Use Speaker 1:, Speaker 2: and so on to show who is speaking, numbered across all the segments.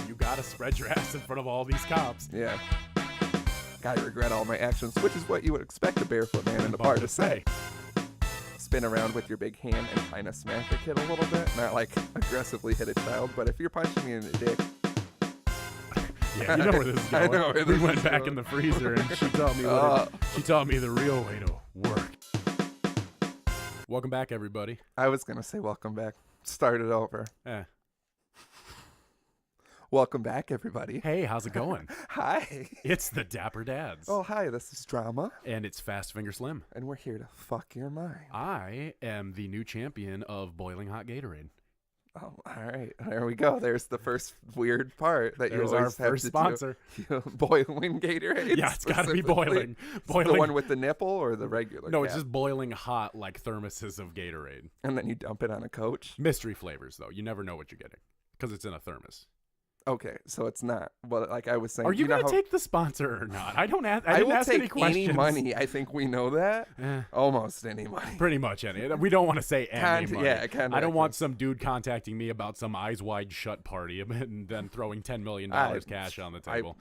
Speaker 1: You gotta spread your ass in front of all these cops.
Speaker 2: Yeah. I regret all my actions, which is what you would expect a barefoot man in the bar to say. Spin around with your big hand and kind of smack the kid a little bit. Not like aggressively hit a child, but if you're punching me in the dick.
Speaker 1: Yeah, you know where this is going.
Speaker 2: I know where
Speaker 1: we
Speaker 2: this
Speaker 1: went
Speaker 2: is
Speaker 1: back
Speaker 2: going.
Speaker 1: in the freezer and she taught me the real way to work. Welcome back, everybody.
Speaker 2: I was going to say welcome back. Start it over. Welcome back, everybody.
Speaker 1: Hey, how's it going?
Speaker 2: Hi.
Speaker 1: It's the Dapper Dads.
Speaker 2: Oh, hi. This is Drama.
Speaker 1: And it's Fast Finger Slim.
Speaker 2: And we're here to fuck your mind.
Speaker 1: I am the new champion of boiling hot Gatorade.
Speaker 2: Oh, all right. There we go. There's the first weird part that
Speaker 1: There's
Speaker 2: you always
Speaker 1: our
Speaker 2: have
Speaker 1: first
Speaker 2: to
Speaker 1: sponsor.
Speaker 2: do. Boiling Gatorade?
Speaker 1: Yeah, it's got to be boiling.
Speaker 2: The one with the nipple or the regular
Speaker 1: No,
Speaker 2: cap?
Speaker 1: it's just boiling hot like thermoses of Gatorade.
Speaker 2: And then you dump it on a coach?
Speaker 1: Mystery flavors, though. You never know what you're getting because it's in a thermos.
Speaker 2: Okay, so it's not. Well, like I was saying,
Speaker 1: Are you
Speaker 2: know
Speaker 1: going to
Speaker 2: how-
Speaker 1: take the sponsor or not? I didn't
Speaker 2: I will
Speaker 1: ask
Speaker 2: take
Speaker 1: any questions.
Speaker 2: any money. I think we know that. Almost any money.
Speaker 1: Pretty much any. We don't want to say any money.
Speaker 2: Yeah,
Speaker 1: I don't want some dude contacting me about some eyes wide shut party and then throwing $10 million cash on the table.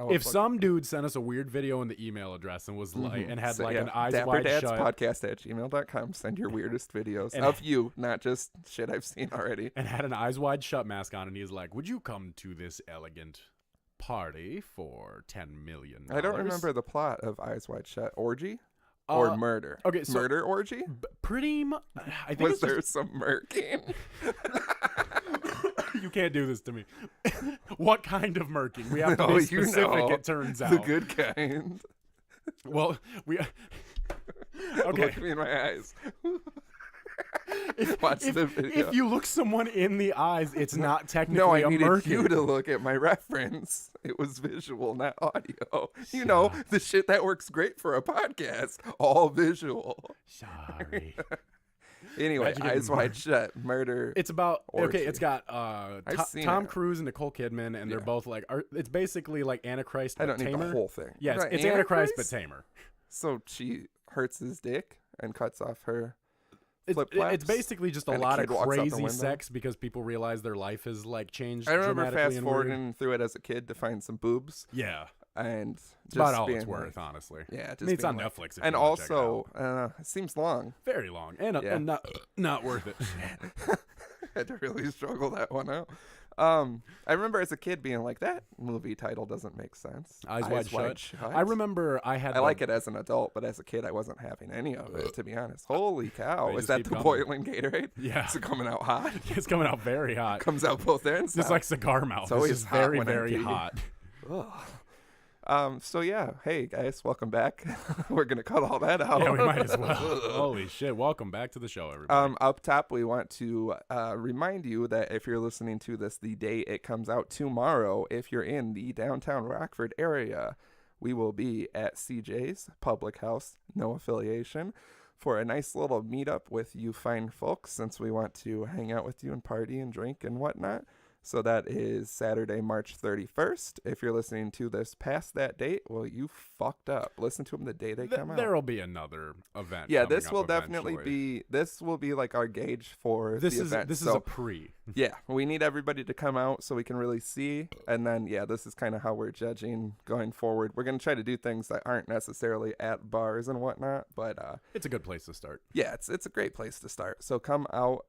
Speaker 1: If some dude sent us a weird video in the email address and was like and had an eyes wide shut
Speaker 2: dapperdadspodcast@gmail.com. Send your weirdest videos of you, not just shit I've seen already.
Speaker 1: And had an eyes wide shut mask on, and he's like, "Would you come to this elegant party for $10 million?"
Speaker 2: I don't remember the plot of Eyes Wide Shut. Orgy or murder?
Speaker 1: Okay, so
Speaker 2: murder orgy.
Speaker 1: Pretty much. I think
Speaker 2: Was there some murking?
Speaker 1: You can't do this to me. What kind of murking? We have to be specific. It turns out
Speaker 2: the good kind.
Speaker 1: Well, we. Okay.
Speaker 2: Look me in my eyes. Watch the video.
Speaker 1: If you look someone in the eyes, it's not technically
Speaker 2: no, I
Speaker 1: a
Speaker 2: needed
Speaker 1: murking.
Speaker 2: you to look at my reference. It was visual, not audio. You know, the shit that works great for a podcast. All visual.
Speaker 1: Sorry.
Speaker 2: Anyway, Eyes Wide Shut, murder.
Speaker 1: It's about
Speaker 2: orgy.
Speaker 1: okay. It's got Tom
Speaker 2: it.
Speaker 1: Cruise and Nicole Kidman, and they're both like. It's basically like Antichrist.
Speaker 2: I don't
Speaker 1: but
Speaker 2: need
Speaker 1: tamer.
Speaker 2: the whole thing.
Speaker 1: Yeah, it's Antichrist but tamer.
Speaker 2: So she hurts his dick and cuts off her.
Speaker 1: It's basically just a lot of crazy
Speaker 2: window.
Speaker 1: sex because people realize their life has like changed.
Speaker 2: I remember
Speaker 1: dramatically
Speaker 2: fast forwarding through it as a kid to find some boobs.
Speaker 1: Yeah.
Speaker 2: And
Speaker 1: it's about all it's worth, honly.
Speaker 2: Yeah,
Speaker 1: I mean, it's on Netflix.
Speaker 2: And also, it seems long.
Speaker 1: Very long, and not worth it.
Speaker 2: I had to really struggle that one out. I remember as a kid being like, that movie title doesn't make sense.
Speaker 1: Eyes Wide Shut. I remember I
Speaker 2: like it as an adult, but as a kid I wasn't having any of it, to be honest. Holy cow. Is that the boiling Gatorade?
Speaker 1: Yeah.
Speaker 2: Is it coming out hot?
Speaker 1: It's coming out very hot.
Speaker 2: Comes out both ends.
Speaker 1: It's like cigar mouth. It's always very, very hot.
Speaker 2: Ugh. So yeah, hey guys, welcome back. We're gonna cut all that out.
Speaker 1: Yeah, we might as well. Holy shit! Welcome back to the show, everybody.
Speaker 2: Up top, we want to remind you that if you're listening to this the day it comes out tomorrow, if you're in the downtown Rockford area, we will be at CJ's Public House, no affiliation, for a nice little meetup with you fine folks, since we want to hang out with you and party and drink and whatnot. So that is Saturday, March 31st. If you're listening to this past that date, well, you fucked up. Listen to them the day they come out.
Speaker 1: There will be another event.
Speaker 2: Yeah, this will definitely be. This will be like our gauge for the event.
Speaker 1: This is a pre.
Speaker 2: Yeah, we need everybody to come out so we can really see. And then, this is kind of how we're judging going forward. We're going to try to do things that aren't necessarily at bars and whatnot, but
Speaker 1: it's a good place to start.
Speaker 2: Yeah, it's a great place to start. So come out,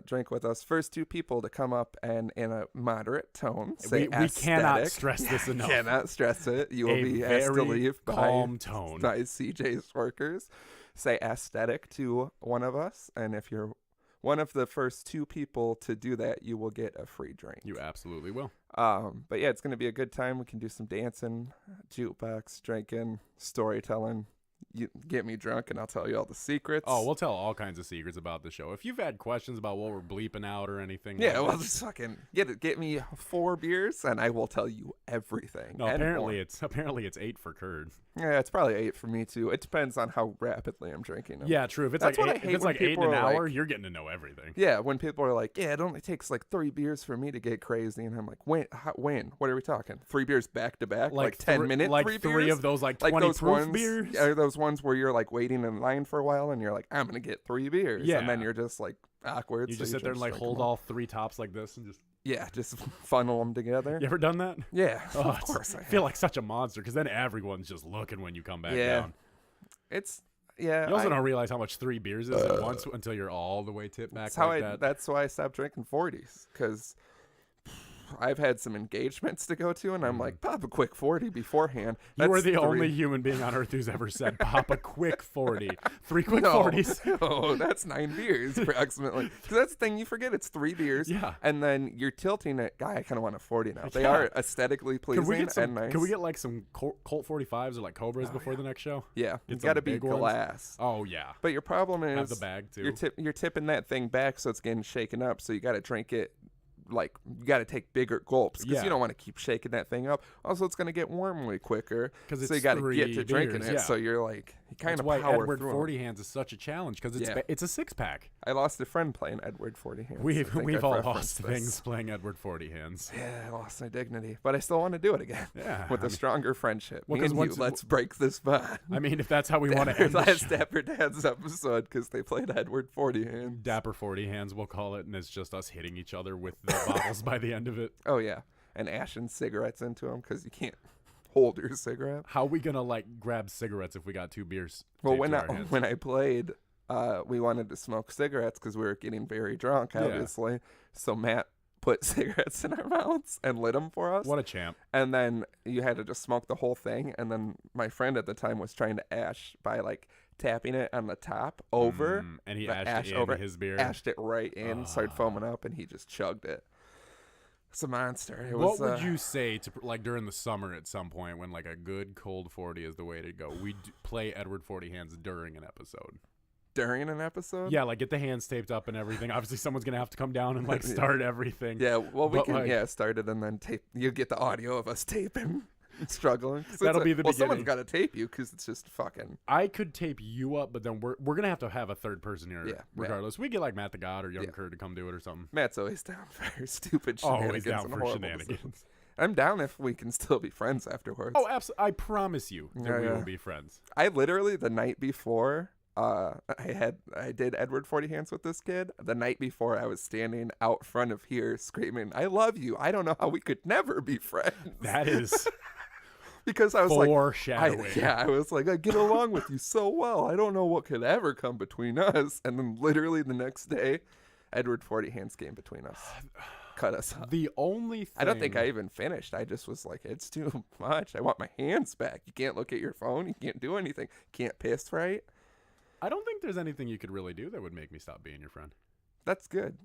Speaker 2: drink with us. First two people to come up and in a moderate tone say
Speaker 1: we cannot stress this enough.
Speaker 2: Cannot stress it. You will be asked to leave
Speaker 1: calm tone
Speaker 2: by CJ's workers. Say aesthetic to one of us, and if you're one of the first two people to do that, you will get a free drink.
Speaker 1: You absolutely will.
Speaker 2: But yeah, it's going to be a good time. We can do some dancing, jukebox, drinking, storytelling. You get me drunk and I'll tell you all the secrets.
Speaker 1: Oh, we'll tell all kinds of secrets about the show. If you've had questions about what we're bleeping out or anything.
Speaker 2: Yeah, well, just fucking get me 4 beers and I will tell you everything.
Speaker 1: No, apparently it's 8 for Curd.
Speaker 2: Yeah, it's probably 8 for me too. It depends on how rapidly I'm drinking them.
Speaker 1: Yeah, true. If it's like 8 in an hour, you're getting to know everything.
Speaker 2: Yeah, when people are like, yeah, it only takes like 3 beers for me to get crazy, and I'm like, when? What are we talking? 3 beers back to back, like 10 minutes,
Speaker 1: like
Speaker 2: 3
Speaker 1: 3
Speaker 2: beers?
Speaker 1: of those like 20
Speaker 2: those
Speaker 1: proof
Speaker 2: ones,
Speaker 1: beers.
Speaker 2: Are those ones where you're like waiting in line for a while, and you're like, I'm gonna get 3 beers,
Speaker 1: yeah,
Speaker 2: and then you're just like awkward.
Speaker 1: You just sit there and like hold all 3 tops like this and just.
Speaker 2: Yeah, just funnel them together.
Speaker 1: You ever done that?
Speaker 2: Yeah,
Speaker 1: oh,
Speaker 2: of course.
Speaker 1: I feel like such a monster because then everyone's just looking when you come back down.
Speaker 2: Yeah.
Speaker 1: You also don't realize how much 3 beers is at once until you're all the way tipped back that.
Speaker 2: That's why I stopped drinking 40s, because I've had some engagements to go to, and I'm like, pop a quick 40 beforehand.
Speaker 1: You are the only human being on earth who's ever said, pop a quick 40. 3 quick 40s.
Speaker 2: No, that's 9 beers, approximately. Because that's the thing, you forget it's 3 beers, and then you're tilting it. Guy, I kind of want a 40 now. They are aesthetically pleasing and nice.
Speaker 1: Can we get like some Colt 45s or like Cobras before the next show?
Speaker 2: Yeah, it's got to be glass.
Speaker 1: Oh, yeah.
Speaker 2: But your problem is
Speaker 1: have the bag, too.
Speaker 2: You're tipping that thing back so it's getting shaken up, so you got to drink it. Like, you got to take bigger gulps because you don't want to keep shaking that thing up. Also, it's going to get warm way quicker, so you got to get to drinking it. So you're like, you kind of power through.
Speaker 1: Edward 40 hands is such a challenge because it's a 6-pack.
Speaker 2: I lost a friend playing Edward 40 hands.
Speaker 1: We've all lost things playing Edward 40 hands.
Speaker 2: Yeah, I lost my dignity, but I still want to do it again.
Speaker 1: Yeah,
Speaker 2: with a stronger friendship.
Speaker 1: Well,
Speaker 2: let's break this bond.
Speaker 1: I mean, if that's how we want to end
Speaker 2: last Dapper Dad's episode, because they played Edward 40 hands.
Speaker 1: Dapper 40 hands, we'll call it, and it's just us hitting each other with the bottles by the end of it.
Speaker 2: Oh yeah, and ashing cigarettes into them because you can't hold your cigarette.
Speaker 1: How are we gonna like grab cigarettes if we got 2 beers?
Speaker 2: Well, when I played, we wanted to smoke cigarettes because we were getting very drunk, obviously. Yeah. So Matt put cigarettes in our mouths and lit them for us.
Speaker 1: What a champ!
Speaker 2: And then you had to just smoke the whole thing. And then my friend at the time was trying to ash by like tapping it on the top over,
Speaker 1: and he ashed it in his beer.
Speaker 2: Ashed it right in, started foaming up, and he just chugged it. It's a monster.
Speaker 1: What would you say to like during the summer at some point when like a good cold 40 is the way to go? We play Edward 40 hands during an episode.
Speaker 2: During an episode?
Speaker 1: Yeah, like get the hands taped up and everything. Obviously, someone's gonna have to come down and like start everything.
Speaker 2: Yeah, well, we can start it and then tape. You get the audio of us taping. Struggling.
Speaker 1: That'll be the beginning.
Speaker 2: Someone's got to tape you because it's just fucking.
Speaker 1: I could tape you up, but then we're gonna have a third person here. Yeah, regardless. We get like Matt the God or Young Kurt to come do it or something.
Speaker 2: Matt's always down for stupid shenanigans.
Speaker 1: Always down for shenanigans.
Speaker 2: I'm down if we can still be friends afterwards.
Speaker 1: Oh, absolutely! I promise you that we will be friends.
Speaker 2: I literally the night before. I did Edward 40 hands with this kid. The night before, I was standing out front of here screaming, "I love you. I don't know how we could never be friends."
Speaker 1: That is.
Speaker 2: Because I was
Speaker 1: foreshadowing.
Speaker 2: I was like, I get along with you so well. I don't know what could ever come between us. And then literally the next day, Edward 40 hands came between us. Cut us up.
Speaker 1: The only thing...
Speaker 2: I don't think I even finished. I just was like, it's too much. I want my hands back. You can't look at your phone. You can't do anything. Can't piss right.
Speaker 1: I don't think there's anything you could really do that would make me stop being your friend.
Speaker 2: That's good.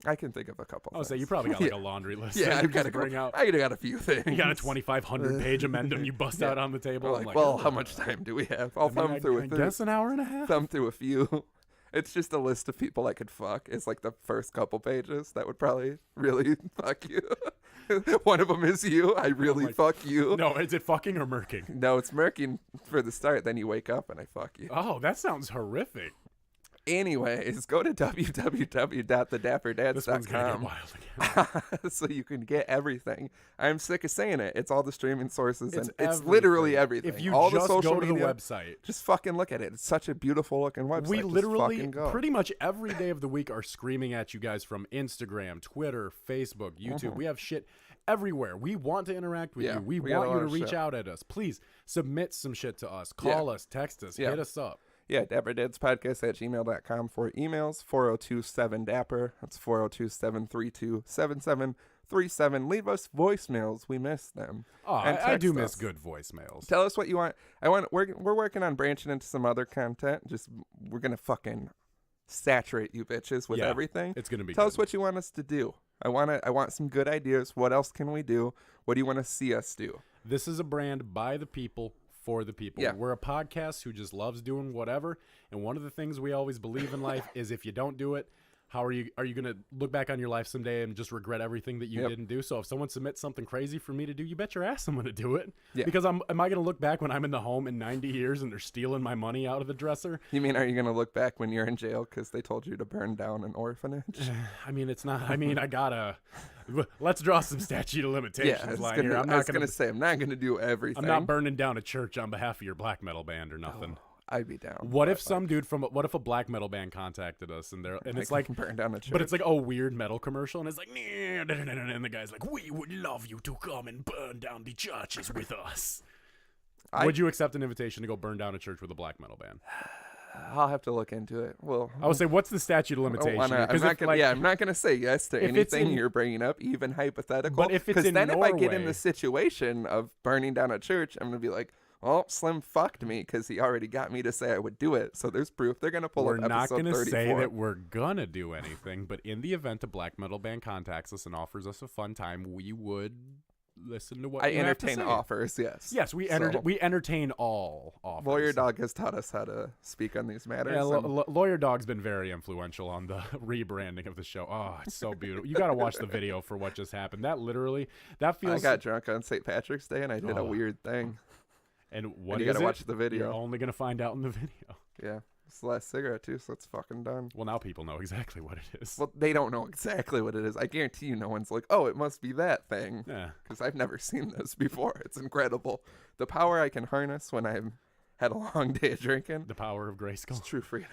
Speaker 2: I can think of a couple.
Speaker 1: So you probably got like a laundry list.
Speaker 2: Yeah, I've got to bring out. I got a few things.
Speaker 1: You got a 2,500-page addendum you bust out on the table.
Speaker 2: Like, well, how much time do we have? I'll thumb through it.
Speaker 1: I guess an hour and a half.
Speaker 2: Thumb through a few. It's just a list of people I could fuck. It's like the first couple pages that would probably really fuck you. One of them is you. I really fuck you.
Speaker 1: No, is it fucking or murking?
Speaker 2: No, it's murking for the start. Then you wake up and I fuck you.
Speaker 1: Oh, that sounds horrific.
Speaker 2: Anyways, go to www.thedapperdads.com.
Speaker 1: This one's gonna get wild again.
Speaker 2: So you can get everything. I'm sick of saying it. It's all the streaming sources and it's literally everything.
Speaker 1: If you
Speaker 2: all
Speaker 1: just
Speaker 2: the social
Speaker 1: go to
Speaker 2: media,
Speaker 1: the website,
Speaker 2: just fucking look at it. It's such a beautiful looking website.
Speaker 1: We literally pretty much every day of the week are screaming at you guys from Instagram, Twitter, Facebook, YouTube. We have shit everywhere. We want to interact with you. We want you to reach out at us. Please submit some shit to us. Call us, text us, hit us up.
Speaker 2: Yeah, dapperdadspodcast@gmail.com for emails, 4027-DAPPER. That's 402-732-7737. Leave us voicemails. We miss them.
Speaker 1: Oh, I do miss good voicemails.
Speaker 2: Tell us what you want. We're working on branching into some other content. We're going to fucking saturate you bitches with everything.
Speaker 1: It's going to be
Speaker 2: Tell us what you want us to do. I want some good ideas. What else can we do? What do you want to see us do?
Speaker 1: This is a brand by the people. For the people. Yeah. We're a podcast who just loves doing whatever. And one of the things we always believe in life is if you don't do it, how are you going to look back on your life someday and just regret everything that you didn't do? So if someone submits something crazy for me to do, you bet your ass I'm going to do it. Yeah. Because am I going to look back when I'm in the home in 90 years and they're stealing my money out of the dresser?
Speaker 2: You mean, are you going to look back when you're in jail because they told you to burn down an orphanage?
Speaker 1: I mean, it's not. I mean, I got to. Let's draw some statute of limitations line here.
Speaker 2: I was going to say, I'm not going to do everything.
Speaker 1: I'm not burning down a church on behalf of your black metal band or nothing.
Speaker 2: I'd be down.
Speaker 1: What if a black metal band contacted us and it's like
Speaker 2: burn down a church,
Speaker 1: but it's like a weird metal commercial and it's like and the guy's like, we would love you to come and burn down the churches with us. Would you accept an invitation to go burn down a church with a black metal band?
Speaker 2: I'll have to look into it. Well,
Speaker 1: I would say, what's the statute of limitation?
Speaker 2: I'm not gonna say yes to anything you're bringing up, even hypothetical. But if it's in Norway, if I get in the situation of burning down a church, I'm gonna be like, well, Slim fucked me because he already got me to say I would do it. So there's proof. They're going to pull up episode 34. We're not going to say
Speaker 1: that we're going to do anything, but in the event a black metal band contacts us and offers us a fun time, we would listen to what you have to say.
Speaker 2: I entertain offers, yes.
Speaker 1: Yes, we entertain all offers.
Speaker 2: Lawyer Dog has taught us how to speak on these matters.
Speaker 1: Yeah, Lawyer Dog's been very influential on the rebranding of the show. Oh, it's so beautiful. You got to watch the video for what just happened. That feels...
Speaker 2: I got drunk on St. Patrick's Day, and I did a weird thing.
Speaker 1: And
Speaker 2: you gotta watch the video.
Speaker 1: You're only gonna find out in the video.
Speaker 2: Yeah, it's the last cigarette too, so it's fucking done.
Speaker 1: Well, now people know exactly what it is.
Speaker 2: Well, they don't know exactly what it is. I guarantee you, no one's like, "Oh, it must be that thing."
Speaker 1: Yeah,
Speaker 2: because I've never seen this before. It's incredible. The power I can harness when I've had a long day of drinking.
Speaker 1: The power of Grayskull.
Speaker 2: It's true freedom.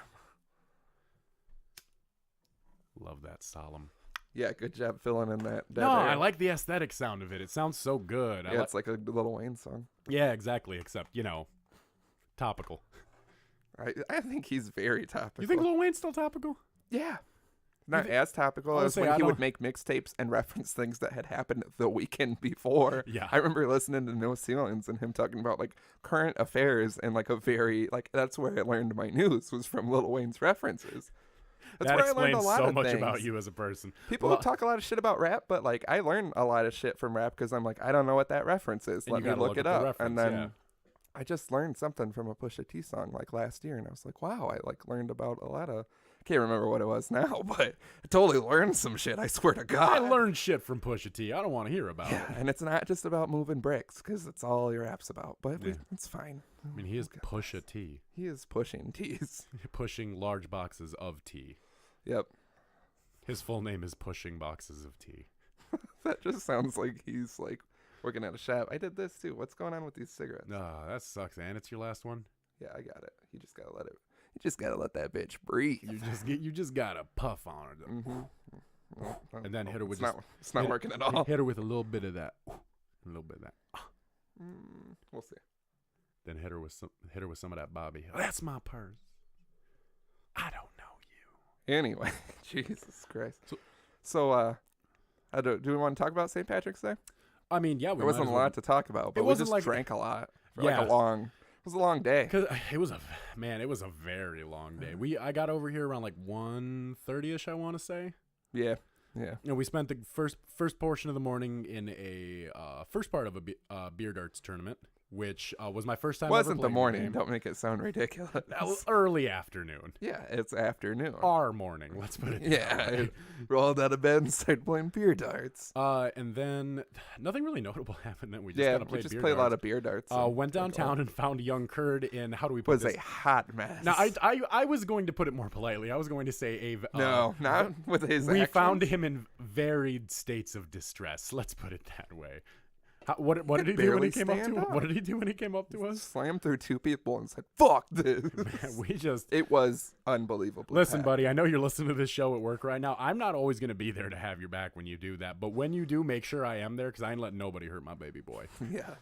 Speaker 1: Love that solemn.
Speaker 2: Yeah, good job filling in that.
Speaker 1: No, I like the aesthetic sound of it. It sounds so good.
Speaker 2: Yeah, it's like a Lil Wayne song.
Speaker 1: Yeah, exactly. Except, topical.
Speaker 2: I think he's very topical.
Speaker 1: You think Lil Wayne's still topical?
Speaker 2: Yeah. Not as topical as when he would make mixtapes and reference things that had happened the weekend before.
Speaker 1: Yeah.
Speaker 2: I remember listening to No Ceilings and him talking about like current affairs and like a very that's where I learned my news was from Lil Wayne's references. That's
Speaker 1: that
Speaker 2: where I learned a lot
Speaker 1: so
Speaker 2: of
Speaker 1: much
Speaker 2: things.
Speaker 1: about you as a person.
Speaker 2: People talk a lot of shit about rap, but like I learn a lot of shit from rap because I'm like, I don't know what that reference is. Let me look it up. And then I just learned something from a Pusha T song like last year, and I was like, wow, I like learned about a lot of. I can't remember what it was now, but I totally learned some shit. I swear to God,
Speaker 1: I learned shit from Pusha T. I don't want to hear about it.
Speaker 2: And it's not just about moving bricks because it's all your rap's about. But it's fine.
Speaker 1: I mean, he is Pusha T.
Speaker 2: He is pushing T's,
Speaker 1: pushing large boxes of tea.
Speaker 2: Yep.
Speaker 1: His full name is Pushing Boxes of Tea.
Speaker 2: That just sounds like he's like working at a shop. I did this too. What's going on with these cigarettes?
Speaker 1: That sucks. And it's your last one?
Speaker 2: Yeah, I got it. You just gotta let it. You just gotta let that bitch breathe.
Speaker 1: You just gotta puff on her.
Speaker 2: Mm-hmm.
Speaker 1: And then hit her with
Speaker 2: it's not working at all.
Speaker 1: Hit her with a little bit of that. A little bit of that.
Speaker 2: We'll see.
Speaker 1: Then hit her with some of that Bobby. That's my purse. I don't know.
Speaker 2: Anyway, Jesus Christ. So do we want to talk about St. Patrick's Day?
Speaker 1: I mean, yeah,
Speaker 2: there wasn't a lot to talk about, but we just drank a lot for it was a long day.
Speaker 1: Cause it was a very long day. I got over here around like 1:30ish, I want to say.
Speaker 2: Yeah.
Speaker 1: And we spent the first portion of the morning in a first part of a beer darts tournament, which was my first time.
Speaker 2: Wasn't the morning? Don't make it sound ridiculous.
Speaker 1: Early afternoon.
Speaker 2: Yeah, it's afternoon.
Speaker 1: Our morning. Let's put it.
Speaker 2: I rolled out of bed and started playing beer darts.
Speaker 1: And then nothing really notable happened. Then we just
Speaker 2: played a lot of beer darts.
Speaker 1: Went downtown and found a young Kurd in how do we put this?
Speaker 2: Was a hot mess.
Speaker 1: Now I was going to put it more politely. I was going to say
Speaker 2: no, not with his.
Speaker 1: We found him in varied states of distress. Let's put it that way. What did he do when he came up to us? What did he do when he came up to us?
Speaker 2: Slammed through two people and said, "Fuck this!"
Speaker 1: Man,
Speaker 2: it was unbelievable.
Speaker 1: Listen, buddy, I know you're listening to this show at work right now. I'm not always going to be there to have your back when you do that, but when you do, make sure I am there because I ain't letting nobody hurt my baby boy.
Speaker 2: Yeah,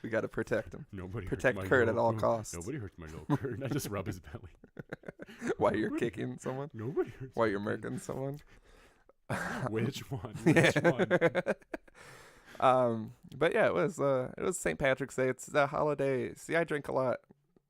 Speaker 2: we got to protect him.
Speaker 1: Nobody
Speaker 2: protect Kurt at all costs.
Speaker 1: Nobody hurts my little Kurt. I just rub his belly.
Speaker 2: While you're kicking someone.
Speaker 1: Nobody hurts.
Speaker 2: While you're murking someone.
Speaker 1: Which one? Which one?
Speaker 2: But yeah, it was St. Patrick's Day. It's the holiday. See, I drink a lot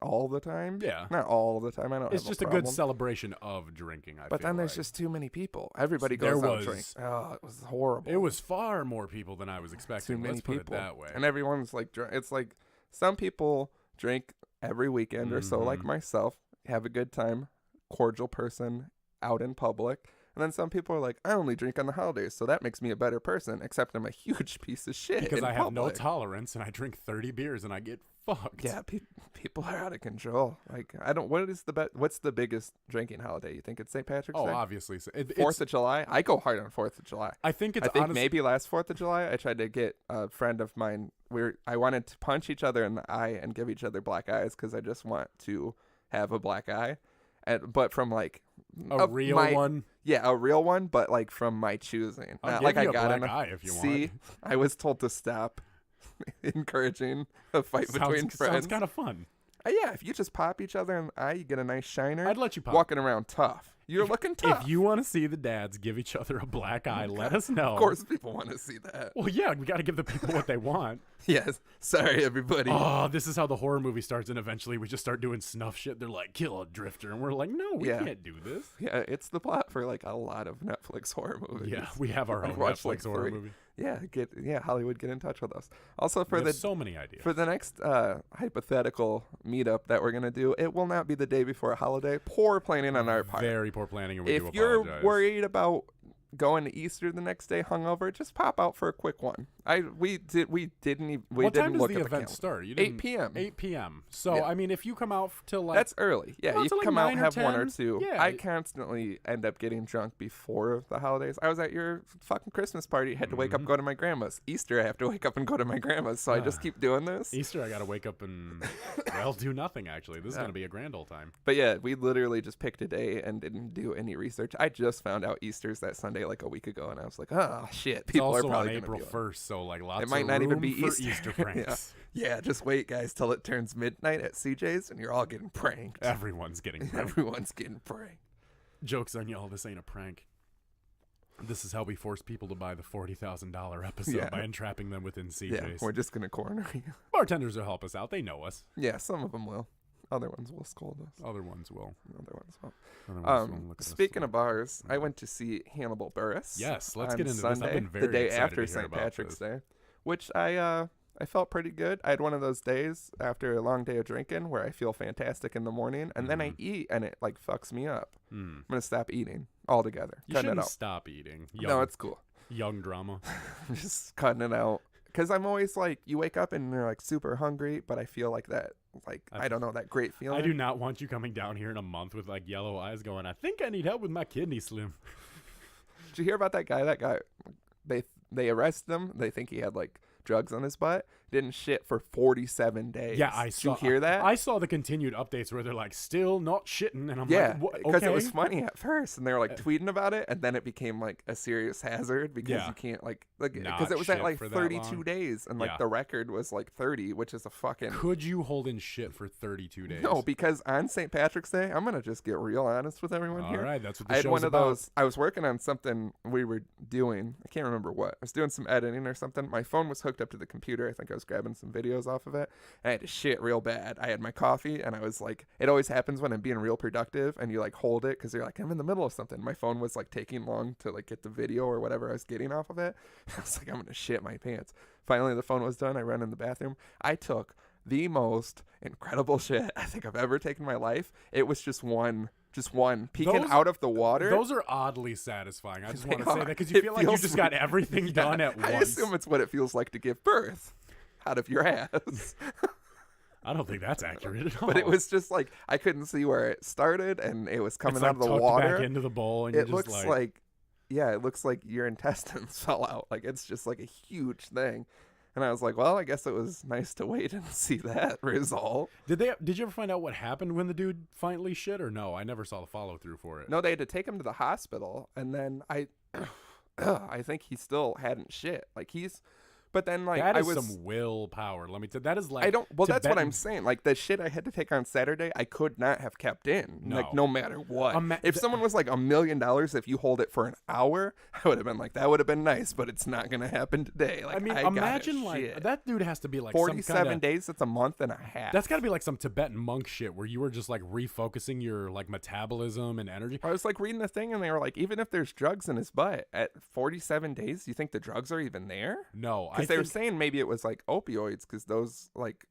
Speaker 2: all the time.
Speaker 1: Yeah.
Speaker 2: Not all the time. I don't
Speaker 1: It's just a good celebration of drinking,
Speaker 2: But then there's just too many people. Everybody goes out and drinks. Oh, it was horrible.
Speaker 1: It was far more people than I was expecting.
Speaker 2: Too many
Speaker 1: Let's put
Speaker 2: people.
Speaker 1: it that way.
Speaker 2: And everyone's like, it's like some people drink every weekend or so, like myself, have a good time, cordial person, out in public. And then some people are like, I only drink on the holidays, so that makes me a better person, except I'm a huge piece of shit.
Speaker 1: Because I have no tolerance, and I drink 30 beers, and I get fucked.
Speaker 2: Yeah, People are out of control. Like, what's the biggest drinking holiday? You think it's St. Patrick's Day?
Speaker 1: Oh, obviously. So
Speaker 2: 4th of July? I go hard on 4th of July.
Speaker 1: I think
Speaker 2: maybe last 4th of July, I tried to get a friend of mine. I wanted to punch each other in the eye and give each other black eyes because I just want to have a black eye. But from like
Speaker 1: a real one?
Speaker 2: Yeah, a real one, but like from my choosing.
Speaker 1: I'll give you a black eye if you want.
Speaker 2: See, I was told to stop encouraging a fight between friends.
Speaker 1: Sounds kind of fun.
Speaker 2: Yeah, if you just pop each other in the eye, you get a nice shiner.
Speaker 1: I'd let you pop.
Speaker 2: Walking around tough. You're looking tough.
Speaker 1: If you want to see the dads give each other a black eye, let us know.
Speaker 2: Of course people want to see that.
Speaker 1: Well, yeah, we got to give the people what they want.
Speaker 2: Yes. Sorry, everybody.
Speaker 1: Oh, this is how the horror movie starts, and eventually we just start doing snuff shit. They're like, kill a drifter. And we're like, no, we can't do this.
Speaker 2: Yeah, it's the plot for like a lot of Netflix horror movies.
Speaker 1: Yeah, we have our own Netflix horror movie.
Speaker 2: Yeah, Hollywood, get in touch with us. Also,
Speaker 1: so many ideas.
Speaker 2: For the next hypothetical meetup that we're gonna do, it will not be the day before a holiday. Poor planning on our part.
Speaker 1: Very poor planning, and
Speaker 2: if you're worried about going to Easter the next day hungover, just pop out for a quick one. We didn't
Speaker 1: what
Speaker 2: didn't
Speaker 1: time does
Speaker 2: look
Speaker 1: the
Speaker 2: at
Speaker 1: event start?
Speaker 2: 8 p.m.
Speaker 1: 8 p.m. So I mean, if you come out till like
Speaker 2: that's early. Yeah, you can come out and have 1 or 2.
Speaker 1: Yeah.
Speaker 2: I constantly end up getting drunk before the holidays. I was at your fucking Christmas party. Had to wake up, go to my grandma's. Easter, I have to wake up and go to my grandma's. So I just keep doing this.
Speaker 1: Easter, I gotta wake up and do nothing. Actually, this is gonna be a grand old time.
Speaker 2: But yeah, we literally just picked a day and didn't do any research. I just found out Easter's that Sunday like a week ago, and I was like, oh shit, people
Speaker 1: it's also
Speaker 2: are probably
Speaker 1: on April 1st, so like lots.
Speaker 2: It might not even be
Speaker 1: Easter pranks.
Speaker 2: Yeah, just wait, guys, till it turns midnight at CJ's, and you're all getting pranked.
Speaker 1: Everyone's getting pranked.
Speaker 2: Everyone's getting pranked.
Speaker 1: Joke's on y'all. This ain't a prank. This is how we force people to buy the $40,000 episode by entrapping them within CJ's.
Speaker 2: Yeah, we're just gonna corner you.
Speaker 1: Bartenders will help us out. They know us.
Speaker 2: Yeah, some of them will. Other ones will scold us.
Speaker 1: Other ones will.
Speaker 2: Speaking of bars, I went to see Hannibal Buress.
Speaker 1: Yes, let's get into
Speaker 2: Sunday,
Speaker 1: this. I've been very
Speaker 2: the day
Speaker 1: excited
Speaker 2: after
Speaker 1: to hear
Speaker 2: St. Patrick's
Speaker 1: this.
Speaker 2: Day, which I felt pretty good. I had one of those days after a long day of drinking where I feel fantastic in in and then I eat and it like fucks me up. I'm gonna stop eating altogether.
Speaker 1: You shouldn't stop eating.
Speaker 2: No, it's cool.
Speaker 1: Young drama.
Speaker 2: I'm just cutting it out. Because I'm always like, you wake up and you're like super hungry, but I feel like that, like, I don't know, that great feeling.
Speaker 1: I do not want you coming down here in a month with like yellow eyes going, I think I need help with my kidney slim.
Speaker 2: Did you hear about that guy? That guy, they arrested him. They think he had like drugs on his butt. Didn't shit for 47 days.
Speaker 1: Yeah, I saw.
Speaker 2: Did you hear that?
Speaker 1: I saw the continued updates where they're like, still not shitting. And I'm like,
Speaker 2: because it was funny at first. And they were like tweeting about it. And then it became like a serious hazard because you can't like because it was at like 32 days. And like the record was like 30, which is a fucking.
Speaker 1: Could you hold in shit for 32 days?
Speaker 2: No, because on St. Patrick's Day, I'm going to just get real honest with everyone here.
Speaker 1: All right, that's what the
Speaker 2: I had
Speaker 1: show's
Speaker 2: one of
Speaker 1: about.
Speaker 2: those. I was working on something we were doing. I can't remember what. I was doing some editing or something. My phone was hooked up to the computer. I think I was grabbing some videos off of it. I had to shit real bad. I had my coffee and I was like, it always happens when I'm being real productive and you like hold it because you're like, I'm in the middle of something. My phone was like taking long to like get the video or whatever I was getting off of it. I was like, I'm gonna shit my pants. Finally the phone was done. I ran in the bathroom. I took the most incredible shit I think I've ever taken in my life. It was just one peeking out of the water.
Speaker 1: Those are oddly satisfying. I just want to say that because you feel like you just got everything done at once.
Speaker 2: I assume it's what it feels like to give birth out of your ass.
Speaker 1: I don't think that's accurate at all.
Speaker 2: But it was just like I couldn't see where it started, and it was coming out of the water
Speaker 1: back into the bowl, and
Speaker 2: it looks like it looks like your intestines fell out. Like it's just like a huge thing. And I was like, well, I guess it was nice to wait and see that result.
Speaker 1: Did you ever find out what happened when the dude finally shit, or no? I never saw the follow through for it.
Speaker 2: No, they had to take him to the hospital, and then I think he still hadn't shit. Like but then like
Speaker 1: that is some willpower. Let me tell you, that is like
Speaker 2: that's what I'm saying. Like the shit I had to take on Saturday, I could not have kept in.
Speaker 1: No.
Speaker 2: Like no matter what. If someone was like $1 million, if you hold it for an hour, I would have been like, that would have been nice, but it's not gonna happen today. Like
Speaker 1: I mean, imagine like that dude has to be like
Speaker 2: 47 days. That's a month and a half.
Speaker 1: That's got to be like some Tibetan monk shit where you were just like refocusing your like metabolism and energy.
Speaker 2: I was like reading the thing and they were like, even if there's drugs in his butt at 47 days, do you think the drugs are even there?
Speaker 1: No,
Speaker 2: because they were saying maybe it was like opioids because those like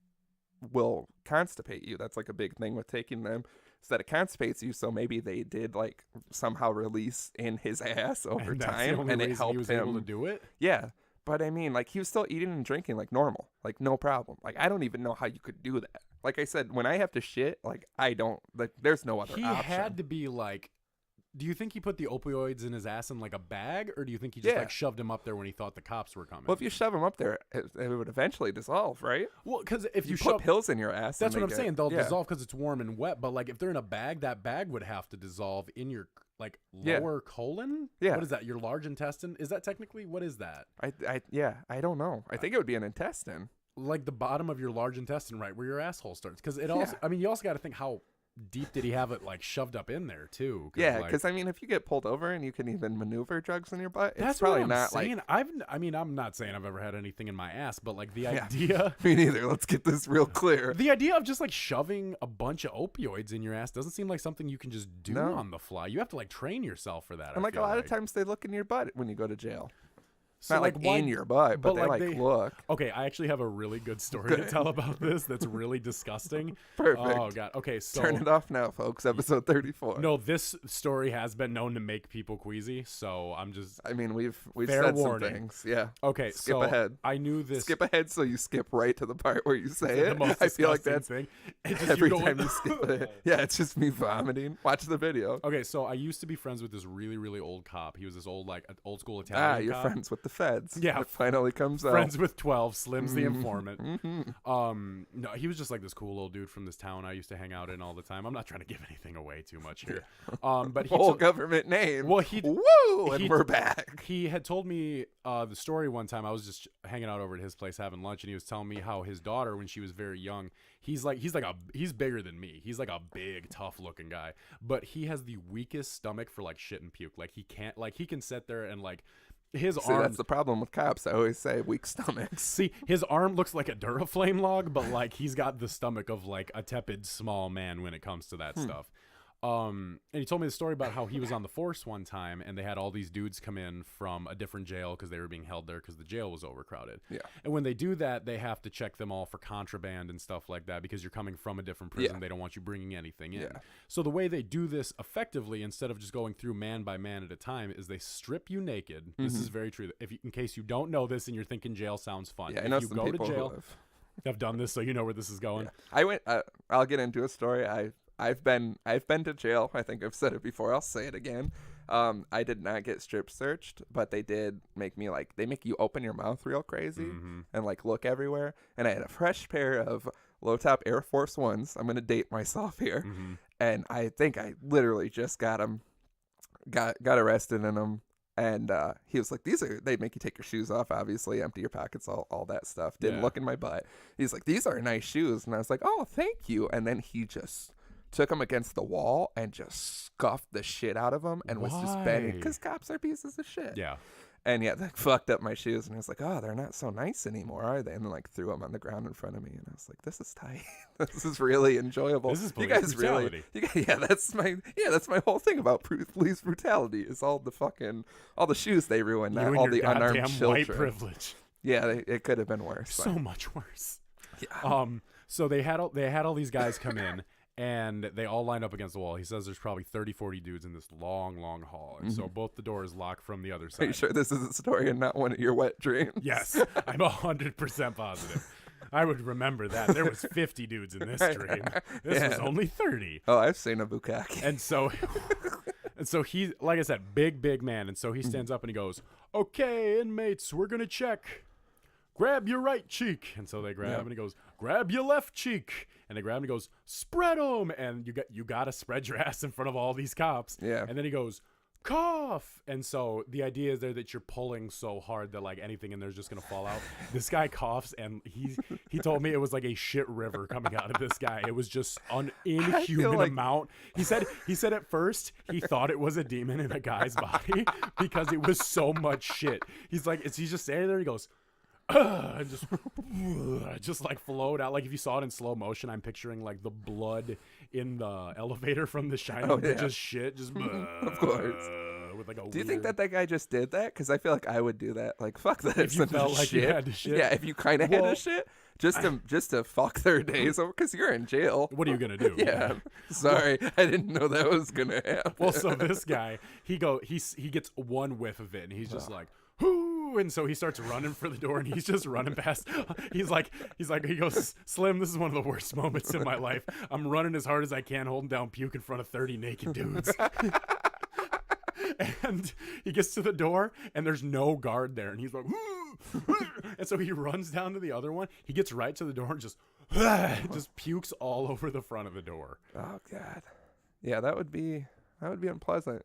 Speaker 2: will constipate you. That's like a big thing with taking them, so that it constipates you. So maybe they did like somehow release in his ass over time, and it helped
Speaker 1: he was
Speaker 2: him
Speaker 1: able to do it.
Speaker 2: Yeah, But I mean, like, he was still eating and drinking like normal, like no problem. Like, I don't even know how you could do that. Like I said, when I have to shit, like, I don't, like, there's no other option.
Speaker 1: He had to be like, do you think he put the opioids in his ass in like a bag, or do you think he just like shoved him up there when he thought the cops were coming?
Speaker 2: Well, if you shove him up there, it would eventually dissolve, right?
Speaker 1: Well, because if you
Speaker 2: put pills in your ass,
Speaker 1: that's what I'm saying. They'll dissolve because it's warm and wet. But like if they're in a bag, that bag would have to dissolve in your like lower colon.
Speaker 2: Yeah.
Speaker 1: What is that? Your large intestine? Is that technically what is that?
Speaker 2: I don't know. I think it would be an intestine.
Speaker 1: Like the bottom of your large intestine, right where your asshole starts. Because it also, I mean, you also got to think how deep did he have it like shoved up in there too?
Speaker 2: Yeah, because I mean, if you get pulled over and you can even maneuver drugs in your butt,
Speaker 1: that's
Speaker 2: it's probably
Speaker 1: what I'm
Speaker 2: not
Speaker 1: saying.
Speaker 2: like.
Speaker 1: I'm not saying I've ever had anything in my ass, but like the idea.
Speaker 2: Me neither. Let's get this real clear.
Speaker 1: The idea of just like shoving a bunch of opioids in your ass doesn't seem like something you can just do on the fly. You have to like train yourself for that.
Speaker 2: And like a lot of times they look in your butt when you go to jail.
Speaker 1: So
Speaker 2: not like in your butt, but they look.
Speaker 1: Okay, I actually have a really good story to tell about this that's really disgusting.
Speaker 2: Perfect.
Speaker 1: Oh, God. Okay, so...
Speaker 2: Turn it off now, folks. Episode 34.
Speaker 1: No, this story has been known to make people queasy, so I'm just...
Speaker 2: I mean, we've said some things. Yeah.
Speaker 1: Okay,
Speaker 2: skip ahead.
Speaker 1: I knew this...
Speaker 2: Skip ahead so you skip right to the part where you say it.
Speaker 1: I feel like that's...
Speaker 2: thing. Every time you skip it. Yeah, it's just me vomiting. Watch the video.
Speaker 1: Okay, so I used to be friends with this really, really old cop. He was this old school Italian cop.
Speaker 2: You're friends with the feds.
Speaker 1: Yeah.
Speaker 2: Finally comes out.
Speaker 1: Friends with 12, Slim's the informant. No, he was just like this cool old dude from this town I used to hang out in all the time. I'm not trying to give anything away too much here. But he
Speaker 2: whole government name.
Speaker 1: Well,
Speaker 2: we're back.
Speaker 1: He had told me the story one time. I was just hanging out over at his place having lunch, and he was telling me how his daughter, when she was very young, he's bigger than me. He's like a big, tough looking guy, but he has the weakest stomach for like shit and puke. Like he can sit there and like. His arm.
Speaker 2: That's the problem with cops. I always say weak stomachs.
Speaker 1: See, his arm looks like a Duraflame log, but like he's got the stomach of like a tepid small man when it comes to that stuff. And he told me the story about how he was on the force one time and they had all these dudes come in from a different jail because they were being held there because the jail was overcrowded. Yeah. And when they do that, they have to check them all for contraband and stuff like that because you're coming from a different prison. Yeah. They don't want you bringing anything in. Yeah. So the way they do this effectively, instead of just going through man by man at a time, is they strip you naked. Mm-hmm. This is very true. In case you don't know this and you're thinking jail sounds fun.
Speaker 2: Yeah, I know
Speaker 1: if you
Speaker 2: some
Speaker 1: go
Speaker 2: people
Speaker 1: to jail, I've done this, so you know where this is going.
Speaker 2: Yeah. I went. I'll get into a story. I've been to jail. I think I've said it before. I'll say it again. I did not get strip searched, but they did make me they make you open your mouth real crazy and like look everywhere. And I had a fresh pair of low top Air Force Ones. I'm gonna date myself here, and I think I literally just got them, got arrested in them. And he was like, they make you take your shoes off, obviously, empty your pockets, all that stuff. Didn't look in my butt. He's like, these are nice shoes. And I was like, oh, thank you. And then he just took them against the wall and just scuffed the shit out of them and was just banging. Because cops are pieces of shit.
Speaker 1: Yeah.
Speaker 2: And yeah, that fucked up my shoes. And I was like, oh, they're not so nice anymore, are they? And then threw them on the ground in front of me. And I was like, this is tight. This is really enjoyable.
Speaker 1: This is police brutality.
Speaker 2: That's my whole thing about police brutality is all the shoes they ruin, not all the unarmed children. White privilege. Yeah, it could have been worse.
Speaker 1: So much worse. Yeah. So they had all these guys come in. And they all line up against the wall. He says there's probably 30, 40 dudes in this long, long hall. And so both the doors lock from the other side.
Speaker 2: Are you sure this is a story and not one of your wet dreams?
Speaker 1: Yes, I'm 100% positive. I would remember that. There was 50 dudes in this dream. This was only 30.
Speaker 2: Oh, I've seen a bukkake.
Speaker 1: And so he, like I said, big man. And so he stands up and he goes, okay, inmates, we're going to check. Grab your right cheek. And so they grab him and he goes, grab your left cheek. And they grab him and he goes, spread them. And you got to spread your ass in front of all these cops. Yeah. And then he goes, cough. And so the idea is there that you're pulling so hard that like anything in there is just going to fall out. This guy coughs and he told me it was like a shit river coming out of this guy. It was just an inhuman amount. He said at first he thought it was a demon in a guy's body because it was so much shit. He's just standing there and he goes, and just like flowed out. Like if you saw it in slow motion, I'm picturing like the blood in the elevator from The Shining. Just shit, just
Speaker 2: of course. With like do you think that guy just did that? Because I feel like I would do that. Like fuck that.
Speaker 1: If you felt like you had to shit.
Speaker 2: Yeah, if you kind of had to shit. Just to fuck their days over, because you're in jail.
Speaker 1: What are you gonna do?
Speaker 2: Yeah, sorry, I didn't know that was gonna happen.
Speaker 1: Well, so this guy, he gets one whiff of it, and he's just like, "Whoo!" Ooh, and so he starts running for the door, and he's just running past. He goes, Slim, this is one of the worst moments in my life. I'm running as hard as I can, holding down puke in front of 30 naked dudes. And he gets to the door, and there's no guard there, and he's like, and so he runs down to the other one. He gets right to the door and just pukes all over the front of the door.
Speaker 2: Oh God, yeah, that would be unpleasant.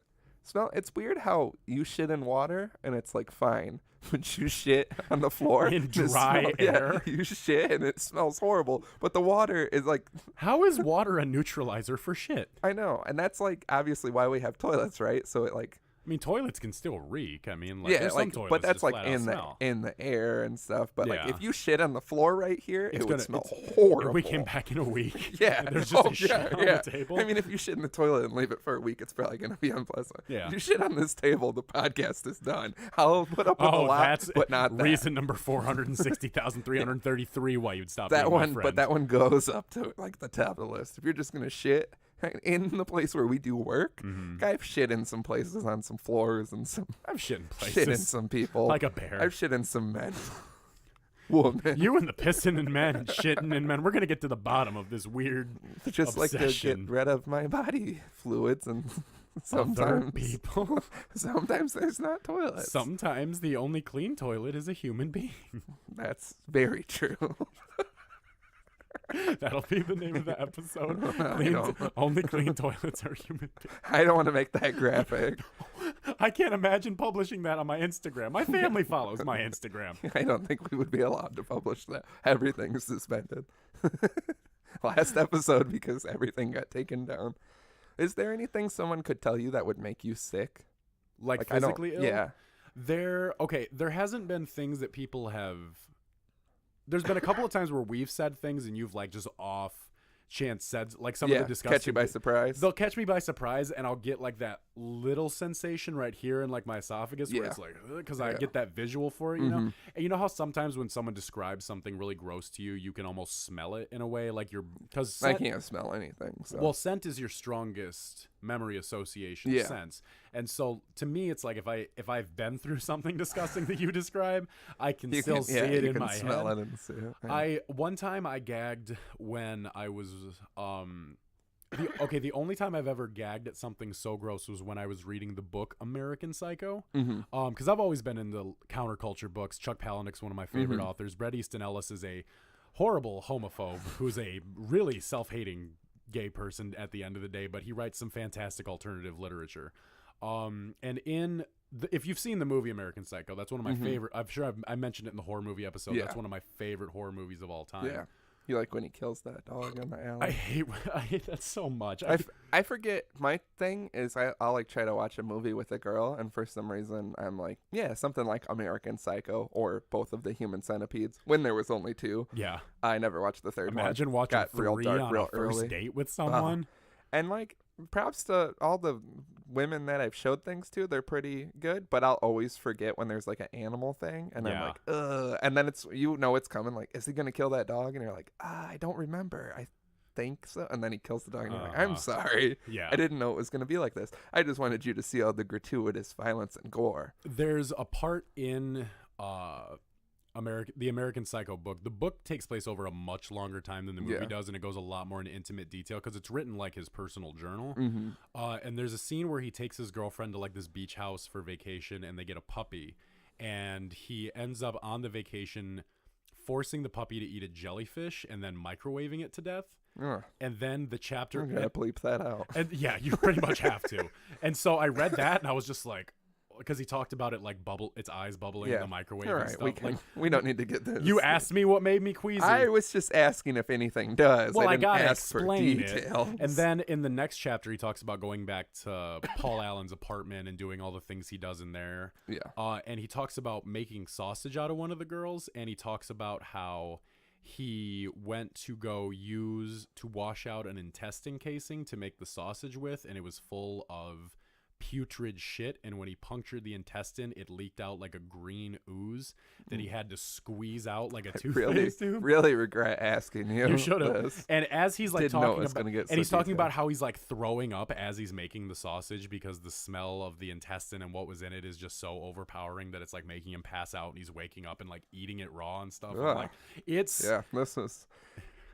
Speaker 2: It's weird how you shit in water and it's like fine, but you shit on the floor
Speaker 1: in dry air.
Speaker 2: Yeah, you shit and it smells horrible, but the water is like.
Speaker 1: How is water a neutralizer for shit?
Speaker 2: I know, and that's like obviously why we have toilets, right? So it like.
Speaker 1: I mean, toilets can still reek. I mean,
Speaker 2: yeah,
Speaker 1: some toilets
Speaker 2: but that's
Speaker 1: just
Speaker 2: like
Speaker 1: in
Speaker 2: the air and stuff. But like
Speaker 1: Yeah.
Speaker 2: if you shit on the floor right here, it would smell horrible.
Speaker 1: We came back in a week.
Speaker 2: Yeah,
Speaker 1: and there's just a shit on the table.
Speaker 2: I mean, if you shit in the toilet and leave it for a week, it's probably gonna be unpleasant.
Speaker 1: Yeah.
Speaker 2: If you shit on this table, the podcast is done. I'll put up with a lot,
Speaker 1: that's
Speaker 2: but not that.
Speaker 1: Reason number 460,333 why you'd stop
Speaker 2: that
Speaker 1: being
Speaker 2: one.
Speaker 1: my friend.
Speaker 2: But that one goes up to like the top of the list. If you're just gonna shit in the place where we do work, I've shit in some places on some floors and some.
Speaker 1: I've shit in places.
Speaker 2: Shit in some people.
Speaker 1: Like a bear.
Speaker 2: I've shit in some men. Woman.
Speaker 1: You and the pissing in men and shitting in men. We're going to get to the bottom of this weird
Speaker 2: just
Speaker 1: obsession.
Speaker 2: Like to get rid of my body fluids and sometimes
Speaker 1: other people.
Speaker 2: Sometimes there's not toilets.
Speaker 1: Sometimes the only clean toilet is a human being.
Speaker 2: That's very true.
Speaker 1: That'll be the name of the episode. Only clean toilets are human beings.
Speaker 2: I don't want to make that graphic.
Speaker 1: I can't imagine publishing that on my Instagram. My family follows my Instagram.
Speaker 2: I don't think we would be allowed to publish that. Everything is suspended. Last episode because everything got taken down. Is there anything someone could tell you that would make you sick?
Speaker 1: Like physically ill?
Speaker 2: Yeah.
Speaker 1: There hasn't been things that people have. There's been a couple of times where we've said things and you've like just off chance said like some of the disgusting.
Speaker 2: Catch you by surprise.
Speaker 1: They'll catch me by surprise and I'll get like that little sensation right here in like my esophagus where it's like because I get that visual for it, you know. And you know how sometimes when someone describes something really gross to you, you can almost smell it in a way like because
Speaker 2: I can't smell anything. So.
Speaker 1: Well, scent is your strongest memory association sense, and so to me, it's like if I've been through something disgusting that you describe, I can still see it in my
Speaker 2: smell
Speaker 1: head.
Speaker 2: It and see it. Yeah.
Speaker 1: One time I gagged when I was the only time I've ever gagged at something so gross was when I was reading the book American Psycho. Because I've always been into counterculture books. Chuck Palahniuk's one of my favorite authors. Bret Easton Ellis is a horrible homophobe who's a really self-hating gay person at the end of the day, but he writes some fantastic alternative literature. And if you've seen the movie American Psycho, that's one of my favorite. I'm sure I mentioned it in the horror movie episode. That's one of my favorite horror movies of all time.
Speaker 2: Yeah. You like when he kills that dog in the alley?
Speaker 1: I hate that so much.
Speaker 2: I forget. My thing is I'll like try to watch a movie with a girl, and for some reason I'm like, something like American Psycho or both of the Human Centipedes when there was only two.
Speaker 1: Yeah.
Speaker 2: I never watched the third one.
Speaker 1: Imagine watching
Speaker 2: Got
Speaker 1: 3
Speaker 2: real dark,
Speaker 1: on
Speaker 2: real
Speaker 1: a first
Speaker 2: early.
Speaker 1: date with someone.
Speaker 2: And like props to all the women that I've showed things to. They're pretty good, but I'll always forget when there's like an animal thing, and I'm like, ugh. And then it's it's coming. Like, is he gonna kill that dog? And you're like, I don't remember. I think so. And then he kills the dog, and you're like, I'm sorry.
Speaker 1: Yeah.
Speaker 2: I didn't know it was gonna be like this. I just wanted you to see all the gratuitous violence and gore.
Speaker 1: There's a part in the American Psycho book. The book takes place over a much longer time than the movie does, and it goes a lot more into intimate detail because it's written like his personal journal. And there's a scene where he takes his girlfriend to like this beach house for vacation, and they get a puppy, and he ends up on the vacation forcing the puppy to eat a jellyfish and then microwaving it to death. And then the chapter,
Speaker 2: I'm gonna bleep that out.
Speaker 1: And yeah, you pretty much have to. And so I read that, and I was just like, because he talked about it like its eyes bubbling in the microwave.
Speaker 2: All
Speaker 1: and
Speaker 2: right,
Speaker 1: stuff.
Speaker 2: we don't need to get this.
Speaker 1: You asked me what made me queasy.
Speaker 2: I was just asking if anything does.
Speaker 1: Well, I
Speaker 2: gotta
Speaker 1: explain
Speaker 2: it.
Speaker 1: And then in the next chapter, he talks about going back to Paul Allen's apartment and doing all the things he does in there.
Speaker 2: Yeah.
Speaker 1: And he talks about making sausage out of one of the girls, and he talks about how he went to wash out an intestine casing to make the sausage with, and it was full of putrid shit, and when he punctured the intestine, it leaked out like a green ooze that he had to squeeze out like a toothpaste tube.
Speaker 2: Really regret asking you.
Speaker 1: You should have. And as he's like talking about, he's talking about how he's like throwing up as he's making the sausage because the smell of the intestine and what was in it is just so overpowering that it's like making him pass out, and he's waking up and like eating it raw and stuff. And like, it's
Speaker 2: this is.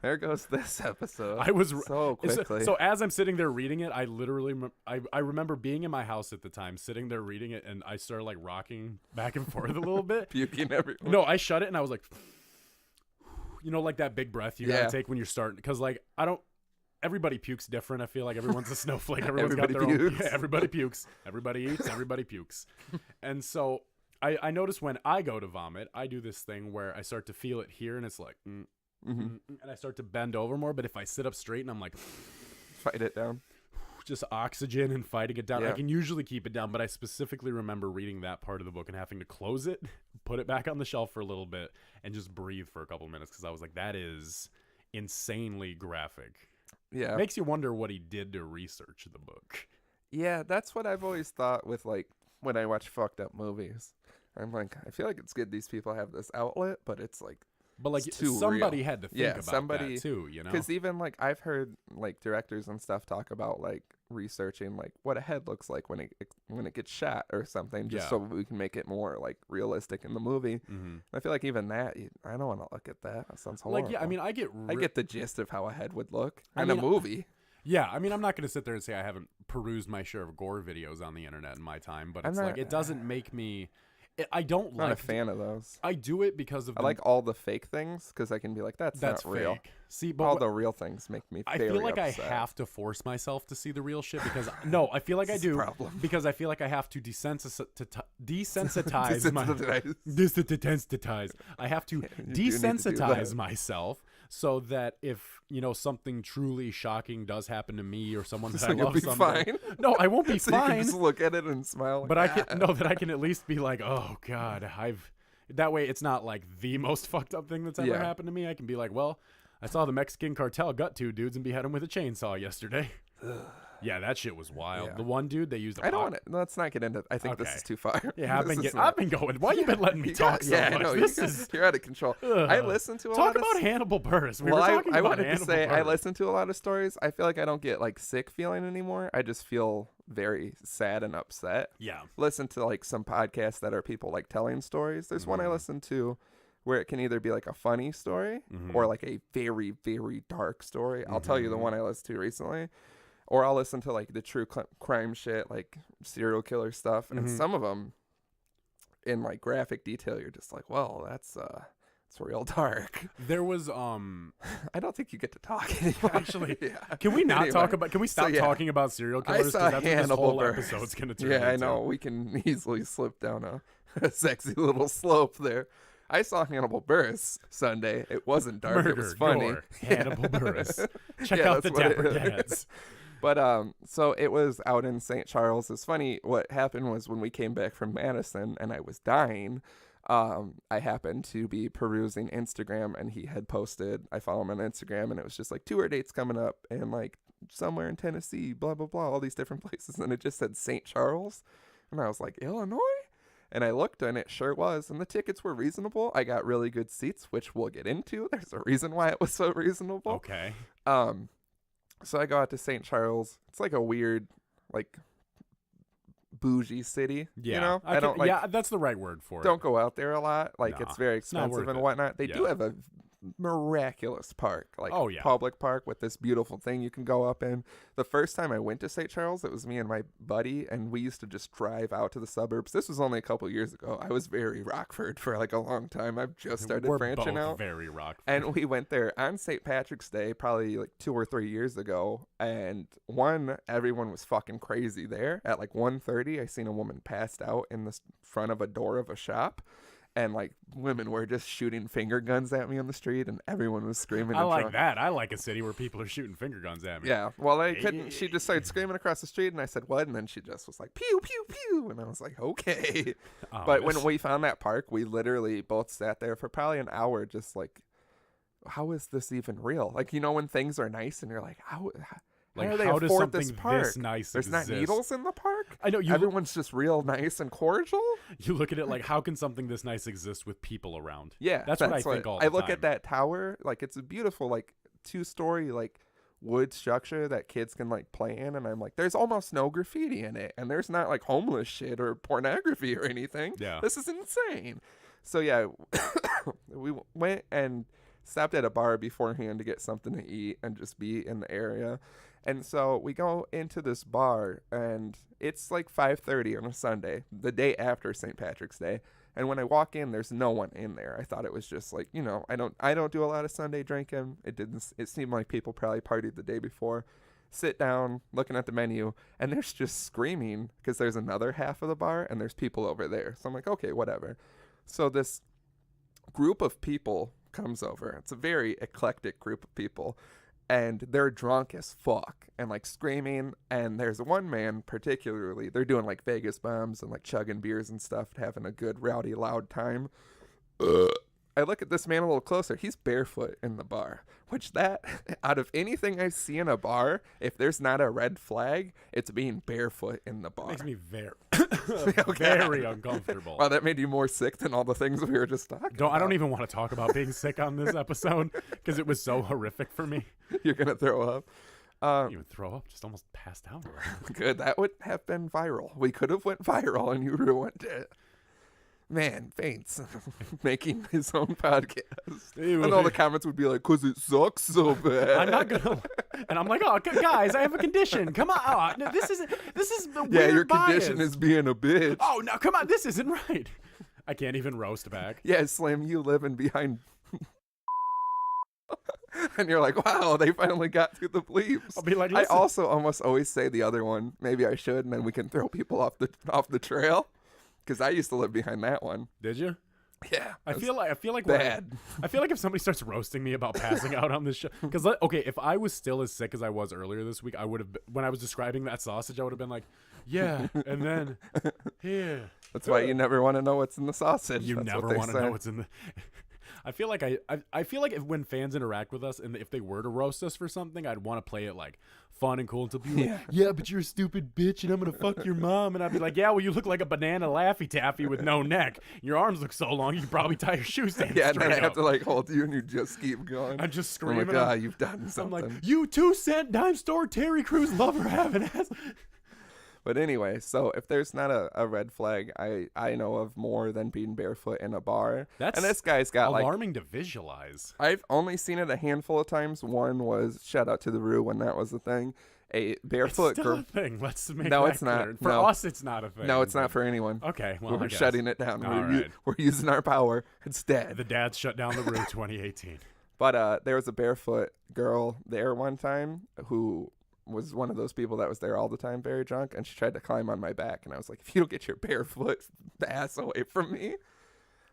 Speaker 2: There goes this episode.
Speaker 1: I was
Speaker 2: so quickly.
Speaker 1: So as I'm sitting there reading it, I literally I remember being in my house at the time, sitting there reading it, and I started like rocking back and forth a little bit,
Speaker 2: puking everywhere.
Speaker 1: No, I shut it and I was like, like that big breath you gotta take when you're starting, because like everybody pukes different. I feel like everyone's a snowflake. Everyone's got their own. Yeah, everybody pukes. Everybody eats. Everybody pukes. And so I notice when I go to vomit, I do this thing where I start to feel it here, and it's like. And I start to bend over more, but if I sit up straight and I'm like
Speaker 2: fight it down,
Speaker 1: just oxygen and fighting it down, I can usually keep it down. But I specifically remember reading that part of the book and having to close it, put it back on the shelf for a little bit, and just breathe for a couple of minutes, because I was like, that is insanely graphic.
Speaker 2: Yeah,
Speaker 1: it makes you wonder what he did to research the book.
Speaker 2: Yeah, that's what I've always thought with like when I watch fucked up movies. I'm like, I feel like it's good these people have this outlet, but it's like.
Speaker 1: But like somebody had to think about that too,
Speaker 2: Because even like I've heard like directors and stuff talk about like researching like what a head looks like when it gets shot or something, just so we can make it more like realistic in the movie. I feel like even that, I don't want to look at that. That sounds horrible.
Speaker 1: Like, yeah, I mean, I get
Speaker 2: the gist of how a head would look in a movie.
Speaker 1: Yeah, I mean, I'm not going to sit there and say I haven't perused my share of gore videos on the internet in my time, but it's like it doesn't make me. I don't like.
Speaker 2: I'm not a fan of those.
Speaker 1: I do it because of.
Speaker 2: I like all the fake things because I can be like, that's not real.
Speaker 1: Fake. See, but
Speaker 2: all the real things make me.
Speaker 1: I feel like
Speaker 2: upset.
Speaker 1: I have to force myself to see the real shit because I feel like I do because I feel like I have to desensitize I have to desensitize myself so that if something truly shocking does happen to me or someone that I love someday,
Speaker 2: fine.
Speaker 1: No, I won't be
Speaker 2: so
Speaker 1: fine.
Speaker 2: You can just look at it and smile.
Speaker 1: But I can know that I can at least be like, oh God, that way it's not like the most fucked up thing that's ever happened to me. I can be like, well, I saw the Mexican cartel gut 2 dudes and behead them with a chainsaw yesterday. Yeah, that shit was wild. Yeah. The one dude they used.
Speaker 2: I don't want to. Let's not get into. I think this is too far.
Speaker 1: Yeah, I've been going. Why you been letting me talk so much?
Speaker 2: No, you're out of control. I listen to a lot of.
Speaker 1: Talk about Hannibal Buress.
Speaker 2: I wanted to say I listen to a lot of stories. I feel like I don't get like sick feeling anymore. I just feel very sad and upset.
Speaker 1: Yeah.
Speaker 2: Listen to like some podcasts that are people like telling stories. There's one I listen to where it can either be like a funny story or like a very, very dark story. I'll tell you the one I listened to recently. Or I'll listen to like the true crime shit, like serial killer stuff. And some of them in like graphic detail, you're just like, well, that's real dark.
Speaker 1: There was
Speaker 2: I don't think you get to talk anymore.
Speaker 1: Actually, can we not talk about? Can we stop talking about serial killers?
Speaker 2: I saw Hannibal Buress.
Speaker 1: Episode's gonna turn
Speaker 2: I know we can easily slip down a sexy little slope there. I saw Hannibal Buress Sunday. It wasn't dark. It was funny.
Speaker 1: Hannibal Buress. Check out the Dapper Dads.
Speaker 2: But so it was out in St. Charles. It's funny. What happened was when we came back from Madison and I was dying, I happened to be perusing Instagram and he had posted, I follow him on Instagram, and it was just like tour dates coming up and like somewhere in Tennessee, blah, blah, blah, all these different places. And it just said St. Charles. And I was like, Illinois? And I looked and it sure was. And the tickets were reasonable. I got really good seats, which we'll get into. There's a reason why it was so reasonable.
Speaker 1: Okay.
Speaker 2: So I go out to St. Charles. It's like a weird, like, bougie city.
Speaker 1: Yeah.
Speaker 2: I don't like.
Speaker 1: Yeah, that's the right word for it.
Speaker 2: Don't go out there a lot. Like, it's very expensive and whatnot. They do have a miraculous park, like public park with this beautiful thing you can go up in. The first time I went to St. Charles, it was me and my buddy, and we used to just drive out to the suburbs. This was only a couple years ago. I was very Rockford for like a long time. I've just started branching out.
Speaker 1: Very Rockford.
Speaker 2: And we went there on St. Patrick's Day, probably like 2 or 3 years ago. And everyone was fucking crazy there. At like 1:30, I seen a woman passed out in the front of a door of a shop. And like women were just shooting finger guns at me on the street, and everyone was screaming.
Speaker 1: I like that. I like a city where people are shooting finger guns at me.
Speaker 2: Yeah. Well, I couldn't. She just started screaming across the street, and I said, "What?" And then she just was like, "Pew pew pew," and I was like, "Okay." But when we found that park, we literally both sat there for probably an hour, just like, how is this even real? Like, when things are nice, and you're like,
Speaker 1: Like,
Speaker 2: how do they
Speaker 1: how does
Speaker 2: afford
Speaker 1: something
Speaker 2: this park?
Speaker 1: this nice
Speaker 2: There's
Speaker 1: exist?
Speaker 2: not needles in the park?
Speaker 1: I know.
Speaker 2: Everyone's just real nice and cordial?
Speaker 1: You look at it like, how can something this nice exist with people around?
Speaker 2: Yeah.
Speaker 1: That's what I think all the time.
Speaker 2: I look at that tower, like, it's a beautiful, like, 2-story, like, wood structure that kids can, like, play in, and I'm like, there's almost no graffiti in it, and there's not, like, homeless shit or pornography or anything.
Speaker 1: Yeah.
Speaker 2: This is insane. So, yeah, we went and stopped at a bar beforehand to get something to eat and just be in the area. And so we go into this bar, and it's like 5:30 on a Sunday, the day after St. Patrick's Day. And when I walk in, there's no one in there. I thought it was just like, you know, I don't do a lot of Sunday drinking. It seemed like people probably partied the day before. Sit down, looking at the menu, and there's just screaming because there's another half of the bar and there's people over there. So I'm like, okay, whatever. So this group of people comes over. It's a very eclectic group of people. And they're drunk as fuck and like screaming. And there's one man particularly, they're doing like Vegas bombs and like chugging beers and stuff, having a good rowdy loud time. I look at this man a little closer. He's barefoot in the bar, which that out of anything I see in a bar, if there's not a red flag, it's being barefoot in the bar.
Speaker 1: Makes me very, very uncomfortable.
Speaker 2: Wow, that made you more sick than all the things we were just talking about.
Speaker 1: I don't even want to talk about being sick on this episode because it was so horrific for me.
Speaker 2: You're going to throw up.
Speaker 1: I didn't even throw up, just almost passed out.
Speaker 2: Good. That would have been viral. We could have went viral and you ruined it. Man, Faints making his own podcast. And all the comments would be like, because it sucks so bad.
Speaker 1: I'm not going to. And I'm like, oh, guys, I have a condition. Come on. Oh, no, this is the weird
Speaker 2: Yeah, your
Speaker 1: bias.
Speaker 2: condition is being a bitch.
Speaker 1: Oh, no, come on. This isn't right. I can't even roast back.
Speaker 2: Yeah, Slim, you living behind. And you're like, wow, they finally got through the bleeps.
Speaker 1: I'll be like,
Speaker 2: I also almost always say the other one. Maybe I should, and then we can throw people off the trail. Because I used to live behind that one.
Speaker 1: Did you?
Speaker 2: Yeah.
Speaker 1: I feel like
Speaker 2: bad.
Speaker 1: I feel like if somebody starts roasting me about passing out on this show, because okay, if I was still as sick as I was earlier this week, I would have. When I was describing that sausage, I would have been like, yeah, and then here.
Speaker 2: That's why you never want to know what's in the sausage.
Speaker 1: You never want to know what's in the. I feel like I feel like when fans interact with us and if they were to roast us for something, I'd want to play it like fun and cool until people like, yeah, but you're a stupid bitch and I'm gonna fuck your mom, and I'd be like, yeah, well, you look like a banana Laffy Taffy with no neck. Your arms look so long you could probably tie your shoes down.
Speaker 2: Yeah, and then I have to like hold you and you just keep going.
Speaker 1: I'm just screaming.
Speaker 2: Oh my God, you've done something.
Speaker 1: I'm like, you 2-cent dime store Terry Crews lover having ass.
Speaker 2: But anyway, so if there's not a red flag, I know of more than being barefoot in a bar.
Speaker 1: That's
Speaker 2: and this guy's got
Speaker 1: alarming to visualize.
Speaker 2: I've only seen it a handful of times. One was, shout out to the Rue when that was a thing, a barefoot
Speaker 1: girl. It's still a thing. Let's make
Speaker 2: no,
Speaker 1: that
Speaker 2: it's
Speaker 1: clear.
Speaker 2: not.
Speaker 1: For us, it's not a thing.
Speaker 2: No, it's not for anyone.
Speaker 1: Okay, well,
Speaker 2: we're shutting it down.
Speaker 1: Right.
Speaker 2: We're using our power. It's dead.
Speaker 1: The dad shut down the Rue 2018.
Speaker 2: But there was a barefoot girl there one time who was one of those people that was there all the time, very drunk, and she tried to climb on my back, and I was like, if you don't get your barefoot ass away from me.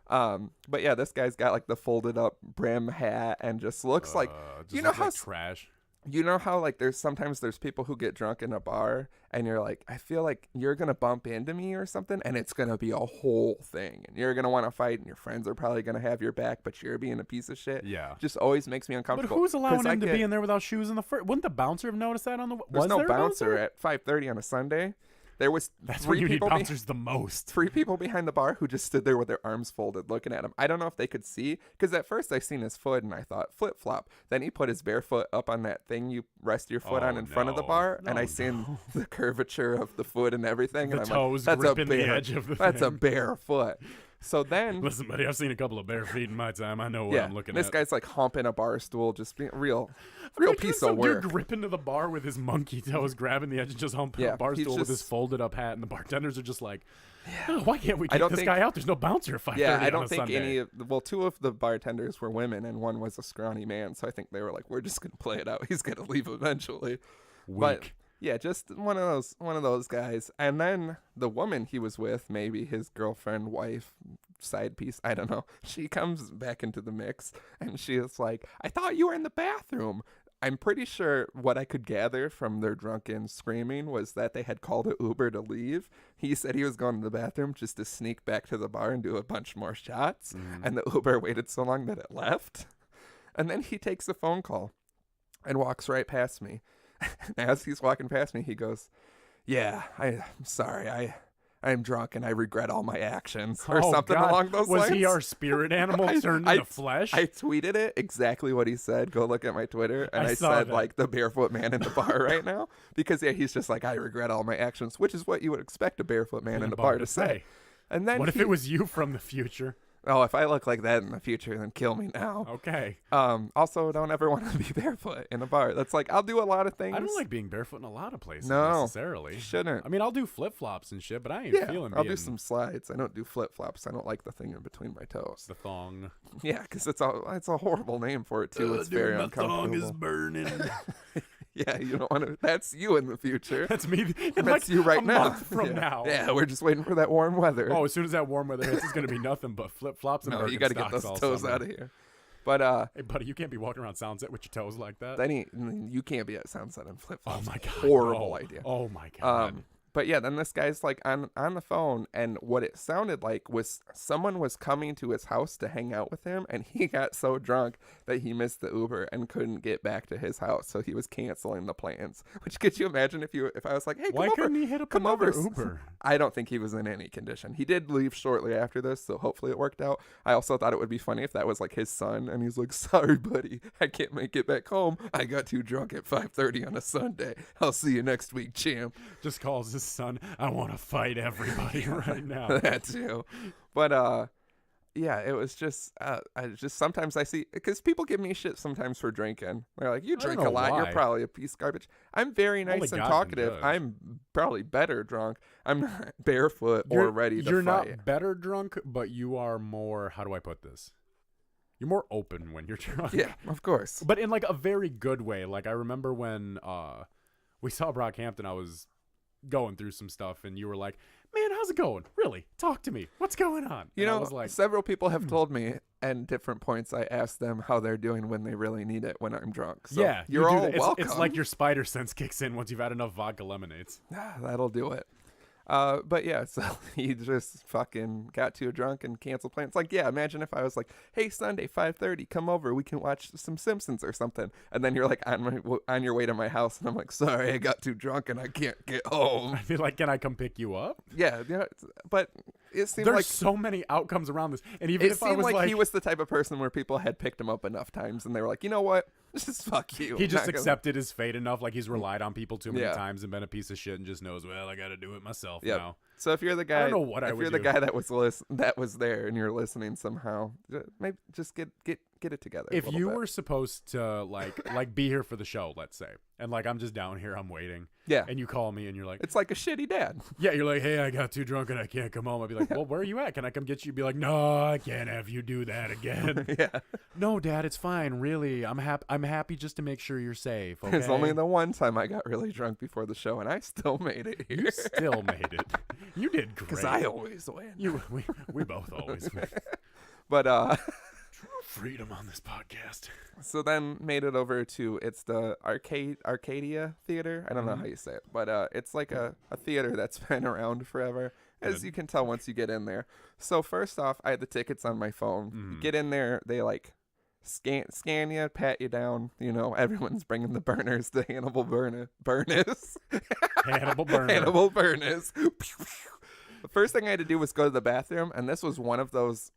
Speaker 2: But yeah, this guy's got like the folded up brim hat and just looks like, you know how
Speaker 1: like trash.
Speaker 2: You know how like sometimes there's people who get drunk in a bar and you're like, I feel like you're going to bump into me or something, and it's going to be a whole thing and you're going to want to fight and your friends are probably going to have your back, but you're being a piece of shit.
Speaker 1: Yeah.
Speaker 2: Just always makes me uncomfortable.
Speaker 1: But who's allowing him to be in there without shoes in the first? Wouldn't the bouncer have noticed that on the?
Speaker 2: There's no bouncer at 5:30 on a Sunday. There was
Speaker 1: That's where you need bouncers the most.
Speaker 2: 3 people behind the bar who just stood there with their arms folded looking at him. I don't know if they could see, because at first I seen his foot and I thought flip-flop. Then he put his bare foot up on that thing you rest your foot on in front of the bar, and I seen the curvature of the foot and everything.
Speaker 1: The
Speaker 2: and
Speaker 1: toes gripping the edge of the thing.
Speaker 2: That's a bare foot. So then...
Speaker 1: Listen, buddy, I've seen a couple of bare feet in my time. I know what I'm looking at.
Speaker 2: This guy's like humping a bar stool, just being real piece of work.
Speaker 1: Dude gripping to the bar with his monkey toes, grabbing the edge and just humping a bar stool with his folded up hat, and the bartenders are just like, oh, why can't we kick this guy out? There's no bouncer at 5:30
Speaker 2: Yeah, I don't think
Speaker 1: Sunday.
Speaker 2: any of... Well, 2 of the bartenders were women, and one was a scrawny man, so I think they were like, we're just going to play it out. He's going to leave eventually.
Speaker 1: Weak.
Speaker 2: But yeah, just one of those guys. And then the woman he was with, maybe his girlfriend, wife, side piece, I don't know. She comes back into the mix and she is like, I thought you were in the bathroom. I'm pretty sure what I could gather from their drunken screaming was that they had called an Uber to leave. He said he was going to the bathroom just to sneak back to the bar and do a bunch more shots. And the Uber waited so long that it left. And then he takes a phone call and walks right past me. As he's walking past me, he goes, "Yeah, I'm sorry. I'm drunk and I regret all my actions," or something along those lines.
Speaker 1: Was he our spirit animal turned into flesh?
Speaker 2: I tweeted it exactly what he said. Go look at my Twitter. And I said, like, the barefoot man in the bar right now. Because, yeah, he's just like, I regret all my actions, which is what you would expect a barefoot man in the bar to say. And then
Speaker 1: what if it was you from the future?
Speaker 2: Oh, if I look like that in the future, then kill me now.
Speaker 1: Okay.
Speaker 2: Also, don't ever want to be barefoot in a bar. That's like, I'll do a lot of things.
Speaker 1: I don't like being barefoot in a lot of places necessarily.
Speaker 2: You shouldn't.
Speaker 1: I mean, I'll do flip-flops and shit, but I ain't feeling
Speaker 2: I'll do some slides. I don't do flip-flops. I don't like the thing in between my toes.
Speaker 1: The thong.
Speaker 2: Yeah, because it's a horrible name for it, too. It's very uncomfortable.
Speaker 1: My thong is burning.
Speaker 2: Yeah, you don't want to. That's you in the future.
Speaker 1: That's me.
Speaker 2: That's like you right now.
Speaker 1: Month from now.
Speaker 2: Yeah, we're just waiting for that warm weather.
Speaker 1: Oh, as soon as that warm weather hits, it's going to be nothing but flip-flops and Birkenstocks.
Speaker 2: You got to get those toes out of here. But
Speaker 1: hey, buddy, you can't be walking around Soundset with your toes like that.
Speaker 2: You can't be at Soundset in flip-flops.
Speaker 1: Oh my god,
Speaker 2: horrible idea.
Speaker 1: Oh my god.
Speaker 2: But yeah, then this guy's like on the phone, and what it sounded like was someone was coming to his house to hang out with him, and he got so drunk that he missed the Uber and couldn't get back to his house, so he was canceling the plans. Which, could you imagine if I was like, hey,
Speaker 1: why couldn't he hit up another Uber?
Speaker 2: I don't think he was in any condition. He did leave shortly after this, so hopefully it worked out. I also thought it would be funny if that was like his son, and he's like, sorry, buddy, I can't make it back home. I got too drunk at 5:30 on a Sunday. I'll see you next week, champ.
Speaker 1: Just calls his son, I want to fight everybody right now.
Speaker 2: That too. But yeah, it was just I just sometimes I see, because people give me shit sometimes for drinking. They're like, you drink a lot, you're probably a piece of garbage. I'm very nice and talkative. I'm probably better drunk. I'm not barefoot or ready to fight.
Speaker 1: You're not better drunk, but you are more, how do I put this? You're more open when you're drunk.
Speaker 2: Yeah, of course.
Speaker 1: But in like a very good way. Like I remember when we saw Brockhampton, I was going through some stuff, and you were like, man, how's it going? Really? Talk to me. What's going on?
Speaker 2: You know, I was like, several people have told me at different points I ask them how they're doing when they really need it when I'm drunk. So
Speaker 1: yeah,
Speaker 2: you're all welcome.
Speaker 1: It's like your spider sense kicks in once you've had enough vodka lemonades.
Speaker 2: That'll do it. But yeah, so he just fucking got too drunk and canceled plans. Like, yeah, imagine if I was like, hey, Sunday, 5:30, come over, we can watch some Simpsons or something. And then you're like on your way to my house, and I'm like, sorry, I got too drunk and I can't get home.
Speaker 1: I'd be like, can I come pick you up?
Speaker 2: Yeah, but it seemed
Speaker 1: there's so many outcomes around this. And even if I was
Speaker 2: like he was the type of person where people had picked him up enough times, and they were like, you know what? Just fuck you.
Speaker 1: He just accepted his fate enough, like he's relied on people too many times and been a piece of shit and just knows, well, I got to do it myself now.
Speaker 2: So if you're the guy,
Speaker 1: I don't know what I would do.
Speaker 2: If you're the guy that was there and you're listening somehow, maybe just get it together.
Speaker 1: If you were supposed to like be here for the show, let's say, and like I'm just down here, I'm waiting.
Speaker 2: Yeah.
Speaker 1: And you call me and you're like,
Speaker 2: it's like a shitty dad.
Speaker 1: Yeah, you're like, hey, I got too drunk and I can't come home. I'd be like, well, where are you at? Can I come get you? You'd be like, no, I can't have you do that again.
Speaker 2: Yeah.
Speaker 1: No, Dad, it's fine. Really, I'm happy just to make sure you're safe. Okay?
Speaker 2: It's only the one time I got really drunk before the show, and I still made it here.
Speaker 1: You still made it. You did great.
Speaker 2: Because I always win.
Speaker 1: We both always win.
Speaker 2: But
Speaker 1: freedom on this podcast.
Speaker 2: So then made it over to, it's the Arcadia Theater. I don't know how you say it, but it's like a theater that's been around forever, as you can tell once you get in there. So first off, I had the tickets on my phone. You get in there, they like scan you, pat you down. You know, everyone's bringing the burners to Hannibal Buress.
Speaker 1: Hannibal Buress.
Speaker 2: Hannibal Buress. The first thing I had to do was go to the bathroom, and this was one of those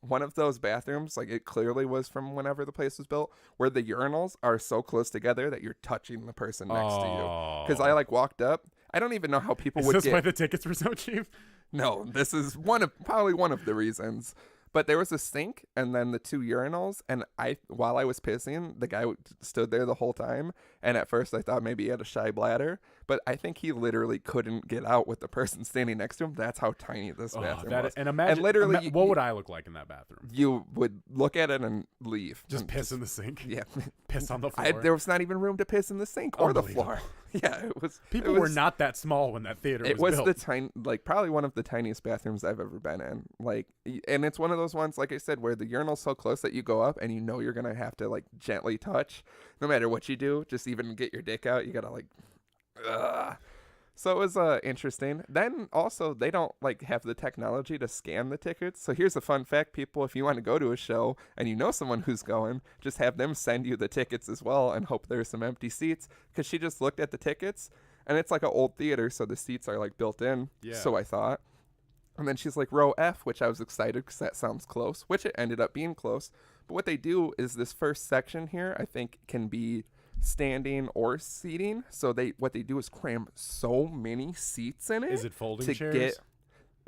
Speaker 2: bathrooms, like it clearly was from whenever the place was built, where the urinals are so close together that you're touching the person next to you. Because I like walked up. I don't even know how people would get.
Speaker 1: Is this why the tickets were so cheap?
Speaker 2: No, this is probably one of the reasons. But there was a sink and then the two urinals, and while I was pissing, the guy stood there the whole time. And at first I thought maybe he had a shy bladder, but I think he literally couldn't get out with the person standing next to him. That's how tiny this bathroom was.
Speaker 1: And imagine, and literally, what would I look like in that bathroom?
Speaker 2: You would look at it and leave.
Speaker 1: Just piss in the sink?
Speaker 2: Yeah.
Speaker 1: Piss on the floor?
Speaker 2: There was not even room to piss in the sink or the floor. Yeah, it was.
Speaker 1: People were not that small when that theater was built.
Speaker 2: It was probably one of the tiniest bathrooms I've ever been in. Like, and it's one of those ones, like I said, where the urinal's so close that you go up and you know you're gonna have to like gently touch, no matter what you do. Just even get your dick out, you gotta like. So it was interesting. Then also they don't like have the technology to scan the tickets. So here's a fun fact, people: if you want to go to a show and you know someone who's going, just have them send you the tickets as well, and hope there's some empty seats. Because she just looked at the tickets, and it's like an old theater, so the seats are like built in.
Speaker 1: Yeah.
Speaker 2: So I thought. And then she's like, row F, which I was excited because that sounds close, which it ended up being close. But what they do is this first section here, I think, can be standing or seating. So what they do is cram so many seats in it.
Speaker 1: Is it folding
Speaker 2: to
Speaker 1: chairs?
Speaker 2: Get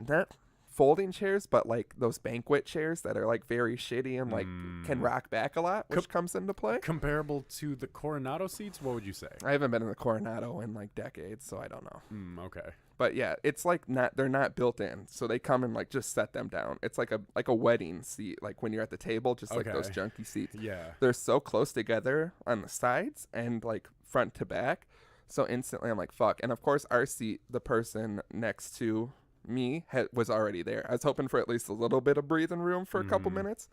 Speaker 2: not folding chairs, but like those banquet chairs that are like very shitty and like can rock back a lot, which comes into play.
Speaker 1: Comparable to the Coronado seats, what would you say?
Speaker 2: I haven't been in the Coronado in like decades, so I don't know.
Speaker 1: Okay.
Speaker 2: But yeah, it's like they're not built in, so they come and like just set them down. It's like a wedding seat, like when you're at the table, just like those junky seats.
Speaker 1: Yeah.
Speaker 2: They're so close together on the sides and like front to back. So instantly I'm like, fuck. And of course our seat, the person next to me was already there. I was hoping for at least a little bit of breathing room for a couple minutes.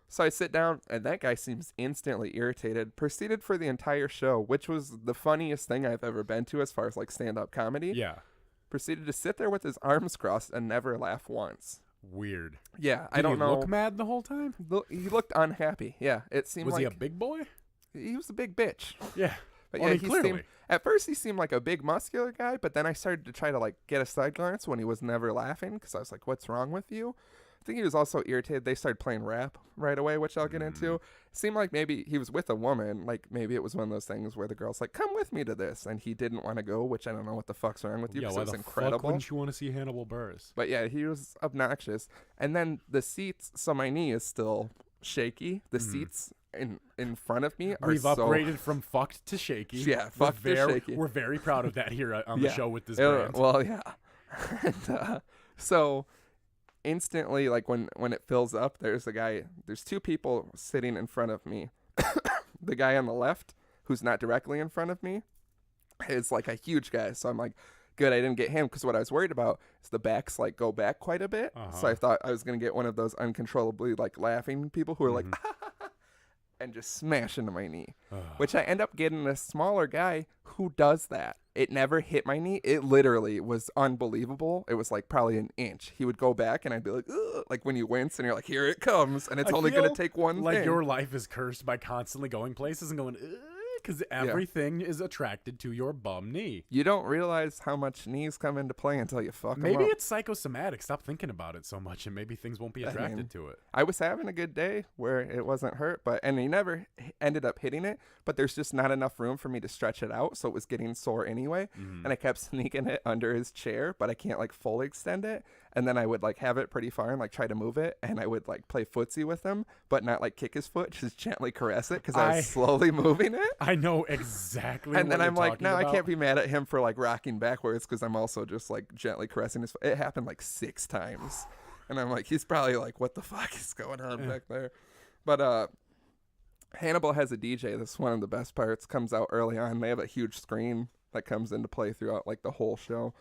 Speaker 2: So I sit down, and that guy seems instantly irritated, proceeded for the entire show, which was the funniest thing I've ever been to as far as like stand-up comedy.
Speaker 1: Yeah.
Speaker 2: Proceeded to sit there with his arms crossed and never laugh once.
Speaker 1: Weird.
Speaker 2: Yeah, I don't know.
Speaker 1: Did he look mad the whole time?
Speaker 2: He looked unhappy. Yeah, it seemed
Speaker 1: Was
Speaker 2: like...
Speaker 1: he a big boy?
Speaker 2: He was a big bitch.
Speaker 1: Yeah.
Speaker 2: But
Speaker 1: well,
Speaker 2: yeah,
Speaker 1: I mean, clearly.
Speaker 2: At first he seemed like a big muscular guy, but then I started to try to like get a side glance when he was never laughing, because I was like, what's wrong with you? I think he was also irritated. They started playing rap right away, which I'll get into. It seemed like maybe he was with a woman. Like maybe it was one of those things where the girl's like, come with me to this. And he didn't want to go, which I don't know what the fuck's wrong with you, because it was incredible.
Speaker 1: Fuck wouldn't you want to see Hannibal Buress?
Speaker 2: But yeah, he was obnoxious. And then the seats, so my knee is still shaky. The seats in front of me are
Speaker 1: upgraded from fucked to shaky.
Speaker 2: Yeah, fucked to shaky.
Speaker 1: We're very proud of that here on the show with this brand.
Speaker 2: Well, yeah. And, so instantly, like when it fills up, there's two people sitting in front of me. The guy on the left, who's not directly in front of me, is like a huge guy. So I'm like, good, I didn't get him, because what I was worried about is the backs like go back quite a bit. So I thought I was gonna get one of those uncontrollably like laughing people who are like and just smash into my knee, which I end up getting a smaller guy who does that. It never hit my knee. It literally was unbelievable. It was like probably an inch. He would go back and I'd be like, ugh, like when you wince and you're like, here it comes, and it's only going to take one
Speaker 1: like
Speaker 2: thing.
Speaker 1: Your life is cursed by constantly going places and going, because everything is attracted to your bum knee.
Speaker 2: You don't realize how much knees come into play until you fuck them up.
Speaker 1: Maybe it's psychosomatic. Stop thinking about it so much, and maybe things won't be attracted to it.
Speaker 2: I was having a good day where it wasn't hurt, and he never ended up hitting it, but there's just not enough room for me to stretch it out, so it was getting sore anyway. And I kept sneaking it under his chair, but I can't like fully extend it. And then I would like have it pretty far and like try to move it, and I would like play footsie with him, but not like kick his foot, just gently caress it, because I was slowly moving it.
Speaker 1: I know exactly.
Speaker 2: And then I'm like, no,
Speaker 1: about.
Speaker 2: I can't be mad at him for like rocking backwards, because I'm also just like gently caressing his foot. It happened like 6 times, and I'm like, he's probably like, what the fuck is going on back there? But Hannibal has a DJ. This is one of the best parts. Comes out early on. They have a huge screen that comes into play throughout like the whole show.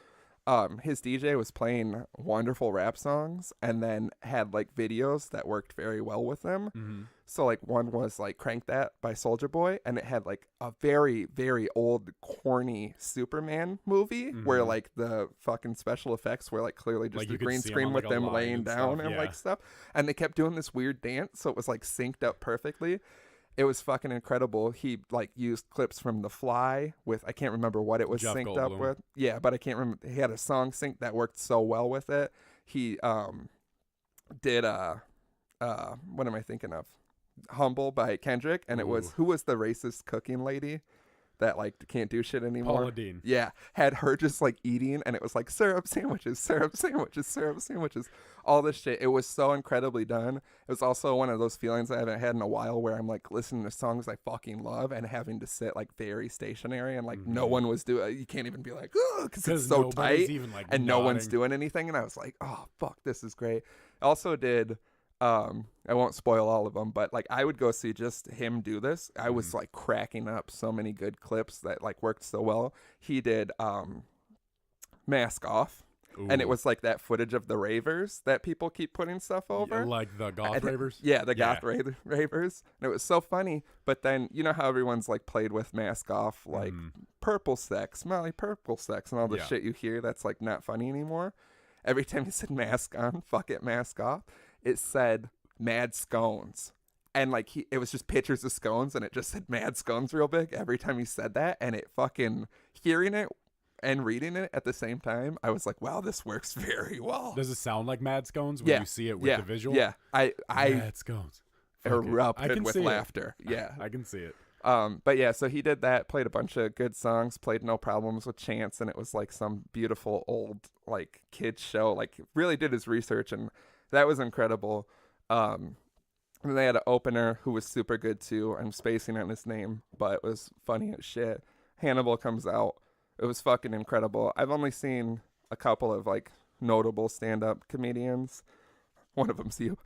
Speaker 2: His DJ was playing wonderful rap songs, and then had like videos that worked very well with them. So like one was like Crank That by Soulja Boy, and it had like a very, very old corny Superman movie where like the fucking special effects were like clearly just a green screen with them laying down and like stuff. And they kept doing this weird dance, so it was like synced up perfectly. It was fucking incredible. He like used clips from The Fly with, I can't remember what it was
Speaker 1: Jeff
Speaker 2: synced
Speaker 1: Goldblum.
Speaker 2: up with. Yeah, but I can't remember. He had a song synced that worked so well with it. He did what am I thinking of? Humble by Kendrick, and it was, who was the racist cooking lady that like can't do shit anymore?
Speaker 1: Paula Deen.
Speaker 2: Yeah, had her just like eating, and it was like syrup sandwiches, syrup sandwiches, syrup sandwiches, all this shit. It was so incredibly done. It was also one of those feelings I haven't had in a while, where I'm like listening to songs I fucking love and having to sit like very stationary, and like no one was doing. You can't even be like, oh, because it's so tight,
Speaker 1: even, like,
Speaker 2: and no one's doing anything. And I was like, oh fuck, this is great. Also did. I won't spoil all of them, but like I would go see just him do this. I was like cracking up so many good clips that like worked so well. He did Mask Off, and it was like that footage of the ravers that people keep putting stuff over.
Speaker 1: Yeah, like the goth ravers?
Speaker 2: Yeah, the goth ravers. And it was so funny. But then, you know how everyone's like played with mask off, like purple sex, smelly purple sex, and all the shit you hear that's like not funny anymore. Every time he said mask on, fuck it, mask off, it said mad scones. And like it was just pictures of scones, and it just said mad scones real big every time he said that. And it fucking, hearing it and reading it at the same time, I was like, wow, this works very well.
Speaker 1: Does it sound like mad scones when you see it with the visual?
Speaker 2: Yeah. I
Speaker 1: mad scones.
Speaker 2: Erupted with laughter. Yeah.
Speaker 1: I can see it.
Speaker 2: But yeah, so he did that, played a bunch of good songs, played No Problems with Chance, and it was like some beautiful old like kids show. Like really did his research, and that was incredible. And they had an opener who was super good too. I'm spacing on his name, but it was funny as shit. Hannibal comes out. It was fucking incredible. I've only seen a couple of like notable stand-up comedians. One of them's you.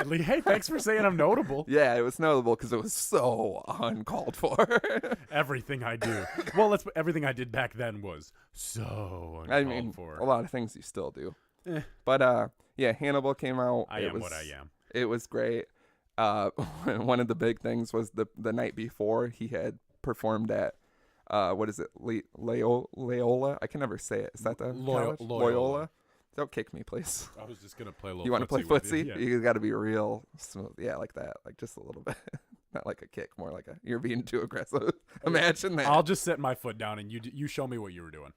Speaker 1: Hey, thanks for saying I'm notable.
Speaker 2: Yeah, it was notable because it was so uncalled for.
Speaker 1: Everything I do. Well, everything I did back then was so uncalled for.
Speaker 2: A lot of things you still do. But yeah, Hannibal came out.
Speaker 1: I am what I am.
Speaker 2: It was great. One of the big things was the night before he had performed at what is it? Loyola? I can never say it. Is that the Loyola? Don't kick me, please.
Speaker 1: I was just going to play a little
Speaker 2: You want to play footsie?
Speaker 1: Yeah.
Speaker 2: You got to be real smooth. Yeah, like that. Like just a little bit. Not like a kick, more like you're being too aggressive. Imagine that.
Speaker 1: I'll just set my foot down and you show me what you were doing.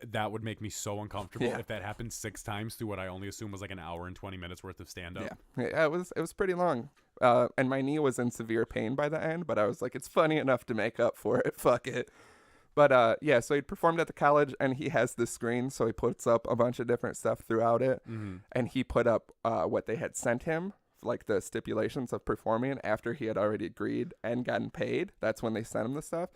Speaker 1: That would make me so uncomfortable if that happened 6 times through what I only assume was like an hour and 20 minutes worth of stand-up.
Speaker 2: Yeah, it was pretty long. And my knee was in severe pain by the end, but I was like, it's funny enough to make up for it. Fuck it. But yeah, so he performed at the college, and he has this screen, so he puts up a bunch of different stuff throughout it. And he put up what they had sent him, like the stipulations of performing after he had already agreed and gotten paid. That's when they sent him the stuff.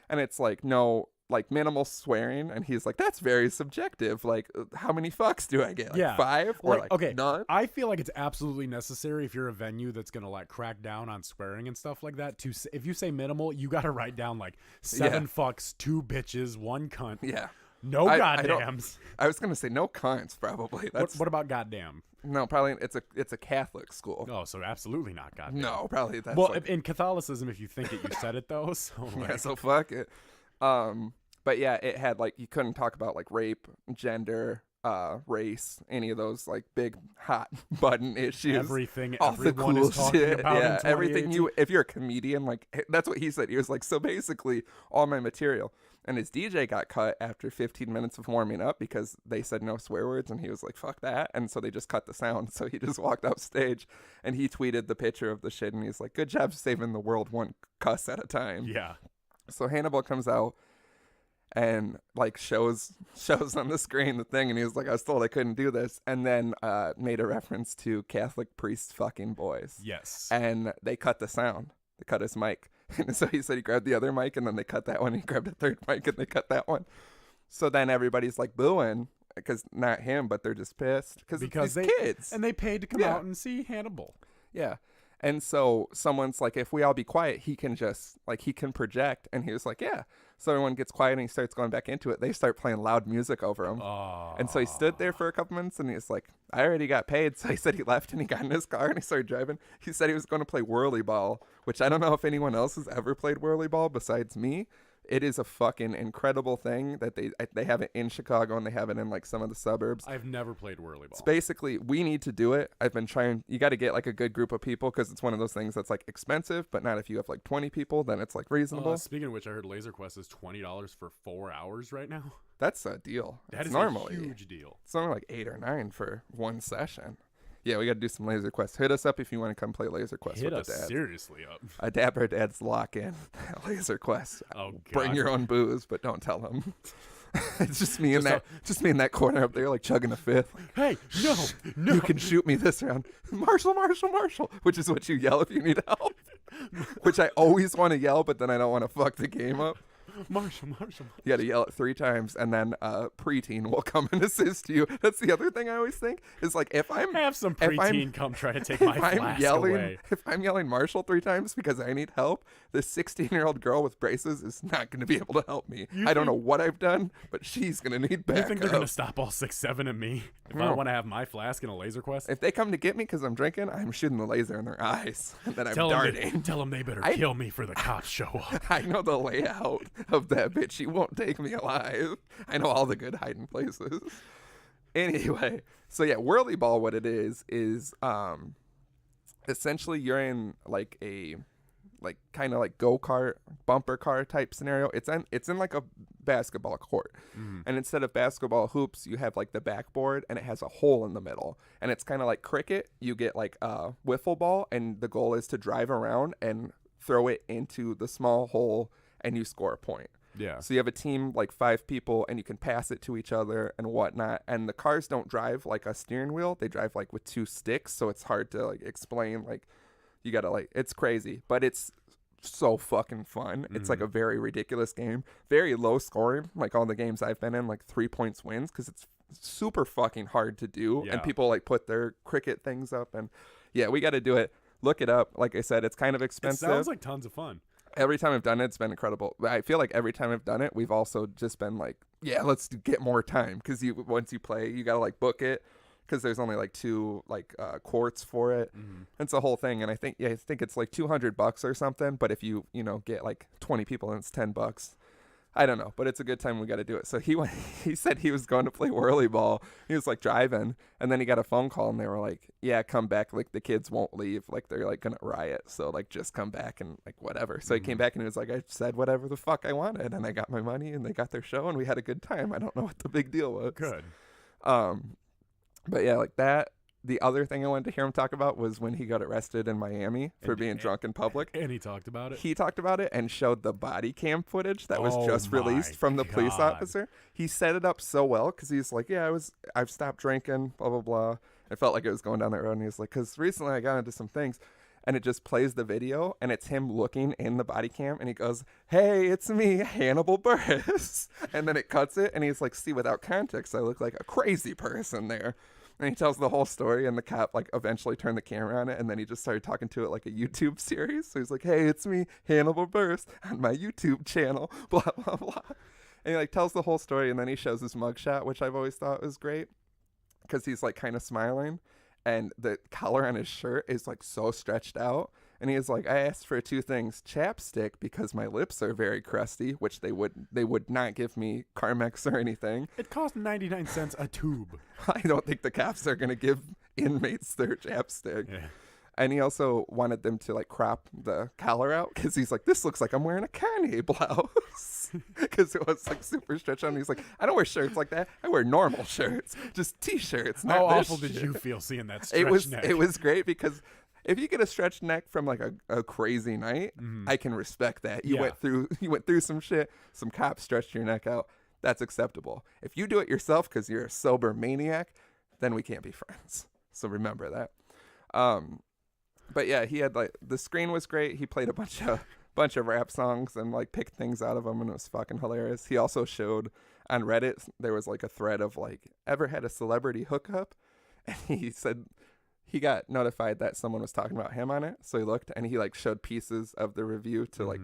Speaker 2: And it's like, no, like minimal swearing, and he's like, that's very subjective. Like, how many fucks do I get? Like 5 or like
Speaker 1: okay,
Speaker 2: none?
Speaker 1: I feel like it's absolutely necessary if you're a venue that's gonna like crack down on swearing and stuff like that. If you say minimal, you gotta write down like 7 fucks, 2 bitches, 1 cunt.
Speaker 2: Yeah.
Speaker 1: No goddams.
Speaker 2: I was gonna say no cunts, probably.
Speaker 1: What about goddamn?
Speaker 2: No, probably it's a Catholic school.
Speaker 1: Oh, so absolutely not goddamn.
Speaker 2: No, probably that's
Speaker 1: well, in Catholicism, if you think it, you said it though. So
Speaker 2: yeah, so fuck it. But yeah, it had like you couldn't talk about like rape, gender, race, any of those like big hot button issues.
Speaker 1: Everything
Speaker 2: all
Speaker 1: everyone
Speaker 2: the cool
Speaker 1: is talking
Speaker 2: shit.
Speaker 1: about.
Speaker 2: Yeah, everything if you're a comedian, like that's what he said. He was like, so basically all my material. And his DJ got cut after 15 minutes of warming up because they said no swear words, and he was like, fuck that. And so they just cut the sound. So he just walked off stage, and he tweeted the picture of the shit, and he's like, good job saving the world one cuss at a time.
Speaker 1: Yeah.
Speaker 2: So Hannibal comes out and like shows on the screen the thing, and he was like, I was told I couldn't do this, and then made a reference to Catholic priests fucking boys.
Speaker 1: Yes.
Speaker 2: And they cut the sound. They cut his mic. And so he said he grabbed the other mic, and then they cut that one. He grabbed a third mic, and they cut that one. So then everybody's like booing, because not him, but they're just pissed because these kids.
Speaker 1: And they paid to come out and see Hannibal.
Speaker 2: Yeah. And so someone's like, if we all be quiet, he can just, like, he can project. And he was like, yeah. So everyone gets quiet, and he starts going back into it. They start playing loud music over him. And so he stood there for a couple minutes, and he's like, I already got paid. So he said he left, and he got in his car, and he started driving. He said he was going to play whirly ball, which I don't know if anyone else has ever played whirly ball besides me. It is a fucking incredible thing that they have it in Chicago, and they have it in like some of the suburbs.
Speaker 1: I've never played whirly ball.
Speaker 2: It's basically, we need to do it. I've been trying. You got to get like a good group of people, because it's one of those things that's like expensive, but not if you have like 20 people, then it's like reasonable.
Speaker 1: Speaking of which, I heard Laser Quest is $20 for 4 hours right now.
Speaker 2: That's a deal.
Speaker 1: That is
Speaker 2: normally
Speaker 1: a huge deal.
Speaker 2: It's only like 8 or 9 for one session. Yeah, we got to do some Laser Quest. Hit us up if you want to come play Laser Quest with the dads. Hit us
Speaker 1: seriously up.
Speaker 2: A Dapper Dad's lock-in Laser Quest.
Speaker 1: Oh, God.
Speaker 2: Bring your own booze, but don't tell them. It's just me in that corner up there, like chugging a fifth.
Speaker 1: Hey, no.
Speaker 2: You can shoot me this round. Marshall, which is what you yell if you need help. Which I always want to yell, but then I don't want to fuck the game up.
Speaker 1: Marshall.
Speaker 2: You got to yell it 3 times, and then a preteen will come and assist you. That's the other thing I always think is like if I'm
Speaker 1: have some preteen come try to take my flask away.
Speaker 2: If I'm yelling Marshall 3 times because I need help, this 16-year-old girl with braces is not going to be able to help me. I don't know what I've done, but she's going to need backup.
Speaker 1: You think they're going to stop all 6'7" and me if I want to have my flask and a laser quest?
Speaker 2: If they come to get me because I'm drinking, I'm shooting the laser in their eyes, and then I'm darting.
Speaker 1: Tell them they better kill me for the cops show up.
Speaker 2: I know the layout of that bitch. She won't take me alive. I know all the good hiding places. Anyway, so yeah, whirly ball, what it is essentially you're in like a kind of like go-kart bumper car type scenario. It's in like a basketball court, and instead of basketball hoops, you have like the backboard, and it has a hole in the middle, and it's kind of like cricket. You get like a wiffle ball, and the goal is to drive around and throw it into the small hole, and you score a point.
Speaker 1: Yeah.
Speaker 2: So you have a team like 5 people, and you can pass it to each other and whatnot. And the cars don't drive like a steering wheel; they drive like with 2 sticks. So it's hard to like explain. Like you gotta like it's crazy, but it's so fucking fun. It's like a very ridiculous game, very low scoring. Like all the games I've been in, like 3 points wins because it's super fucking hard to do.
Speaker 1: Yeah.
Speaker 2: And people like put their cricket things up, and yeah, we got to do it. Look it up. Like I said, it's kind of expensive.
Speaker 1: It sounds like tons of fun.
Speaker 2: Every time I've done it, it's been incredible. I feel like every time I've done it, we've also just been like, yeah, let's get more time. Because once you play, you got to like book it. Because there's only like 2 like courts for it. It's a whole thing. And I think it's like $200 or something. But if you get like 20 people and it's $10. I don't know, but it's a good time. We got to do it. So he said he was going to play whirly ball. He was like driving, and then he got a phone call, and they were like, yeah, come back. Like the kids won't leave. Like they're like going to riot. So like just come back and like whatever. So he came back and he was like, I said whatever the fuck I wanted, and I got my money, and they got their show, and we had a good time. I don't know what the big deal was.
Speaker 1: Good.
Speaker 2: But yeah, like that. The other thing I wanted to hear him talk about was when he got arrested in Miami for being drunk in public.
Speaker 1: And he talked about it.
Speaker 2: He talked about it and showed the body cam footage that was just released from the police officer. He set it up so well because he's like, yeah, I've stopped drinking, blah, blah, blah. I felt like it was going down that road. And he's like, because recently I got into some things. And it just plays the video, and it's him looking in the body cam, and he goes, hey, it's me, Hannibal Buress. And then it cuts it, and he's like, see, without context, I look like a crazy person there. And he tells the whole story, and the cop like eventually turned the camera on it, and then he just started talking to it like a YouTube series. So he's like, hey, it's me, Hannibal Buress, on my YouTube channel, blah, blah, blah. And he like tells the whole story, and then he shows his mugshot, which I've always thought was great because he's like kind of smiling, and the collar on his shirt is like so stretched out. And he is like, I asked for 2 things, chapstick because my lips are very crusty, which they would not give me Carmex or anything.
Speaker 1: It cost 99 cents a tube.
Speaker 2: I don't think the cops are going to give inmates their chapstick.
Speaker 1: Yeah.
Speaker 2: And he also wanted them to like crop the collar out because he's like, this looks like I'm wearing a Kanye blouse because it was like super stretched on. And he's like, I don't wear shirts like that. I wear normal shirts, just T-shirts.
Speaker 1: How awful did you feel seeing that stretched neck?
Speaker 2: It was great because if you get a stretched neck from like a crazy night, I can respect that. You went through some shit. Some cops stretched your neck out. That's acceptable. If you do it yourself because you're a sober maniac, then we can't be friends. So remember that. But yeah, he had like the screen was great. He played a bunch of rap songs and like picked things out of them, and it was fucking hilarious. He also showed on Reddit there was like a thread of like, ever had a celebrity hookup? And he said he got notified that someone was talking about him on it, so he looked and he like showed pieces of the review to like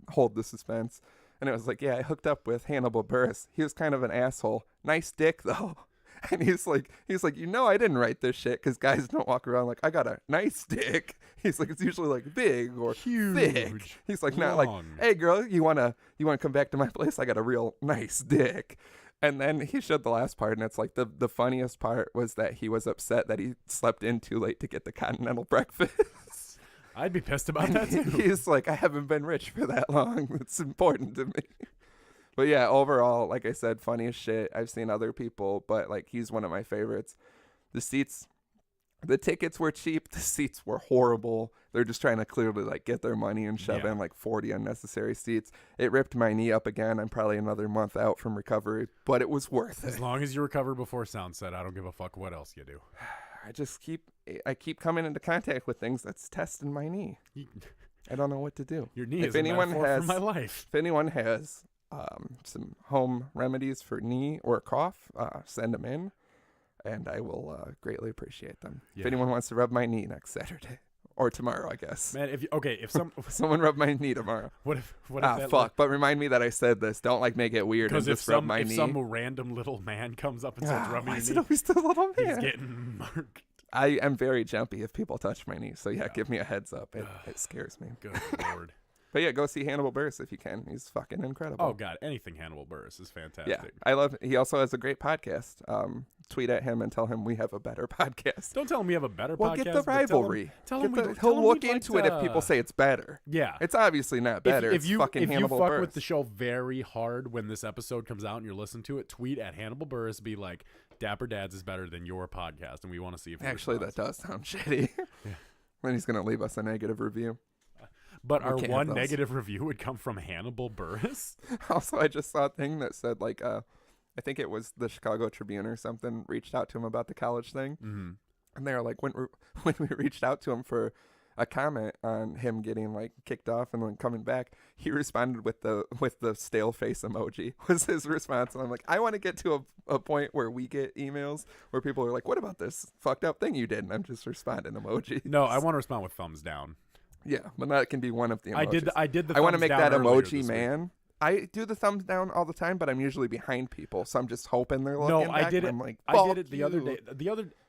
Speaker 2: hold the suspense. And it was like, yeah, I hooked up with Hannibal Buress. He was kind of an asshole. Nice dick though. And he's like, I didn't write this shit because guys don't walk around like, I got a nice dick. He's like, it's usually like big or
Speaker 1: huge,
Speaker 2: thick. He's like, not like, hey girl, you wanna come back to my place? I got a real nice dick. And then he showed the last part, and it's like the funniest part was that he was upset that he slept in too late to get the continental breakfast.
Speaker 1: I'd be pissed about that too.
Speaker 2: He's like, I haven't been rich for that long. It's important to me. But yeah, overall, like I said, funny as shit. I've seen other people, but like he's one of my favorites. The tickets were cheap. The seats were horrible. They're just trying to clearly like get their money and shove in like 40 unnecessary seats. It ripped my knee up again. I'm probably another month out from recovery, but it was worth it.
Speaker 1: As long as you recover before sunset, I don't give a fuck what else you do.
Speaker 2: I keep coming into contact with things that's testing my knee. I don't know what to do.
Speaker 1: Your knee is a metaphor for my life.
Speaker 2: If anyone has some home remedies for knee or cough, send them in, and I will greatly appreciate them. Yeah. If anyone wants to rub my knee next Saturday. Or tomorrow, I guess.
Speaker 1: Man, if
Speaker 2: someone rub my knee tomorrow.
Speaker 1: What if
Speaker 2: fuck. But remind me that I said this. Don't make it weird and just rub my knee.
Speaker 1: If some random little man comes up and starts rubbing your knee.
Speaker 2: Why is it always the little man?
Speaker 1: He's getting marked.
Speaker 2: I am very jumpy if people touch my knee. So give me a heads up. It scares me.
Speaker 1: Good Lord.
Speaker 2: But yeah, go see Hannibal Buress if you can. He's fucking incredible.
Speaker 1: Oh God, anything Hannibal Buress is fantastic.
Speaker 2: Yeah, I love. He also has a great podcast. Tweet at him and tell him we have a better podcast.
Speaker 1: Don't tell him we have a better podcast.
Speaker 2: Well, get the rivalry.
Speaker 1: He'll
Speaker 2: look into it if people say it's better.
Speaker 1: Yeah,
Speaker 2: it's obviously not better.
Speaker 1: If you fuck
Speaker 2: Buress.
Speaker 1: with the show very hard when this episode comes out and you're listening to it, tweet at Hannibal Buress. Be like, Dapper Dads is better than your podcast, and we want to see if
Speaker 2: actually that does sound shitty. Yeah. Then he's gonna leave us a negative review.
Speaker 1: But our one negative review would come from Hannibal Buress.
Speaker 2: Also, I just saw a thing that said, I think it was the Chicago Tribune or something, reached out to him about the college thing.
Speaker 1: Mm-hmm.
Speaker 2: And they were like, when we reached out to him for a comment on him getting, kicked off and then coming back, he responded with the stale face emoji was his response. And I'm like, I want to get to a point where we get emails where people are like, what about this fucked up thing you did? And I'm just responding emojis.
Speaker 1: No, I want to respond with thumbs down.
Speaker 2: Yeah, but that can be one of the emojis.
Speaker 1: I did the
Speaker 2: I want to make that emoji
Speaker 1: man.
Speaker 2: Week. I do the thumbs down all the time, but I'm usually behind people, so I'm just hoping they're looking back.
Speaker 1: I did it.
Speaker 2: I'm like,
Speaker 1: I did it the other day.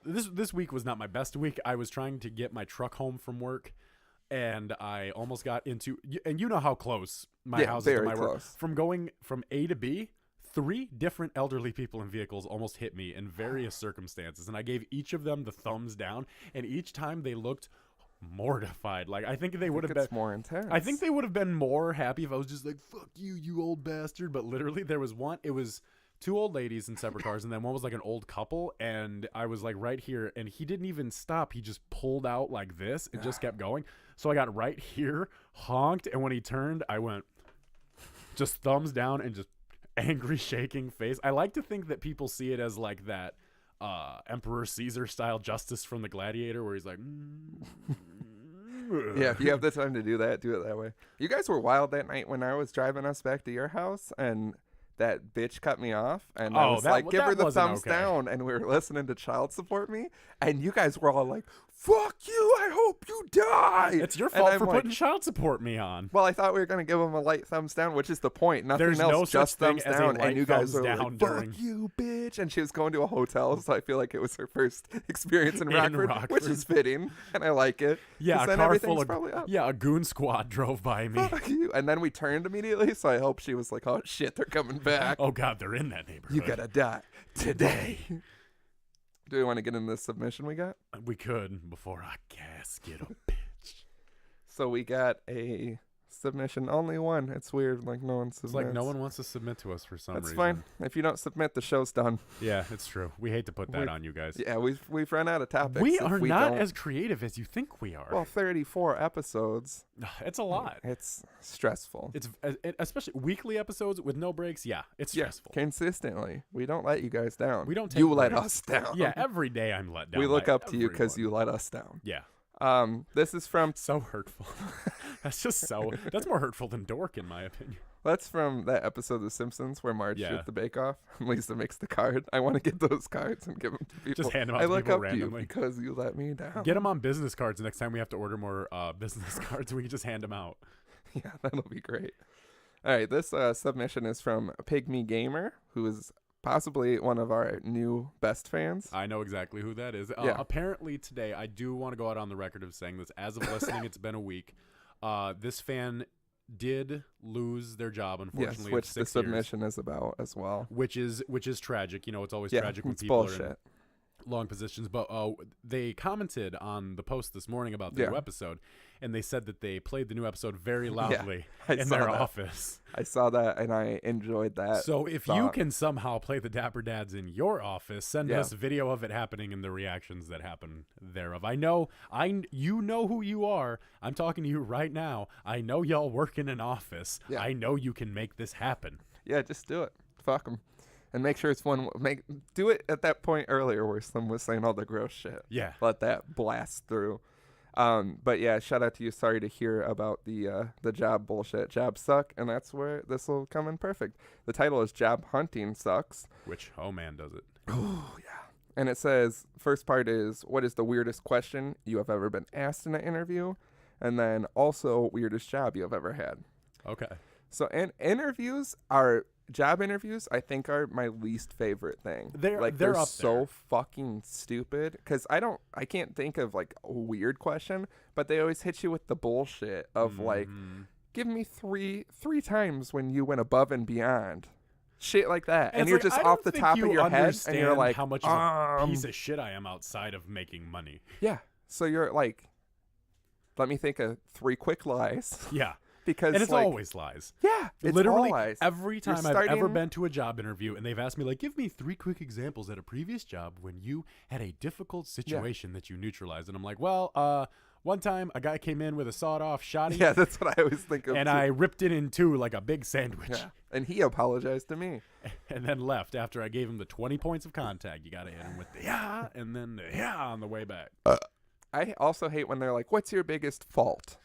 Speaker 1: This week was not my best week. I was trying to get my truck home from work, and I almost got into. And you know how close my house is to my work. From going from A to B, 3 different elderly people in vehicles almost hit me in various circumstances, and I gave each of them the thumbs down, and each time they looked mortified. I think they would have been
Speaker 2: more intense.
Speaker 1: I think they would have been more happy if I was just like, fuck you, you old bastard. But literally there was one, it was 2 old ladies in separate cars, and then one was an old couple, and I was right here, and he didn't even stop. He just pulled out like this and just kept going. So I got right here, honked, and when he turned, I went just thumbs down and just angry shaking face. I like to think that people see it as that Emperor Caesar style justice from the Gladiator, where he's like,
Speaker 2: yeah, if you have the time to do it that way. You guys were wild that night when I was driving us back to your house, and that bitch cut me off, and I was give her the thumbs down, and we were listening to Child Support Me, and you guys were all like, fuck you, I hope you die.
Speaker 1: It's your fault for putting Child Support Me on.
Speaker 2: Well, I thought we were going to give him a light thumbs down, which is the point. Nothing else, just thumbs down. And you guys were like, fuck you, bitch. And she was going to a hotel, so I feel like it was her first experience in Rockford, which is fitting, and I like it.
Speaker 1: Yeah,
Speaker 2: a car full of,
Speaker 1: a goon squad drove by me.
Speaker 2: Fuck you. And then we turned immediately, so I hope she was like, oh, shit, they're coming back.
Speaker 1: Oh, God, they're in that neighborhood.
Speaker 2: You gotta die today. Do we want to get in this submission we got?
Speaker 1: We could before I casket a bitch.
Speaker 2: So we got a submission, only one. It's weird, no one submits.
Speaker 1: It's no one wants to submit to us for some reason.
Speaker 2: That's fine. If you don't submit, the show's done.
Speaker 1: Yeah, it's true. We hate to put that on you guys.
Speaker 2: Yeah, we've run out of topics.
Speaker 1: We are not as creative as you think we are.
Speaker 2: Well, 34 episodes.
Speaker 1: It's a lot.
Speaker 2: It's stressful.
Speaker 1: It's especially weekly episodes with no breaks. Yeah, it's stressful.
Speaker 2: Consistently. We don't let you guys down.
Speaker 1: We don't take
Speaker 2: You
Speaker 1: breaks.
Speaker 2: let us down.
Speaker 1: Yeah, every day I'm let down.
Speaker 2: We look up to you because you let us down.
Speaker 1: Yeah.
Speaker 2: This is from
Speaker 1: so hurtful. That's more hurtful than dork in my opinion.
Speaker 2: That's from that episode of The Simpsons where Marge did the bake-off and Lisa makes the card. I want to get those cards and give them to people.
Speaker 1: Just hand them out to people randomly.
Speaker 2: I look up to you because you let me down.
Speaker 1: Get them on business cards next time we have to order more business cards. We can just hand them out.
Speaker 2: Yeah, that'll be great. All right, this submission is from Pygmy Gamer, who is possibly one of our new best fans.
Speaker 1: I know exactly who that is.
Speaker 2: Yeah.
Speaker 1: Apparently today, I do want to go out on the record of saying this. As of listening, it's been a week. This fan did lose their job, unfortunately.
Speaker 2: Yes, which the submission is about as well.
Speaker 1: Which is tragic. It's always tragic when people are in long positions. But they commented on the post this morning about the new episode, and they said that they played the new episode very loudly in their office.
Speaker 2: I saw that, and I enjoyed that.
Speaker 1: So if you can somehow play the Dapper Dads in your office, send us video of it happening and the reactions that happen thereof. You know who you are. I'm talking to you right now. I know y'all work in an office. Yeah. I know you can make this happen.
Speaker 2: Yeah, just do it. Fuck them. And make sure it's one. Do it at that point earlier where someone was saying all the gross shit.
Speaker 1: Yeah.
Speaker 2: Let that blast through. But yeah, shout out to you. Sorry to hear about the job bullshit. Jobs suck, and that's where this will come in perfect. The title is Job Hunting Sucks.
Speaker 1: Which, oh man, does it.
Speaker 2: Oh, yeah. And it says, first part is, what is the weirdest question you have ever been asked in an interview? And then also, weirdest job you have ever had.
Speaker 1: Okay.
Speaker 2: So, and job interviews, I think, are my least favorite thing.
Speaker 1: They're up
Speaker 2: so
Speaker 1: there.
Speaker 2: fucking stupid. Because I can't think of, like, a weird question, but they always hit you with the bullshit of, like, give me three times when you went above and beyond. Shit like that. And you're
Speaker 1: like,
Speaker 2: just off the top of your head, and you're like,
Speaker 1: how much of a piece of shit I am outside of making money.
Speaker 2: Yeah. So you're like, let me think of 3 quick lies.
Speaker 1: Yeah.
Speaker 2: Because
Speaker 1: and it's always lies.
Speaker 2: Yeah. It's
Speaker 1: literally
Speaker 2: all lies.
Speaker 1: Every time I've ever been to a job interview and they've asked me, like, give me 3 quick examples at a previous job when you had a difficult situation that you neutralized. And I'm like, well, one time a guy came in with a sawed-off shotty.
Speaker 2: Yeah, that's what I always think of.
Speaker 1: And
Speaker 2: too.
Speaker 1: I ripped it in 2 like a big sandwich.
Speaker 2: Yeah. And he apologized to me.
Speaker 1: And then left after I gave him the 20 points of contact. You got to hit him with the yeah and then the yeah on the way back.
Speaker 2: I also hate when they're like, what's your biggest fault?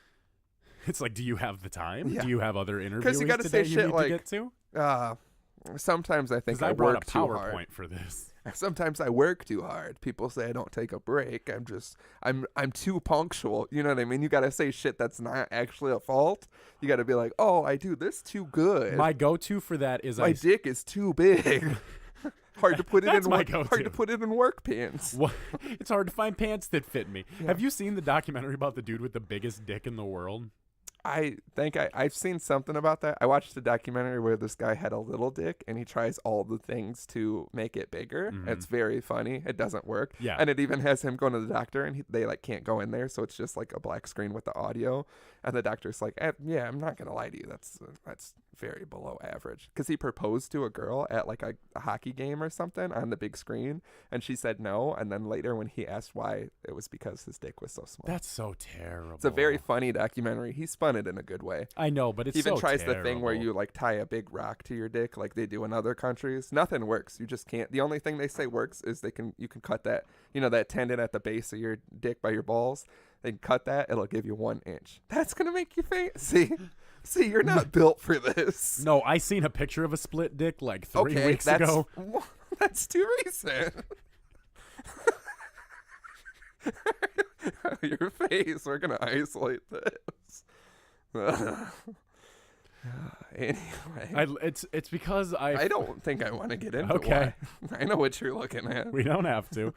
Speaker 1: It's like, do you have the time?
Speaker 2: Yeah.
Speaker 1: Do you have other interviews
Speaker 2: Because you got to say shit like,
Speaker 1: to get to?
Speaker 2: Sometimes I think I
Speaker 1: brought
Speaker 2: work
Speaker 1: a
Speaker 2: too hard.
Speaker 1: PowerPoint for this.
Speaker 2: Sometimes I work too hard. People say I don't take a break. I'm too punctual. You know what I mean? You got to say shit that's not actually a fault. You got to be like, oh, I do this too good.
Speaker 1: My go-to for that is
Speaker 2: my dick is too big. Hard to put it in.
Speaker 1: My go-to.
Speaker 2: Hard to put it in work pants.
Speaker 1: Well, it's hard to find pants that fit me.
Speaker 2: Yeah.
Speaker 1: Have you seen the documentary about the dude with the biggest dick in the world?
Speaker 2: I think I've seen something about that. I watched a documentary where this guy had a little dick and he tries all the things to make it bigger. Mm-hmm. It's very funny. It doesn't work.
Speaker 1: Yeah.
Speaker 2: And it even has him going to the doctor and they like can't go in there. So it's just like a black screen with the audio. And the doctor's like, yeah, I'm not going to lie to you. That's very below average. Because he proposed to a girl at like a hockey game or something on the big screen. And she said no. And then later when he asked why, it was because his dick was so small.
Speaker 1: That's so terrible.
Speaker 2: It's a very funny documentary. He spun it in a good way.
Speaker 1: I know, but it's
Speaker 2: he even
Speaker 1: so
Speaker 2: tries
Speaker 1: terrible.
Speaker 2: The thing where you like tie a big rock to your dick like they do in other countries. Nothing works. You just can't. The only thing they say works is you can cut that, that tendon at the base of your dick by your balls. They can cut that. It'll give you 1 inch. That's going to make you faint. See, you're not built for this.
Speaker 1: No, I seen a picture of a split dick like 3 weeks ago.
Speaker 2: That's too recent. Your face. We're going to isolate this. Anyway.
Speaker 1: It's because
Speaker 2: I don't think I want to get into
Speaker 1: okay.
Speaker 2: Why. I know what you're looking at.
Speaker 1: We don't have to.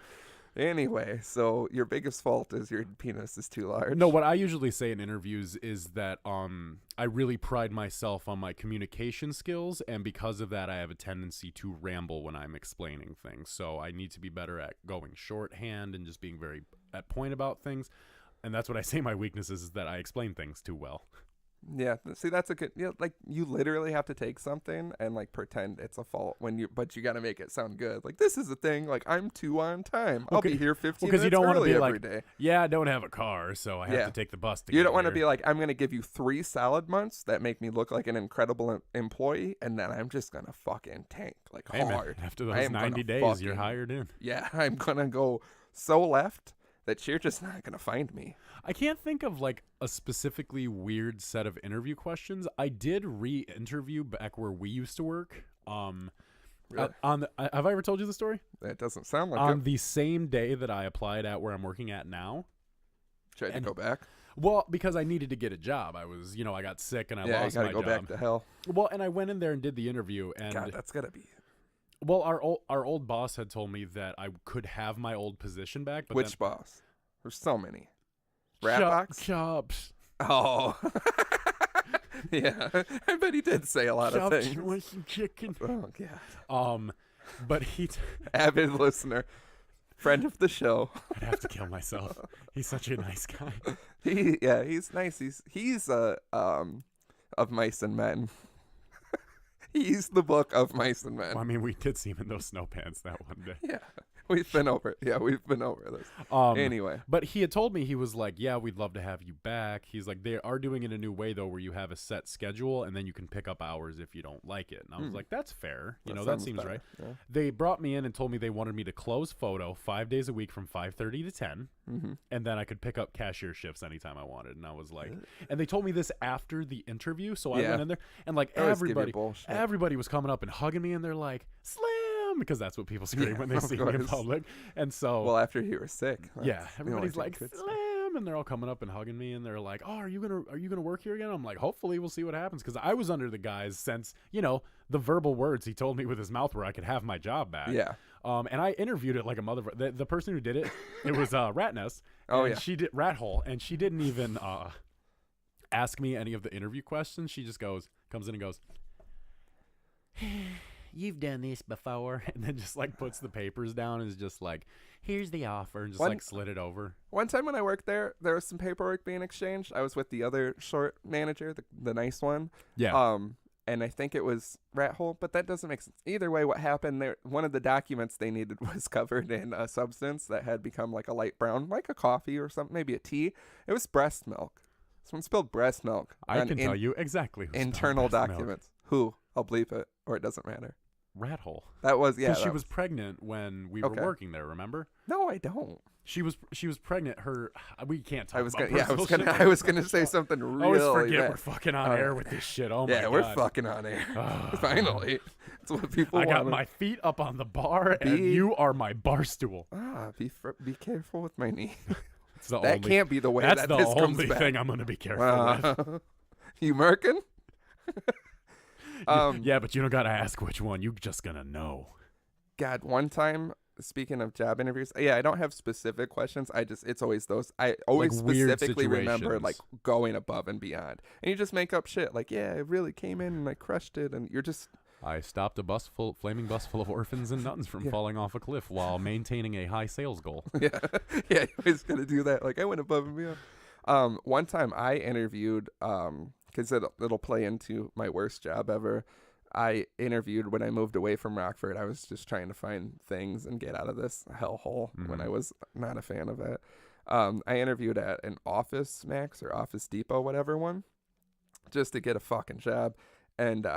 Speaker 2: Anyway, so your biggest fault is your penis is too large.
Speaker 1: No, what I usually say in interviews is that I really pride myself on my communication skills, and because of that, I have a tendency to ramble when I'm explaining things. So I need to be better at going shorthand and just being very at point about things. And that's what I say my weakness is that I explain things too well.
Speaker 2: Yeah, see, that's a good, like, you literally have to take something and, like, pretend it's a fault but you got to make it sound good. Like, this is a thing, like, I'm 2 on time. I'll be here 15 minutes early every day.
Speaker 1: Yeah, I don't have a car, so I have to take the bus to get
Speaker 2: You don't want to
Speaker 1: here.
Speaker 2: be like, I'm going to give you 3 salad months that make me look like an incredible employee, and then I'm just going to fucking tank, like, hard.
Speaker 1: Man, after those 90 days, you're hired in.
Speaker 2: Yeah, I'm going to go so left that you're just not going to find me.
Speaker 1: I can't think of like a specifically weird set of interview questions. I did re-interview back where we used to work.
Speaker 2: Really?
Speaker 1: Have I ever told you the story?
Speaker 2: That doesn't sound like
Speaker 1: on the same day that I applied at where I'm working at now.
Speaker 2: Tried to go back?
Speaker 1: Well, because I needed to get a job. I was, I got sick and I lost my job.
Speaker 2: Yeah, you gotta go back to hell.
Speaker 1: Well, and I went in there and did the interview. And
Speaker 2: God, that's gotta be.
Speaker 1: Well, our old boss had told me that I could have my old position back. But
Speaker 2: which boss? There's so many. Rat box?
Speaker 1: Chops.
Speaker 2: Oh. Yeah. I bet he did say a lot of things.
Speaker 1: You want some chicken?
Speaker 2: Oh, God.
Speaker 1: But he...
Speaker 2: Avid listener. Friend of the show.
Speaker 1: I'd have to kill myself. He's such a nice guy.
Speaker 2: He's nice. He's of Mice and Men. He's the book of Mice and Men.
Speaker 1: Well, I mean, we did see him in those snow pants that one day.
Speaker 2: Yeah. We've been over this. Anyway.
Speaker 1: But he had told me, he was like, yeah, we'd love to have you back. He's like, they are doing it a new way, though, where you have a set schedule, and then you can pick up hours if you don't like it. And I was like, that's fair. That seems better. Right. Yeah. They brought me in and told me they wanted me to close photo 5 days a week from 5:30 to 10, and then I could pick up cashier shifts anytime I wanted. And I was like, and they told me this after the interview, so I went in there, and like everybody was coming up and hugging me, and they're like, Slim, because that's what people scream when they see me in public. And so,
Speaker 2: well, after you were sick,
Speaker 1: everybody's like, Slim, and they're all coming up and hugging me, and they're like, oh, are you gonna work here again? I'm like, hopefully we'll see what happens, because I was under the guy's sense, the verbal words he told me with his mouth where I could have my job back.
Speaker 2: Yeah.
Speaker 1: And I interviewed it like a motherfucker. The person who did it, it was Ratness. She did Rat Hole, and she didn't even ask me any of the interview questions. She just comes in and goes, you've done this before, and then just like puts the papers down and is just like, here's the offer, and just like slid it over.
Speaker 2: One time when I worked there was some paperwork being exchanged. I was with the other short manager, the nice one.
Speaker 1: Yeah.
Speaker 2: And I think it was Rat Hole, but that doesn't make sense. Either way, what happened there, one of the documents they needed was covered in a substance that had become like a light brown, like a coffee or something, maybe a tea. It was breast milk. Someone spilled breast milk.
Speaker 1: I can tell you exactly who
Speaker 2: internal documents. Milk. Who? I'll bleep it, or it doesn't matter.
Speaker 1: Rat Hole.
Speaker 2: That was, yeah.
Speaker 1: Because she was pregnant when we were working there, remember?
Speaker 2: No, I don't.
Speaker 1: She was pregnant. We can't talk about
Speaker 2: I was gonna say something really
Speaker 1: always forget
Speaker 2: bad.
Speaker 1: We're fucking on air with this shit. Oh my god.
Speaker 2: Yeah, we're fucking on air. Finally. That's what people want.
Speaker 1: I got my feet up on the bar, and you are my bar stool.
Speaker 2: Be careful with my knee.
Speaker 1: That
Speaker 2: can't be the way that this comes back. That's the only
Speaker 1: thing I'm gonna be careful with.
Speaker 2: You Murkin?
Speaker 1: Yeah, but you don't gotta ask which one. You just gonna know.
Speaker 2: God, one time, speaking of job interviews, I don't have specific questions. It's always those. I always like specifically remember like going above and beyond. And you just make up shit like, yeah, I really came in and I crushed it, and you're just.
Speaker 1: I stopped a flaming bus full of orphans and nuns from falling off a cliff while maintaining a high sales goal.
Speaker 2: Yeah, you always gotta do that. Like I went above and beyond. One time I interviewed, because it'll play into my worst job ever. I interviewed when I moved away from Rockford. I was just trying to find things and get out of this hellhole when I was not a fan of it. I interviewed at an Office Max or Office Depot, whatever one, just to get a fucking job. And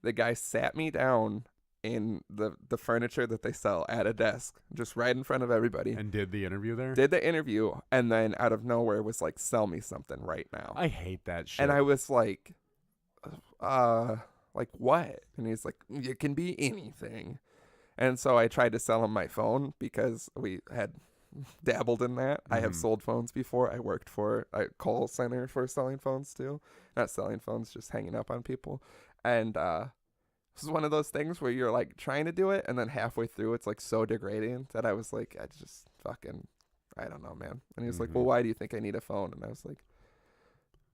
Speaker 2: the guy sat me down in the furniture that they sell at a desk, just right in front of everybody.
Speaker 1: And did the interview there?
Speaker 2: Did the interview, and then out of nowhere was like, sell me something right now.
Speaker 1: I hate that shit.
Speaker 2: And I was like, like what? And he's like, it can be anything. And so I tried to sell him my phone because we had dabbled in that. I have sold phones before. I worked for a call center for selling phones too. Not selling phones, just hanging up on people. And this is one of those things where you're like trying to do it, and then halfway through it's like so degrading that I was like, I don't know, man. And he was like, well, why do you think I need a phone? And I was like,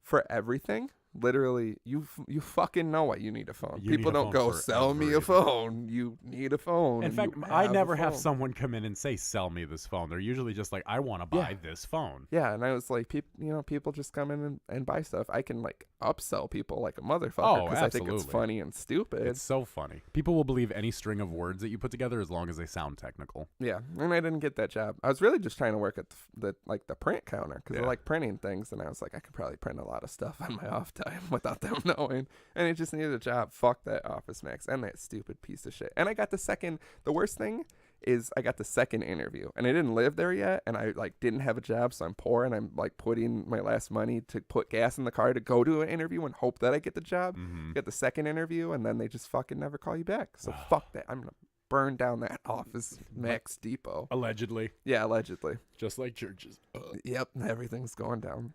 Speaker 2: for everything. Literally, you fucking know why you need a phone. People don't go, sell me a phone. You need a phone.
Speaker 1: In fact, I never have someone come in and say, sell me this phone. They're usually just like, I want to buy this phone.
Speaker 2: Yeah, and I was like, people just come in and buy stuff. I can like upsell people like a motherfucker because I think it's funny and stupid.
Speaker 1: It's so funny. People will believe any string of words that you put together as long as they sound technical.
Speaker 2: Yeah, and I didn't get that job. I was really just trying to work at the print counter because I like printing things, and I was like, I could probably print a lot of stuff on my off time without them knowing. And I just needed a job. Fuck that Office Max and that stupid piece of shit. And I got the worst thing is I got the second interview, and I didn't live there yet, and I like didn't have a job, so I'm poor, and I'm like putting my last money to put gas in the car to go to an interview and hope that I get the job. Get the second interview, and then they just fucking never call you back. So fuck that. I'm gonna burn down that Office Max Depot.
Speaker 1: Allegedly.
Speaker 2: Yeah, allegedly.
Speaker 1: Just like churches.
Speaker 2: Yep, everything's going down.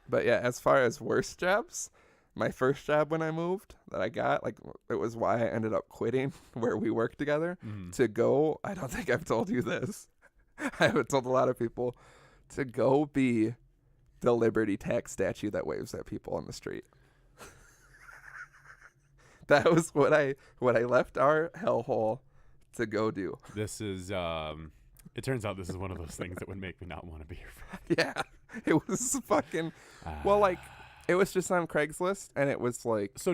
Speaker 2: But yeah, as far as worst jobs, my first job when I moved that I got, like, it was why I ended up quitting where we worked together to go. I don't think I've told you this. I haven't told a lot of people to go be the Liberty Tax statue that waves at people on the street. That was what I left our hellhole to go do.
Speaker 1: This is it turns out this is one of those things that would make me not want to be your friend.
Speaker 2: Yeah. It was fucking well, like It was just on Craigslist, and it was like.
Speaker 1: So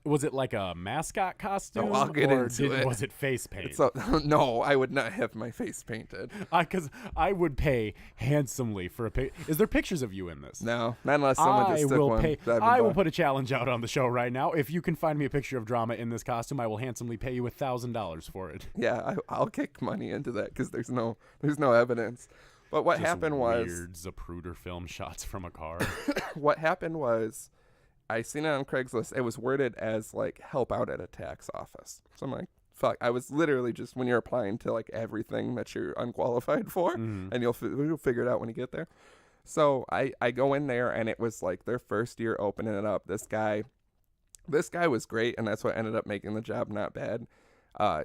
Speaker 1: was it like a mascot costume?
Speaker 2: No, I'll get into it.
Speaker 1: Was it face paint?
Speaker 2: No, I would not have my face painted.
Speaker 1: Because I would pay handsomely for a pic. Is there pictures of you in this?
Speaker 2: No, not unless someone just took one.
Speaker 1: I will put a challenge out on the show right now. If you can find me a picture of Drama in this costume, I will handsomely pay you $1,000 for it.
Speaker 2: Yeah, I'll kick money into that because there's no evidence. But what happened was
Speaker 1: weird Zapruder film shots from a car.
Speaker 2: What happened was I seen it on Craigslist. It was worded as like help out at a tax office. So I'm like, fuck. I was literally just when you're applying to like everything that you're unqualified for, and you'll figure it out when you get there. So I go in there, and it was like their first year opening it up. This guy was great, and that's what ended up making the job not bad.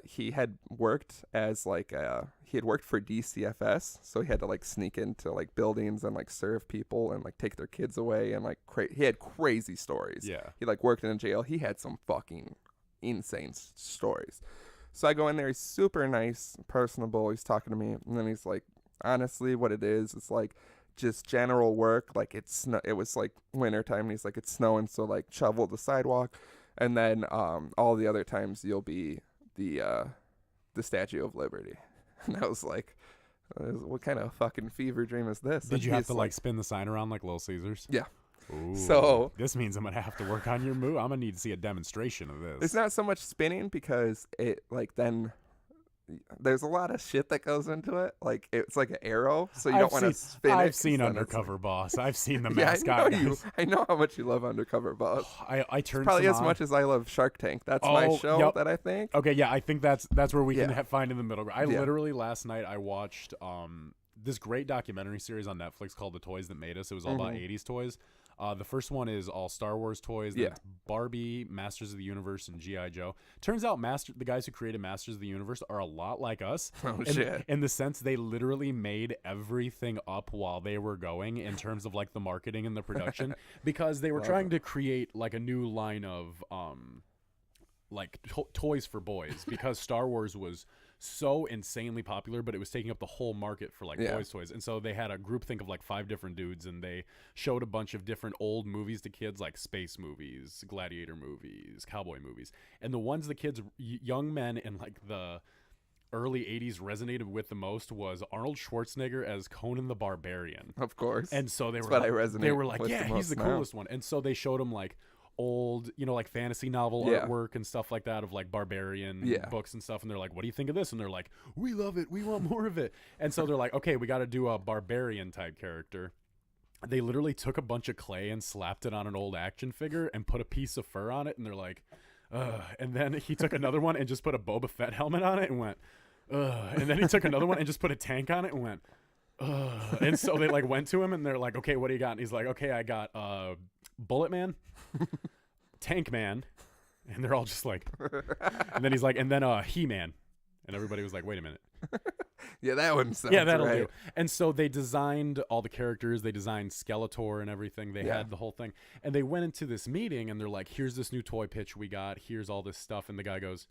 Speaker 2: He had worked as like he had worked for DCFS, so he had to like sneak into like buildings and like serve people and like take their kids away, and like he had crazy stories.
Speaker 1: Yeah,
Speaker 2: he like worked in a jail. He had some fucking insane stories. So I go in there. He's super nice, personable. He's talking to me, and then he's like, honestly, what it is, it's like just general work. Like it was like wintertime, and he's like, it's snowing, so like shovel the sidewalk, and then all the other times you'll be the Statue of Liberty. And I was like, what kind of fucking fever dream is this?
Speaker 1: Did you have to like spin the sign around like Little Caesars?
Speaker 2: Yeah.
Speaker 1: Ooh,
Speaker 2: so
Speaker 1: this means I'm gonna have to work on your move. I'm gonna need to see a demonstration of this.
Speaker 2: It's not so much spinning because it like then there's a lot of shit that goes into it. Like it's like an arrow, so you don't want to spin it.
Speaker 1: I've seen Undercover Boss. I've seen the mascot.
Speaker 2: I know how much you love Undercover Boss.
Speaker 1: I turned
Speaker 2: probably as much as I love Shark Tank. That's my show that I think.
Speaker 1: Okay, yeah, I think that's where we can find in the middle. I literally last night I watched this great documentary series on Netflix called The Toys That Made Us. It was all about 80s toys. The first one is all Star Wars toys. Then it's Barbie, Masters of the Universe, and G.I. Joe. Turns out the guys who created Masters of the Universe are a lot like us.
Speaker 2: Oh, shit.
Speaker 1: In the sense they literally made everything up while they were going in terms of like the marketing and the production because they were trying to create like a new line of like toys for boys because Star Wars was so insanely popular, but it was taking up the whole market for like boys toys. And so they had a group think of like 5 different dudes, and they showed a bunch of different old movies to kids, like space movies, gladiator movies, cowboy movies. And the ones the kids, young men in like the early 80s resonated with the most was Arnold Schwarzenegger as Conan the Barbarian.
Speaker 2: Of course.
Speaker 1: And so they were like,
Speaker 2: with
Speaker 1: yeah, he's the coolest one. And so they showed him like old, like fantasy novel artwork and stuff like that of like barbarian books and stuff, and they're like, what do you think of this? And they're like, we love it, we want more of it. And so they're like, okay, we got to do a barbarian type character. They literally took a bunch of clay and slapped it on an old action figure and put a piece of fur on it, and they're like, and then he took another one and just put a Boba Fett helmet on it and went, and then he took another one and just put a tank on it and went, and so they like went to him and they're like, okay, what do you got? And he's like, okay, I got Bullet Man, Tank Man, and they're all just like, and then he's like, and then He-Man, and everybody was like, wait a minute.
Speaker 2: Yeah, that one sounds
Speaker 1: that'll
Speaker 2: right.
Speaker 1: do. And so they designed all the characters, they designed Skeletor and everything, they had the whole thing, and they went into this meeting and they're like, here's this new toy pitch we got, here's all this stuff, and the guy goes,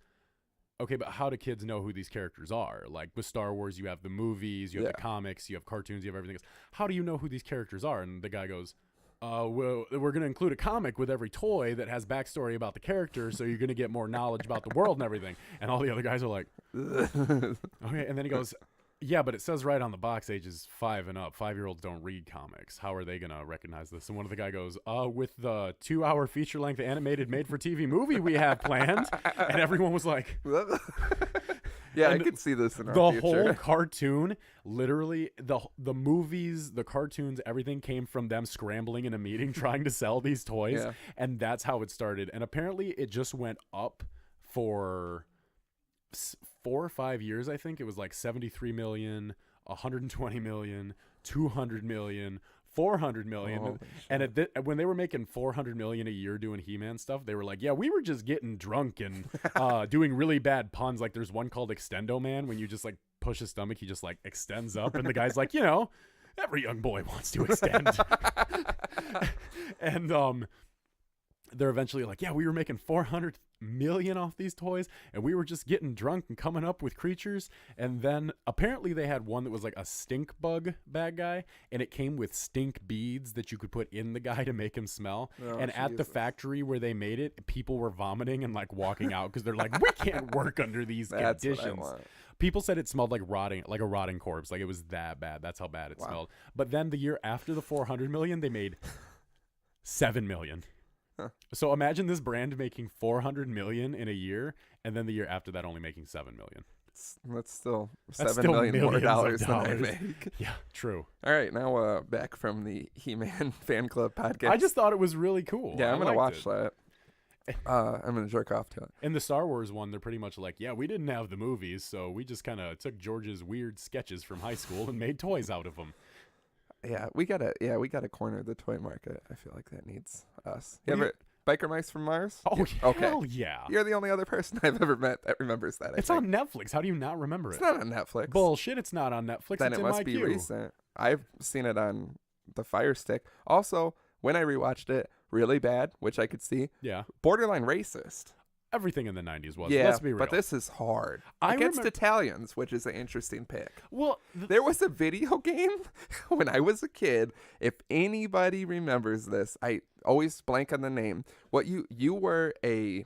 Speaker 1: okay, but how do kids know who these characters are? Like with Star Wars, you have the movies, you have the comics, you have cartoons, you have everything else. How do you know who these characters are? And the guy goes, well, we're going to include a comic with every toy that has backstory about the character, so you're going to get more knowledge about the world and everything. And all the other guys are like, okay. And then he goes, yeah, but it says right on the box, ages 5 and up. 5-year-olds don't read comics. How are they going to recognize this? And one of the guy goes, with the 2-hour feature-length animated made-for-TV movie we have planned. And everyone was like...
Speaker 2: Yeah, I could see this in our future.
Speaker 1: The whole cartoon, literally, the movies, the cartoons, everything came from them scrambling in a meeting trying to sell these toys. Yeah. And that's how it started. And apparently it just went up for 4 or 5 years, I think. It was like 73 million, 120 million, 200 million, 400 million. And when they were making 400 million a year doing He-Man stuff, they were like, yeah, we were just getting drunk and doing really bad puns. Like there's one called Extendo Man. When you just like push his stomach, he just like extends up, and the guy's like, every young boy wants to extend. And they're eventually like, yeah, we were making 400 million off these toys, and we were just getting drunk and coming up with creatures. And then apparently they had one that was like a stink bug bad guy, and it came with stink beads that you could put in the guy to make him smell. And at the factory where they made it, people were vomiting and like walking out because they're like, we can't work under these conditions. People said it smelled like a rotting corpse. Like it was that bad. That's how bad it smelled. But then the year after the 400 million, they made 7 million. Huh. So imagine this brand making 400 million in a year, and then the year after that only making 7 million.
Speaker 2: That's still $7 million more dollars than I make.
Speaker 1: Yeah, true.
Speaker 2: All right, now back from the He-Man fan club podcast.
Speaker 1: I just thought it was really cool.
Speaker 2: Yeah, I'm gonna watch that. I'm gonna jerk off to it.
Speaker 1: In the Star Wars one, they're pretty much like, yeah, we didn't have the movies, so we just kind of took George's weird sketches from high school and made toys out of them.
Speaker 2: Yeah, we gotta corner the toy market. I feel like that needs us. You ever Biker Mice from Mars?
Speaker 1: Oh, hell yeah.
Speaker 2: You're the only other person I've ever met that remembers that.
Speaker 1: It's on Netflix. How do you not remember it?
Speaker 2: It's not on Netflix.
Speaker 1: Bullshit, it's not on Netflix.
Speaker 2: Then
Speaker 1: it's
Speaker 2: it must be recent. I've seen it on the Fire Stick. Also, when I rewatched it, really bad, which I could see.
Speaker 1: Yeah.
Speaker 2: Borderline racist.
Speaker 1: Everything in the 90s was.
Speaker 2: Yeah,
Speaker 1: let's be real.
Speaker 2: But this is hard. Against Italians, which is an interesting pick.
Speaker 1: Well,
Speaker 2: there was a video game when I was a kid. If anybody remembers this, I always blank on the name. What you were a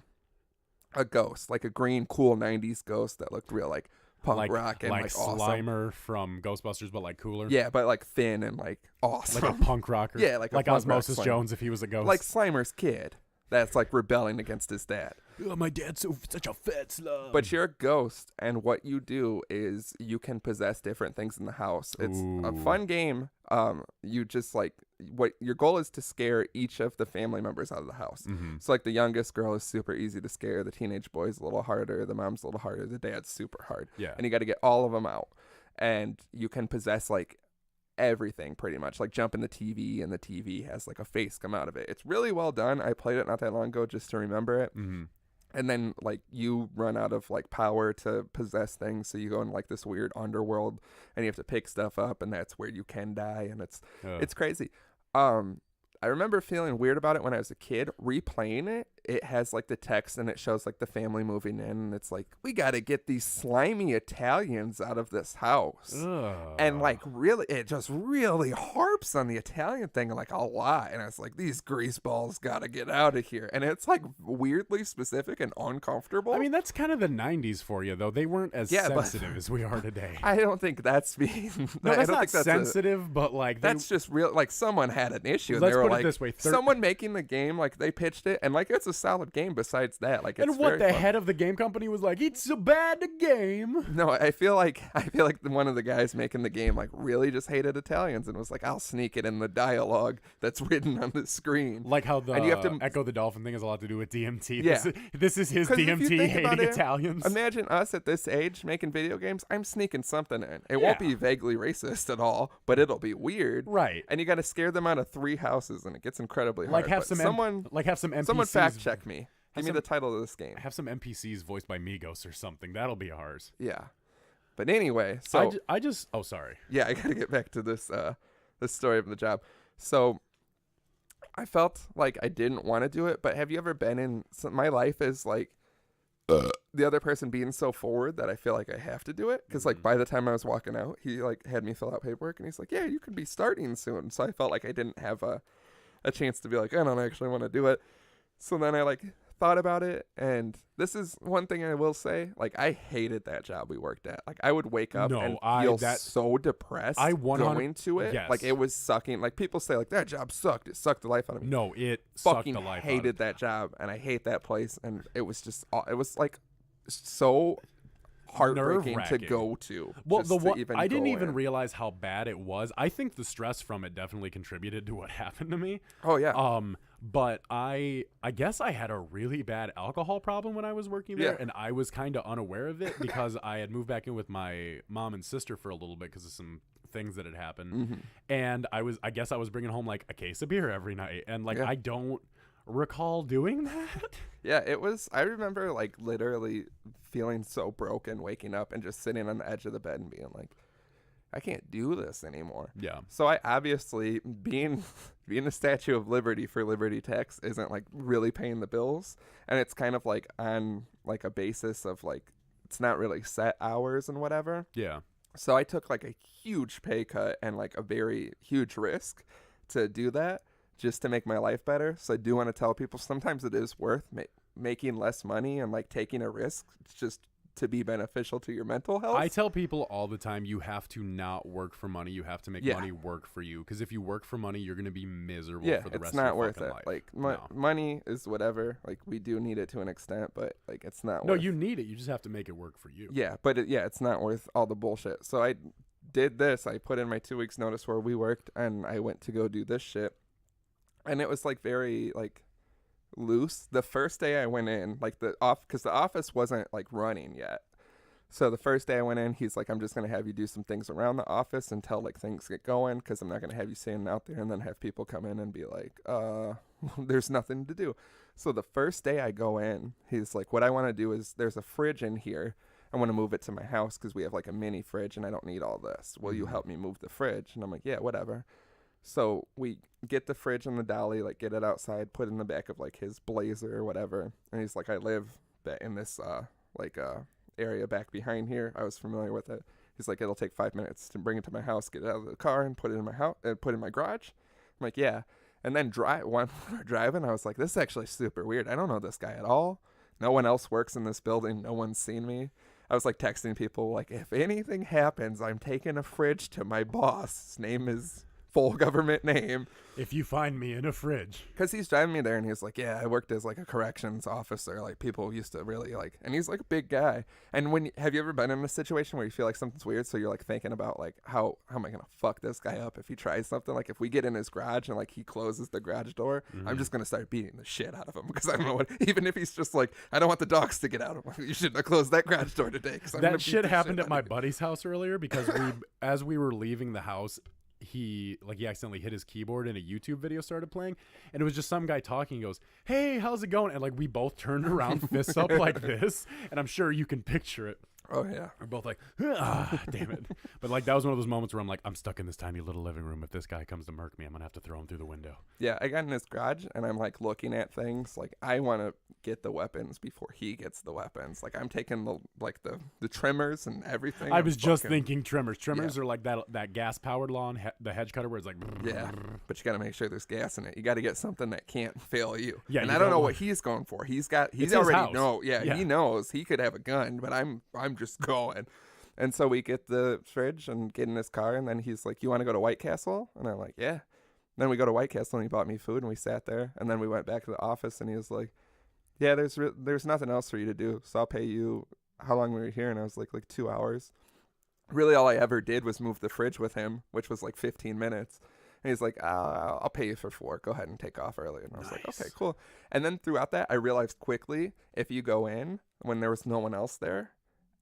Speaker 2: ghost, like a green, cool 90s ghost that looked real like punk rock and like
Speaker 1: Slimer
Speaker 2: awesome.
Speaker 1: From Ghostbusters, but like cooler.
Speaker 2: Yeah, but like thin and like awesome.
Speaker 1: Like a punk rocker.
Speaker 2: Yeah, like
Speaker 1: Osmosis Jones if he was a ghost.
Speaker 2: Like Slimer's kid. That's like rebelling against his dad.
Speaker 1: Oh, my dad's such a fat slug.
Speaker 2: But you're a ghost, and what you do is you can possess different things in the house. It's a fun game. You just like what your goal is to scare each of the family members out of the house. Mm-hmm. So like the youngest girl is super easy to scare. The teenage boy's a little harder. The mom's a little harder. The dad's super hard.
Speaker 1: Yeah.
Speaker 2: And you got to get all of them out. And you can possess like everything pretty much, like jump in the TV and the TV has like a face come out of it. It's really well done. I played it not that long ago just to remember it.
Speaker 1: Mm-hmm.
Speaker 2: And then like you run out of like power to possess things, so you go in like this weird underworld and you have to pick stuff up, and that's where you can die, and it's crazy. I remember feeling weird about it when I was a kid. Replaying it, it has like the text and it shows like the family moving in, and it's like, we got to get these slimy Italians out of this house. And like really, it just really harps on the Italian thing like a lot. And it's like, these grease balls got to get out of here. And it's like weirdly specific and uncomfortable.
Speaker 1: I mean, that's kind of the 90s for you, though. They weren't as sensitive as we are today.
Speaker 2: I don't think that's being...
Speaker 1: No, that's not sensitive, but like...
Speaker 2: That's just real... Like someone had an issue. And they were like, this way, someone making the game, like they pitched it, and like it's a solid game besides that. Like, it's
Speaker 1: and what
Speaker 2: very
Speaker 1: the
Speaker 2: fun.
Speaker 1: Head of the game company was like, it's a bad game.
Speaker 2: No, I feel like one of the guys making the game like really just hated Italians and was like, I'll sneak it in the dialogue that's written on the screen.
Speaker 1: Like how the Echo the Dolphin thing has a lot to do with DMT.
Speaker 2: Yeah.
Speaker 1: This is his DMT hating Italians.
Speaker 2: Imagine us at this age making video games. I'm sneaking something in. It won't be vaguely racist at all, but it'll be weird.
Speaker 1: Right.
Speaker 2: And you got to scare them out of 3 houses, and it gets incredibly hard.
Speaker 1: Like have some NPCs.
Speaker 2: Someone fact check me. Give me the title of this game.
Speaker 1: Have some NPCs voiced by Migos or something. That'll be ours.
Speaker 2: Yeah. But anyway, so
Speaker 1: I just oh sorry.
Speaker 2: Yeah, I gotta get back to this this story of the job. So I felt like I didn't want to do it, but have you ever been in my life is like the other person being so forward that I feel like I have to do it, because like by the time I was walking out, he like had me fill out paperwork and he's like, yeah, you could be starting soon. So I felt like I didn't have a chance to be like, I don't actually want to do it. So then I like thought about it, and this is one thing I will say, like I hated that job we worked at. Like I would wake up and feel so depressed going to it.
Speaker 1: Yes.
Speaker 2: Like it was sucking. Like people say like that job sucked. It sucked the life out of me.
Speaker 1: No, it
Speaker 2: fucking
Speaker 1: sucked the life
Speaker 2: hated that job, and I hate that place, and it was just it was like so heartbreaking to go to.
Speaker 1: Well, I didn't even realize how bad it was. I think the stress from it definitely contributed to what happened to me.
Speaker 2: Oh yeah.
Speaker 1: But I guess I had a really bad alcohol problem when I was working there, and I was kind of unaware of it because I had moved back in with my mom and sister for a little bit because of some things that had happened, and I guess I was bringing home like a case of beer every night, and like I don't recall doing that.
Speaker 2: Yeah, it was. I remember like literally feeling so broken, waking up and just sitting on the edge of the bed and being like, I can't do this anymore.
Speaker 1: Yeah.
Speaker 2: So I obviously, being being a Statue of Liberty for Liberty Tax isn't like really paying the bills, and it's kind of like on like a basis of like it's not really set hours and whatever.
Speaker 1: Yeah.
Speaker 2: So I took like a huge pay cut and like a very huge risk to do that just to make my life better. So I do want to tell people sometimes it is worth making less money and like taking a risk just to be beneficial to your mental health.
Speaker 1: I tell people all the time, you have to not work for money. You have to make money work for you. Because if you work for money, you're going to be miserable for the rest of your
Speaker 2: worth
Speaker 1: fucking
Speaker 2: it.
Speaker 1: life.
Speaker 2: Like money is whatever. Like we do need it to an extent, but like it's not.
Speaker 1: No, you need it. You just have to make it work for you.
Speaker 2: Yeah, but it's not worth all the bullshit. So I did this. I put in my 2 weeks notice where we worked, and I went to go do this shit, and it was like very like loose. The first day I went in, like because the office wasn't like running yet. So the first day I went in, he's like, I'm just going to have you do some things around the office until like things get going, because I'm not going to have you standing out there and then have people come in and be like, there's nothing to do. So the first day I go in, he's like, what I want to do is there's a fridge in here. I want to move it to my house because we have like a mini fridge and I don't need all this. Will you help me move the fridge? And I'm like, yeah, whatever. So we get the fridge in the dolly, like get it outside, put it in the back of like his Blazer or whatever. And he's like, I live in this area back behind here. I was familiar with it. He's like, it'll take 5 minutes to bring it to my house, get it out of the car and put it in my house and put it in my garage. I'm like, yeah. And then when we're driving, I was like, this is actually super weird. I don't know this guy at all. No one else works in this building. No one's seen me. I was like texting people like, if anything happens, I'm taking a fridge to my boss. His name is full government name.
Speaker 1: If you find me in a fridge.
Speaker 2: Because he's driving me there and he's like, yeah, I worked as like a corrections officer. Like people used to really like, and he's like a big guy. And have you ever been in a situation where you feel like something's weird? So you're like thinking about like, how am I going to fuck this guy up if he tries something? Like if we get in his garage and like he closes the garage door, I'm just going to start beating the shit out of him. Because I don't know what, even if he's just like, I don't want the dogs to get out of him. You shouldn't have closed that garage door today.
Speaker 1: That shit happened at my buddy's house earlier because as we were leaving the house, he accidentally hit his keyboard and a YouTube video started playing, and it was just some guy talking. He goes, hey, how's it going? And like we both turned around, fists up like this, and I'm sure you can picture it.
Speaker 2: Oh yeah,
Speaker 1: we're both like, damn it. But like that was one of those moments where I'm like, I'm stuck in this tiny little living room. If this guy comes to murk me, I'm gonna have to throw him through the window.
Speaker 2: Yeah, I got in his garage and I'm like looking at things. Like I want to get the weapons before he gets the weapons. Like I'm taking the trimmers and everything.
Speaker 1: I was just thinking trimmers. Trimmers are like that gas powered lawn, the hedge cutter where it's like
Speaker 2: but you got to make sure there's gas in it. You got to get something that can't fail you.
Speaker 1: Yeah,
Speaker 2: and I don't know what he's going for. He already know. Yeah, he knows he could have a gun, but I'm just going. And so we get the fridge and get in his car, and then he's like, you want to go to White Castle? And I'm like, yeah. Then we go to White Castle and he bought me food and we sat there, and then we went back to the office and he was like, yeah, there's nothing else for you to do, so I'll pay you how long we were here. And I was like 2 hours. Really all I ever did was move the fridge with him, which was like 15 minutes. And he's like, I'll pay you for 4. Go ahead and take off early. And I was like, okay, cool. And then throughout that, I realized quickly, if you go in when there was no one else there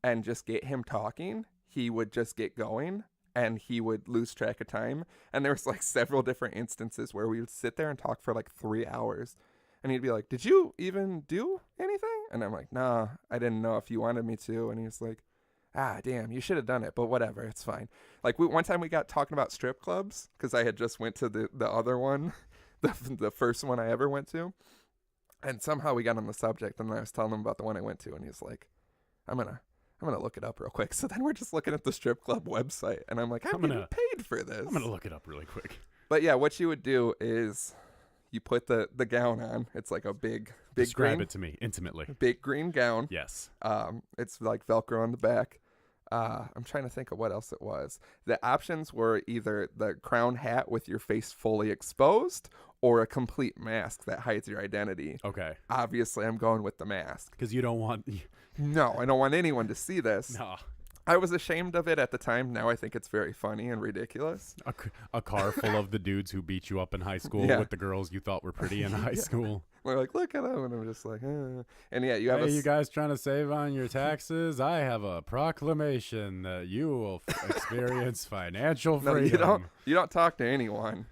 Speaker 2: and just get him talking, he would just get going and he would lose track of time. And there was like several different instances where we would sit there and talk for like 3 hours. And he'd be like, did you even do anything? And I'm like, nah, I didn't know if you wanted me to. And he's like, damn, you should have done it, but whatever, it's fine. Like one time we got talking about strip clubs because I had just went to the other one, the first one I ever went to. And somehow we got on the subject, and I was telling him about the one I went to, and he's like, I'm gonna look it up real quick. So then we're just looking at the strip club website, and I'm like, I'm getting paid for this.
Speaker 1: I'm gonna look it up really quick.
Speaker 2: But yeah, what you would do is you put the gown on. It's like a big
Speaker 1: Describe
Speaker 2: green,
Speaker 1: it to me intimately.
Speaker 2: Big green gown.
Speaker 1: Yes.
Speaker 2: It's like Velcro on the back. I'm trying to think of what else it was. The options were either the crown hat with your face fully exposed or a complete mask that hides your identity.
Speaker 1: Okay.
Speaker 2: Obviously, I'm going with the mask.
Speaker 1: Because you don't want...
Speaker 2: No, I don't want anyone to see this.
Speaker 1: No.
Speaker 2: I was ashamed of it at the time. Now I think it's very funny and ridiculous.
Speaker 1: A car full of the dudes who beat you up in high school with the girls you thought were pretty in high school.
Speaker 2: We're like, look at them. And I'm just like, And yeah, you have
Speaker 1: you guys trying to save on your taxes? I have a proclamation that you will experience financial freedom.
Speaker 2: No, you don't talk to anyone.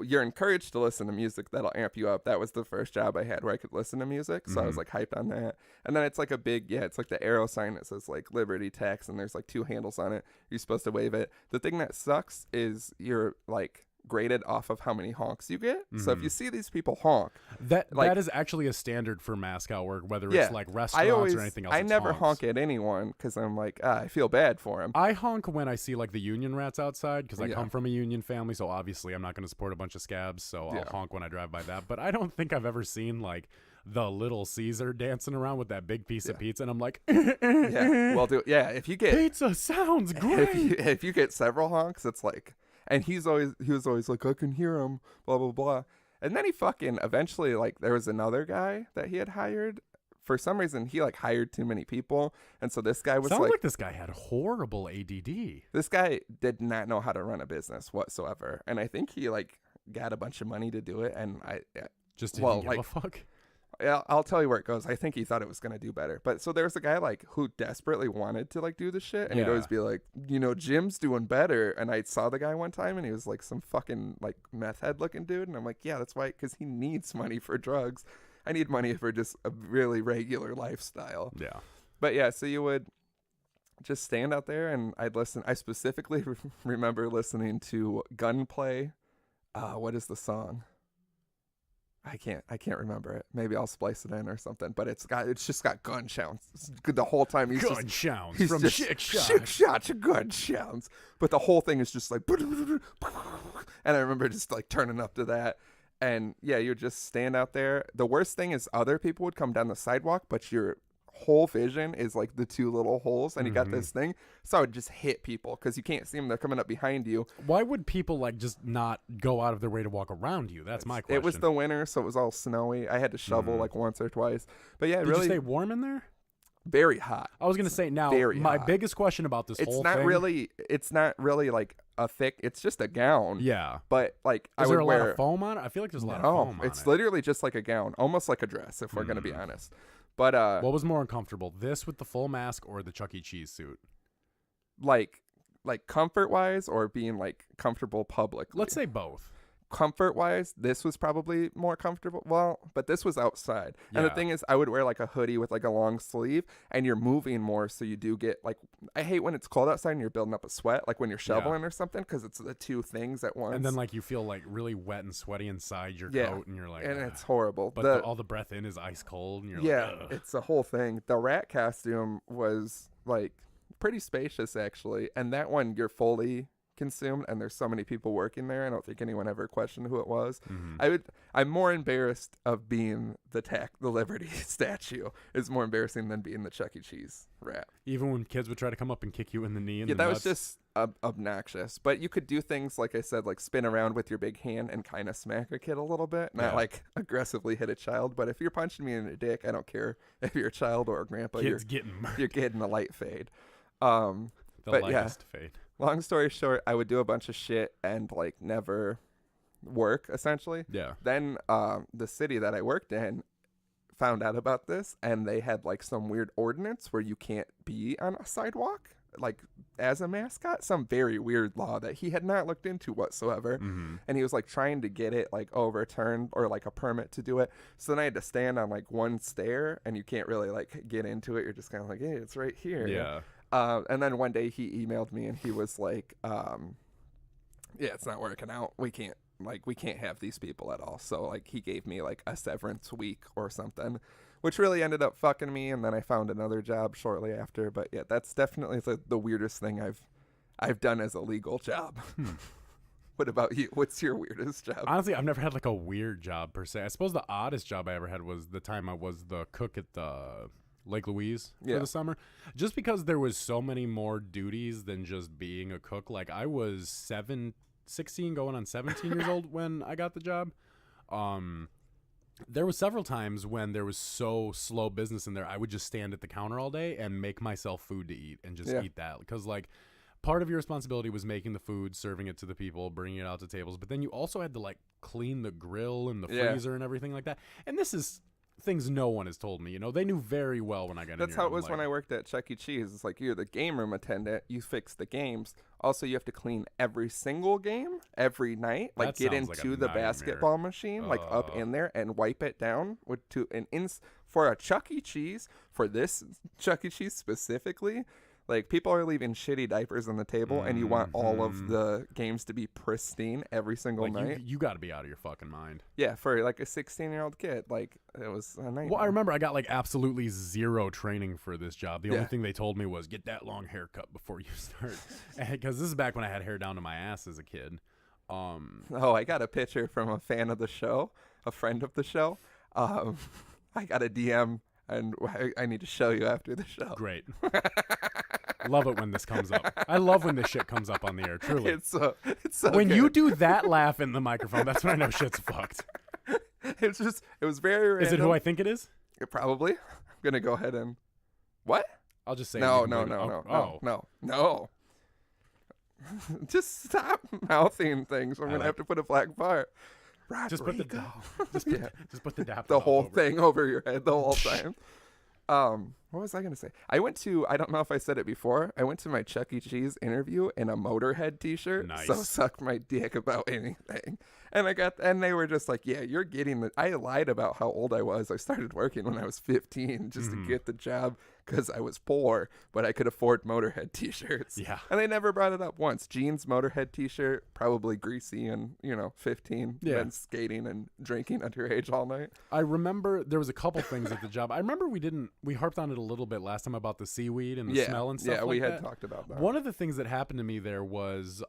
Speaker 2: You're encouraged to listen to music that'll amp you up. That was the first job I had where I could listen to music. So I was like hyped on that. And then it's like it's like the arrow sign that says like Liberty Tax, and there's like 2 handles on it. You're supposed to wave it. The thing that sucks is you're like, graded off of how many honks you get. So if you see these people honk,
Speaker 1: that is actually a standard for mascot work, whether it's like restaurants or anything else.
Speaker 2: I never honk at anyone because I'm like, I feel bad for him.
Speaker 1: I honk when I see like the union rats outside because I come from a union family, so obviously I'm not going to support a bunch of scabs, so I'll honk when I drive by that. But I don't think I've ever seen like the Little Caesar dancing around with that big piece of pizza, and I'm like,
Speaker 2: if you get
Speaker 1: pizza sounds great.
Speaker 2: If you get several honks, it's like. And he was always like, I can hear him, blah, blah, blah. And then he fucking eventually, like, there was another guy that he had hired. For some reason, he, like, hired too many people. And so this guy was
Speaker 1: Sounds like this guy had horrible ADD.
Speaker 2: This guy did not know how to run a business whatsoever. And I think he, like, got a bunch of money to do it. And I
Speaker 1: just didn't give a fuck.
Speaker 2: I'll tell you where it goes. I think he thought it was going to do better. But so there was a guy like who desperately wanted to like do the shit. And he'd always be like, Jim's doing better. And I saw the guy one time and he was like some fucking like meth head looking dude. And I'm like, yeah, that's why. Because he needs money for drugs. I need money for just a really regular lifestyle.
Speaker 1: Yeah.
Speaker 2: But yeah, so you would just stand out there and I'd listen. I specifically remember listening to Gunplay. What is the song? I can't remember it. Maybe I'll splice it in or something. But it's just got gun sounds the whole time. He's
Speaker 1: gun
Speaker 2: just,
Speaker 1: sounds
Speaker 2: he's
Speaker 1: from
Speaker 2: just,
Speaker 1: Chick
Speaker 2: shots of gun sounds. But the whole thing is just like, and I remember just like turning up to that. And yeah, you would just stand out there. The worst thing is other people would come down the sidewalk, but your whole vision is like the two little holes, and you got this thing. So I would just hit people because you can't see them. They're coming up behind you.
Speaker 1: Why would people like just not go out of their way to walk around you? That's my question.
Speaker 2: It was the winter, so it was all snowy. I had to shovel like once or twice. But yeah,
Speaker 1: Did
Speaker 2: really
Speaker 1: you stay warm in there?
Speaker 2: Very hot.
Speaker 1: I was gonna say now. My biggest question about this whole thing.
Speaker 2: It's not really like a thick. It's just a gown.
Speaker 1: Yeah.
Speaker 2: But like,
Speaker 1: is there a lot of foam on it? I feel like there's a lot of foam on it.
Speaker 2: It's literally just like a gown, almost like a dress, if we're gonna be honest. But
Speaker 1: what was more uncomfortable, this with the full mask or the Chuck E. Cheese suit?
Speaker 2: Like comfort wise, or being like comfortable publicly?
Speaker 1: Let's say both.
Speaker 2: Comfort wise, this was probably more comfortable. Well, but this was outside. And the thing is, I would wear like a hoodie with like a long sleeve, and you're moving more, so you do get like, I hate when it's cold outside and you're building up a sweat, like when you're shoveling or something, because it's the two things at once.
Speaker 1: And then like you feel like really wet and sweaty inside your coat, and you're like,
Speaker 2: and it's horrible.
Speaker 1: But all the breath in is ice cold, and you're like, ugh.
Speaker 2: It's a whole thing. The rat costume was like pretty spacious actually, and that one you're fully consumed, and there's so many people working there. I don't think anyone ever questioned who it was. I'm more embarrassed of being the Liberty statue is more embarrassing than being the Chuck E. Cheese rat.
Speaker 1: Even when kids would try to come up and kick you in the knee.
Speaker 2: And that was just obnoxious. But you could do things like I said, like spin around with your big hand and kind of smack a kid a little bit, not like aggressively hit a child. But if you're punching me in the dick, I don't care if you're a child or a grandpa. You're getting a light fade.
Speaker 1: The lightest fade.
Speaker 2: Long story short, I would do a bunch of shit and like never work essentially.
Speaker 1: Yeah.
Speaker 2: Then the city that I worked in found out about this, and they had like some weird ordinance where you can't be on a sidewalk like as a mascot. Some very weird law that he had not looked into whatsoever. And he was like trying to get it like overturned or like a permit to do it. So then I had to stand on like one stair, and you can't really like get into it. You're just kind of like, hey, it's right here.
Speaker 1: Yeah.
Speaker 2: And then one day he emailed me and he was like, it's not working out. We can't have these people at all. So like he gave me like a severance week or something, which really ended up fucking me. And then I found another job shortly after. But yeah, that's definitely the weirdest thing I've done as a legal job. What about you? What's your weirdest job?
Speaker 1: Honestly, I've never had like a weird job per se. I suppose the oddest job I ever had was the time I was the cook at the Lake Louise for the summer, just because there was so many more duties than just being a cook. Like I was 16 going on 17 years old when I got the job. There was several times when there was so slow business in there, I would just stand at the counter all day and make myself food to eat and just eat that, because like part of your responsibility was making the food, serving it to the people, bringing it out to tables, but then you also had to like clean the grill and the freezer and everything like that. And this is things no one has told me. They knew very well when I got in here.
Speaker 2: That's how it was when I worked at Chuck E. Cheese. It's like you're the game room attendant. You fix the games. Also, you have to clean every single game every night. Like get into the basketball machine, like up in there and wipe it down for a Chuck E. Cheese. For this Chuck E. Cheese specifically, Like, people are leaving shitty diapers on the table, and you want all of the games to be pristine every single night.
Speaker 1: You got to be out of your fucking mind.
Speaker 2: Yeah, for like a 16-year-old kid, like, it was a nightmare.
Speaker 1: Well, I remember I got like absolutely zero training for this job. The only thing they told me was get that long haircut before you start, because this is back when I had hair down to my ass as a kid.
Speaker 2: I got a picture from a fan of the show, a friend of the show. I got a DM, and I need to show you after the show.
Speaker 1: Great. Love it when this comes up. I love when this shit comes up on the air, truly.
Speaker 2: It's so
Speaker 1: when
Speaker 2: good.
Speaker 1: you do that laugh in the microphone, that's when I know shit's fucked.
Speaker 2: It was very random.
Speaker 1: Is it who I think it is?
Speaker 2: Probably. I'm going to go ahead and... What?
Speaker 1: I'll just say
Speaker 2: No. Just stop mouthing things. I'm going to have to put a black bar.
Speaker 1: Just put the Dapper.
Speaker 2: The whole thing over your head the whole time. What was I going to say? I don't know if I said it before. I went to my Chuck E. Cheese interview in a Motorhead t-shirt.
Speaker 1: Nice.
Speaker 2: So suck my dick about anything. And they were just like, yeah, you're getting I lied about how old I was. I started working when I was 15 just to get the job because I was poor, but I could afford Motorhead t-shirts.
Speaker 1: Yeah.
Speaker 2: And they never brought it up once. Jeans, Motorhead t-shirt, probably greasy and, 15.
Speaker 1: Yeah.
Speaker 2: Been skating and drinking underage all night.
Speaker 1: I remember there was a couple things at the job. I remember we harped on it a little bit last time about the seaweed and the smell and stuff like that.
Speaker 2: Yeah, we had talked about that.
Speaker 1: One of the things that happened to me there was,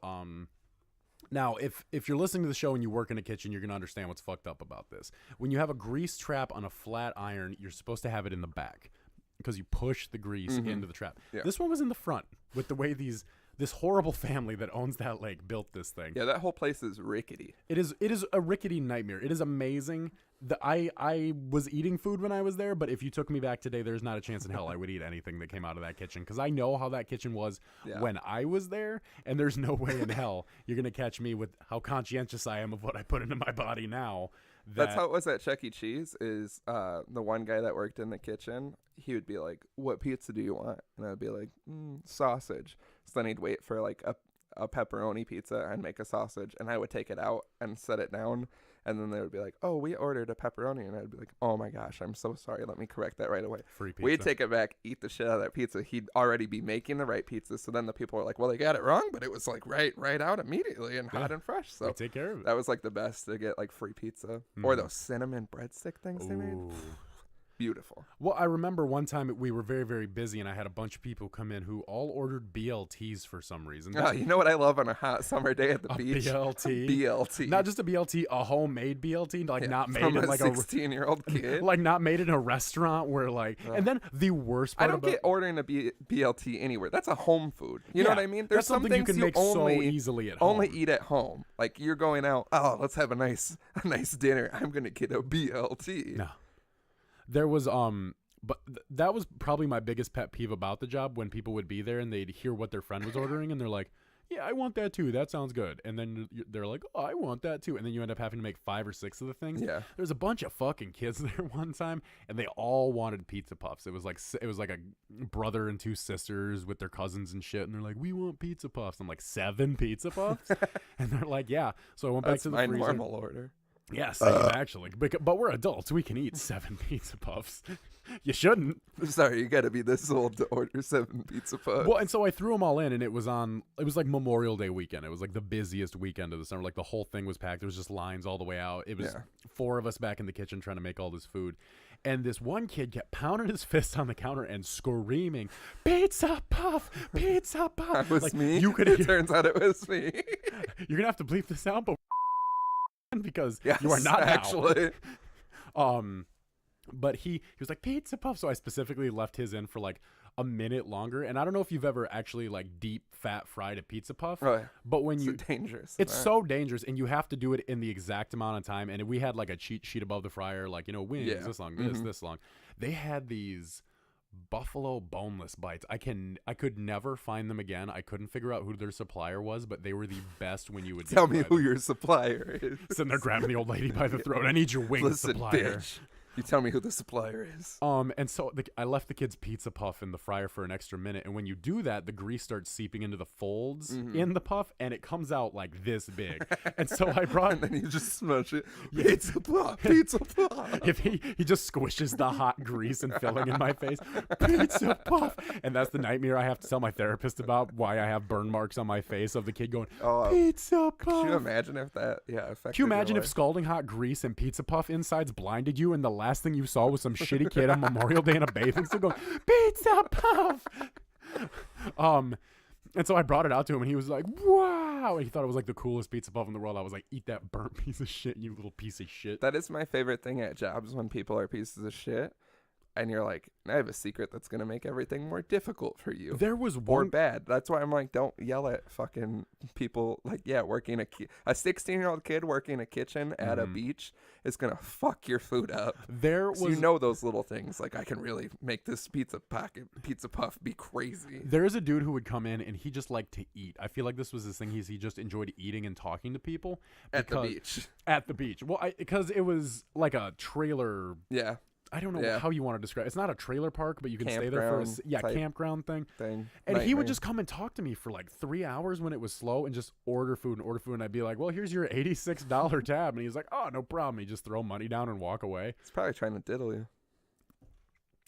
Speaker 1: now, if you're listening to the show and you work in a kitchen, you're going to understand what's fucked up about this. When you have a grease trap on a flat iron, you're supposed to have it in the back because you push the grease into the trap. Yeah. This one was in the front with the way this horrible family that owns that lake built this thing.
Speaker 2: Yeah, that whole place is rickety.
Speaker 1: It is a rickety nightmare. It is amazing. I was eating food when I was there, but if you took me back today, there's not a chance in hell I would eat anything that came out of that kitchen because I know how that kitchen was when I was there, and there's no way in hell you're going to catch me with how conscientious I am of what I put into my body now.
Speaker 2: That's how it was at Chuck E. Cheese is the one guy that worked in the kitchen, he would be like, what pizza do you want? And I'd be like, sausage. So then he'd wait for like a pepperoni pizza and make a sausage, and I would take it out and set it down. And then they would be like, oh, we ordered a pepperoni. And I'd be like, oh, my gosh, I'm so sorry. Let me correct that right away.
Speaker 1: Free pizza.
Speaker 2: We'd take it back, eat the shit out of that pizza. He'd already be making the right pizza. So then the people were like, well, they got it wrong, but it was like right out immediately and hot and fresh. So
Speaker 1: we take care of it.
Speaker 2: That was like the best to get like free pizza. Or those cinnamon breadstick things they made. Beautiful.
Speaker 1: Well, I remember one time we were very, very busy, and I had a bunch of people come in who all ordered BLTs for some reason.
Speaker 2: Oh, you know what I love on a hot summer day at the beach?
Speaker 1: BLT.
Speaker 2: BLT.
Speaker 1: Not just a BLT, a homemade BLT, like not made in like
Speaker 2: a 16-year-old kid.
Speaker 1: Like not made in a restaurant where like, and then the worst part
Speaker 2: I don't get ordering a BLT anywhere. That's a home food. You know what I mean? There's some things
Speaker 1: you can make so easily at home.
Speaker 2: Only eat at home. Like you're going out, oh, let's have a nice dinner. I'm going to get a BLT.
Speaker 1: No. There was but that was probably my biggest pet peeve about the job, when people would be there and they'd hear what their friend was ordering and they're like, yeah, I want that too. That sounds good. And then they're like, oh, I want that too. And then you end up having to make 5 or 6 of the things.
Speaker 2: Yeah.
Speaker 1: There's a bunch of fucking kids there one time, and they all wanted pizza puffs. It was like a brother and 2 sisters with their cousins and shit. And they're like, we want pizza puffs. I'm like, 7 pizza puffs? And they're like, yeah. So I went back to the freezer.
Speaker 2: That's my normal order.
Speaker 1: Yes, actually. But we're adults. We can eat 7 pizza puffs. You shouldn't.
Speaker 2: Sorry, you got to be this old to order 7 pizza puffs.
Speaker 1: Well, and so I threw them all in, and it was like Memorial Day weekend. It was like the busiest weekend of the summer. Like the whole thing was packed. There was just lines all the way out. It was 4 of us back in the kitchen trying to make all this food. And this one kid kept pounding his fist on the counter and screaming, "Pizza puff! Pizza puff!"
Speaker 2: That was me. It turns out it was me.
Speaker 1: You're going to have to bleep this out, but because you are not
Speaker 2: actually.
Speaker 1: But he was like, pizza puff. So I specifically left his in for like a minute longer. And I don't know if you've ever actually like deep fat fried a pizza puff.
Speaker 2: Right.
Speaker 1: But when
Speaker 2: it's dangerous.
Speaker 1: It's so dangerous, and you have to do it in the exact amount of time. And we had like a cheat sheet above the fryer, like, wings this long, this long. They had these buffalo boneless bites. I could never find them again. I couldn't figure out who their supplier was, but they were the best when you would
Speaker 2: tell me who your supplier is.
Speaker 1: Sitting there grabbing the old lady by the throat. I need your wing supplier.
Speaker 2: Bitch. You tell me who the supplier is.
Speaker 1: And so I left the kid's pizza puff in the fryer for an extra minute, and when you do that, the grease starts seeping into the folds in the puff, and it comes out like this big. And so I brought,
Speaker 2: and then you just smush it. Pizza puff, pizza puff.
Speaker 1: If he just squishes the hot grease and filling in my face, pizza puff, and that's the nightmare I have to tell my therapist about, why I have burn marks on my face of the kid going pizza puff.
Speaker 2: Could you imagine if that affected?
Speaker 1: Can you imagine if scalding hot grease and pizza puff insides blinded you, and the last thing you saw was some shitty kid on Memorial Day in a bathing suit going, pizza puff? And so I brought it out to him, and he was like, wow. And he thought it was like the coolest pizza puff in the world. I was like, eat that burnt piece of shit, you little piece of shit.
Speaker 2: That is my favorite thing at jobs, when people are pieces of shit. And you're like, I have a secret that's going to make everything more difficult for you.
Speaker 1: There was
Speaker 2: one... Or bad. That's why I'm like, don't yell at fucking people. Like, working a 16-year-old kid working a kitchen at a beach is going to fuck your food up. You know those little things. Like, I can really make this pizza puff be crazy.
Speaker 1: There is a dude who would come in, and he just liked to eat. I feel like this was his thing. He just enjoyed eating and talking to people.
Speaker 2: At the beach.
Speaker 1: At the beach. Well, because it was like a trailer...
Speaker 2: Yeah.
Speaker 1: I don't know how you want to describe it. It's not a trailer park, but you can stay there for a campground thing. And he would just come and talk to me for like 3 hours when it was slow and just order food. And I'd be like, well, here's your $86 tab. And he's like, oh, no problem. He just throw money down and walk away.
Speaker 2: He's probably trying to diddle you.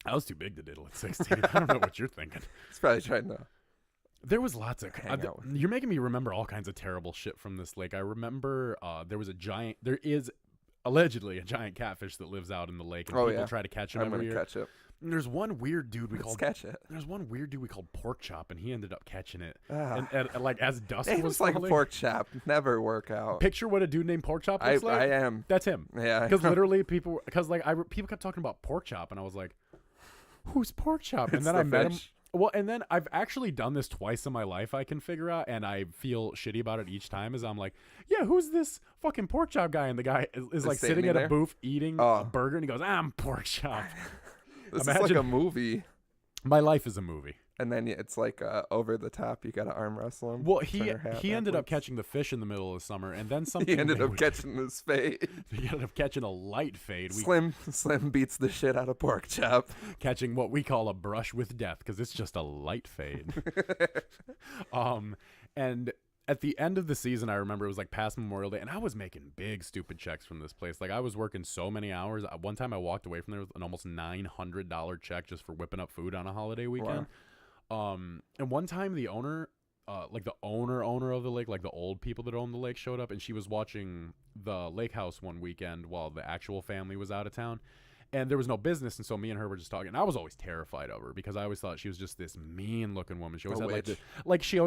Speaker 1: I was too big to diddle at 16. I don't know what you're thinking.
Speaker 2: He's probably trying to.
Speaker 1: There was lots of... you're making me remember all kinds of terrible shit from this lake. I remember there is... allegedly a giant catfish that lives out in the lake, and people try to catch him every year.
Speaker 2: Catch it.
Speaker 1: And there's one weird dude we called Porkchop, and he ended up catching it. And like as dusk was
Speaker 2: like Porkchop, never work out.
Speaker 1: Picture what a dude named Porkchop looks like.
Speaker 2: I am.
Speaker 1: That's him.
Speaker 2: Yeah.
Speaker 1: Because literally people kept talking about Porkchop, and I was like, who's Porkchop? And then I met him. Well, and then I've actually done this twice in my life, I can figure out, and I feel shitty about it each time, is I'm like, yeah, who's this fucking Porkchop guy? And the guy is like sitting at a booth eating a burger, and he goes, I'm Porkchop.
Speaker 2: This is like a movie.
Speaker 1: My life is a movie.
Speaker 2: And then it's like over the top. You got to arm wrestle him.
Speaker 1: Well, he ended up catching the fish in the middle of the summer, and then something.
Speaker 2: He ended up catching his fade.
Speaker 1: He ended up catching a light fade.
Speaker 2: Slim beats the shit out of Porkchop.
Speaker 1: Catching what we call a brush with death, because it's just a light fade. And at the end of the season, I remember it was like past Memorial Day, and I was making big stupid checks from this place. Like I was working so many hours. One time I walked away from there with an almost $900 check just for whipping up food on a holiday weekend. Wow. And one time the owner, like the owner of the lake, like the old people that own the lake showed up, and she was watching the lake house one weekend while the actual family was out of town, and there was no business. And so me and her were just talking, and I was always terrified of her because I always thought she was just this mean looking woman. She always had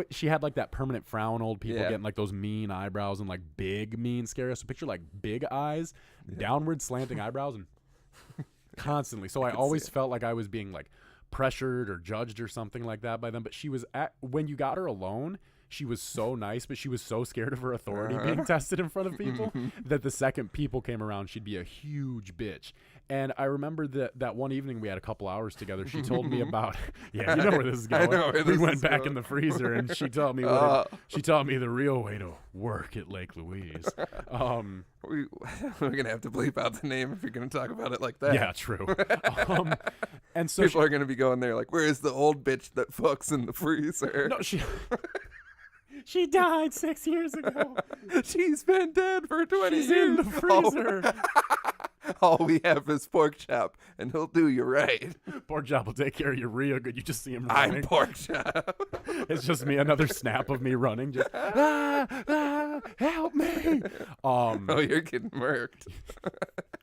Speaker 1: she had like that permanent frown, old people getting like those mean eyebrows and like big mean scary. So picture like big eyes, downward slanting eyebrows, and constantly. So I always felt like I was being like pressured or judged or something like that by them. But she was when you got her alone, she was so nice, but she was so scared of her authority being tested in front of people that the second people came around, she'd be a huge bitch. And I remember that one evening we had a couple hours together. She told me about you know where this is going. We went back in the freezer, and she taught me she taught me the real way to work at Lake Louise.
Speaker 2: We're gonna have to bleep out the name if you're gonna talk about it like that.
Speaker 1: Yeah, true. And so
Speaker 2: people are gonna be going there like, where is the old bitch that fucks in the freezer?
Speaker 1: No, she died 6 years ago.
Speaker 2: She's been dead for 20 years.
Speaker 1: She's in the freezer.
Speaker 2: All we have is Porkchop, and he'll do you right.
Speaker 1: Porkchop will take care of you real good. You just see him running.
Speaker 2: I'm Porkchop.
Speaker 1: It's just me, another snap of me running. Just, help me.
Speaker 2: Oh, you're getting murked.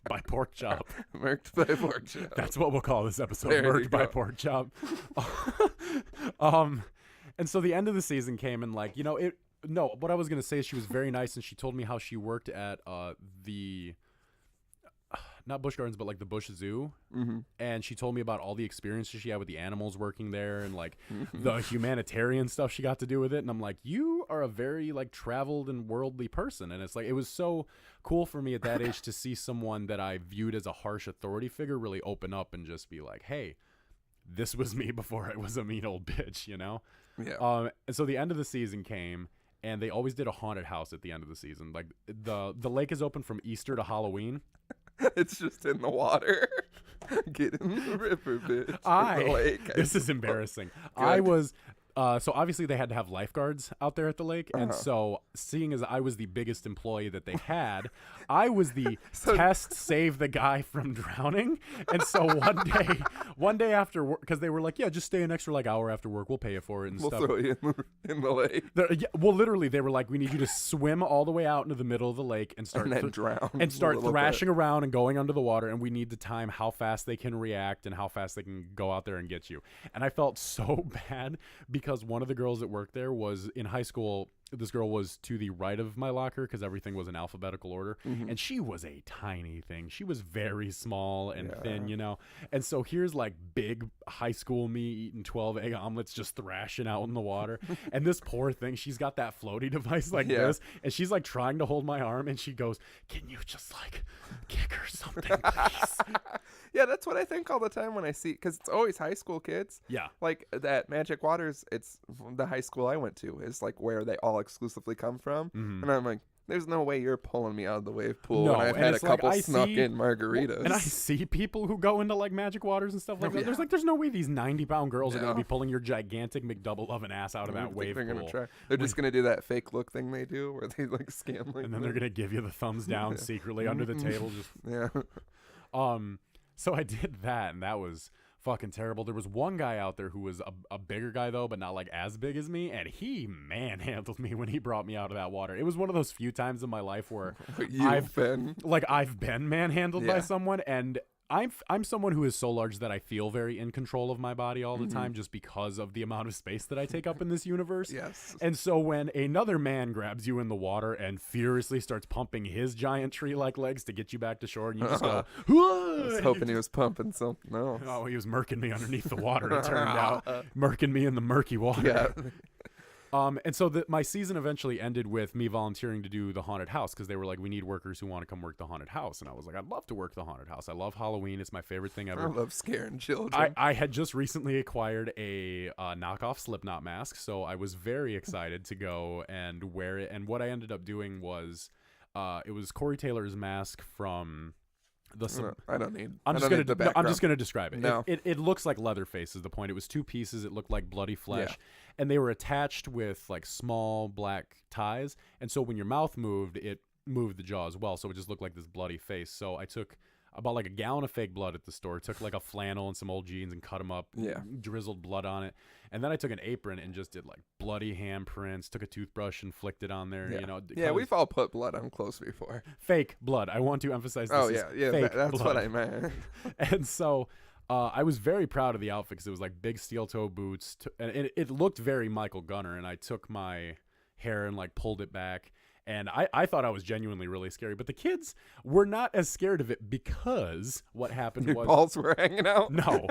Speaker 1: By Porkchop.
Speaker 2: Murked by Porkchop.
Speaker 1: That's what we'll call this episode, Murked by Porkchop. And so the end of the season came, and like, what I was going to say is she was very nice, and she told me how she worked at the... not Busch Gardens, but like the Busch Zoo. Mm-hmm. And she told me about all the experiences she had with the animals working there, and like the humanitarian stuff she got to do with it. And I'm like, you are a very like traveled and worldly person. And it's like, it was so cool for me at that age to see someone that I viewed as a harsh authority figure really open up and just be like, hey, this was me before I was a mean old bitch,
Speaker 2: Yeah.
Speaker 1: And so the end of the season came, and they always did a haunted house at the end of the season. Like the lake is open from Easter to Halloween.
Speaker 2: It's just in the water. Get in the river, bitch. In the lake.
Speaker 1: This is embarrassing. I was... so obviously they had to have lifeguards out there at the lake, and so seeing as I was the biggest employee that they had, I was the test save the guy from drowning. And so one day after work, because they were like, yeah, just stay an extra hour after work, we'll pay you for it and
Speaker 2: we'll
Speaker 1: stuff.
Speaker 2: Throw you in the lake.
Speaker 1: Well, literally, they were like, we need you to swim all the way out into the middle of the lake and start
Speaker 2: drown
Speaker 1: and start thrashing around and going under the water, and we need to time how fast they can react and how fast they can go out there and get you. And I felt so bad because one of the girls that worked there was in high school. This girl was to the right of my locker because everything was in alphabetical order. And she was a tiny thing. She was very small and thin, And so here's big high school me eating 12 egg omelets just thrashing out in the water. And this poor thing, she's got that floaty device this. And she's trying to hold my arm. And she goes, can you just kick her something, please?
Speaker 2: Yeah, that's what I think all the time when I see, because it's always high school kids.
Speaker 1: Yeah.
Speaker 2: That Magic Waters, it's the high school I went to, is where they all exclusively come from. And I'm like, there's no way you're pulling me out of the wave pool.
Speaker 1: No,
Speaker 2: and I've had a couple snuck-in margaritas.
Speaker 1: And I see people who go into Magic Waters and stuff like that. There's no way these 90-pound girls are going to be pulling your gigantic McDouble oven ass out of that wave pool.
Speaker 2: Gonna try. They're just going to do that fake look thing they do where they scam
Speaker 1: and then they're going to give you the thumbs down secretly under the table. So I did that, and that was fucking terrible. There was one guy out there who was a bigger guy, though, but not as big as me, and he manhandled me when he brought me out of that water. It was one of those few times in my life where I've been manhandled by someone, and I'm someone who is so large that I feel very in control of my body all the time just because of the amount of space that I take up in this universe.
Speaker 2: Yes.
Speaker 1: And so when another man grabs you in the water and furiously starts pumping his giant tree-like legs to get you back to shore, and you just go,
Speaker 2: I was hoping he was pumping something else.
Speaker 1: Oh, he was murking me underneath the water, it turned out. Murking me in the murky water.
Speaker 2: Yeah.
Speaker 1: And so my season eventually ended with me volunteering to do the haunted house because they were like, we need workers who want to come work the haunted house. And I was like, I'd love to work the haunted house. I love Halloween. It's my favorite thing ever.
Speaker 2: I love scaring children.
Speaker 1: I had just recently acquired a knockoff Slipknot mask, so I was very excited to go and wear it. And what I ended up doing was it was Corey Taylor's mask from... I'm just gonna describe it.
Speaker 2: No.
Speaker 1: It looks like Leatherface is the point. It was two pieces. It looked like bloody flesh, and they were attached with small black ties. And so when your mouth moved, it moved the jaw as well. So it just looked like this bloody face. So I took about a gallon of fake blood at the store. Took a flannel and some old jeans and cut them up. Drizzled blood on it, and then I took an apron and just did bloody handprints. Took a toothbrush and flicked it on there.
Speaker 2: We've all put blood on clothes before.
Speaker 1: Fake blood. I want to emphasize this.
Speaker 2: That's
Speaker 1: blood.
Speaker 2: what I meant.
Speaker 1: And so I was very proud of the outfit because it was big steel toe boots, and it looked very Michael Gunner. And I took my hair and pulled it back. And I thought I was genuinely really scary, but the kids were not as scared of it because what happened was...
Speaker 2: Your balls were hanging out?
Speaker 1: No.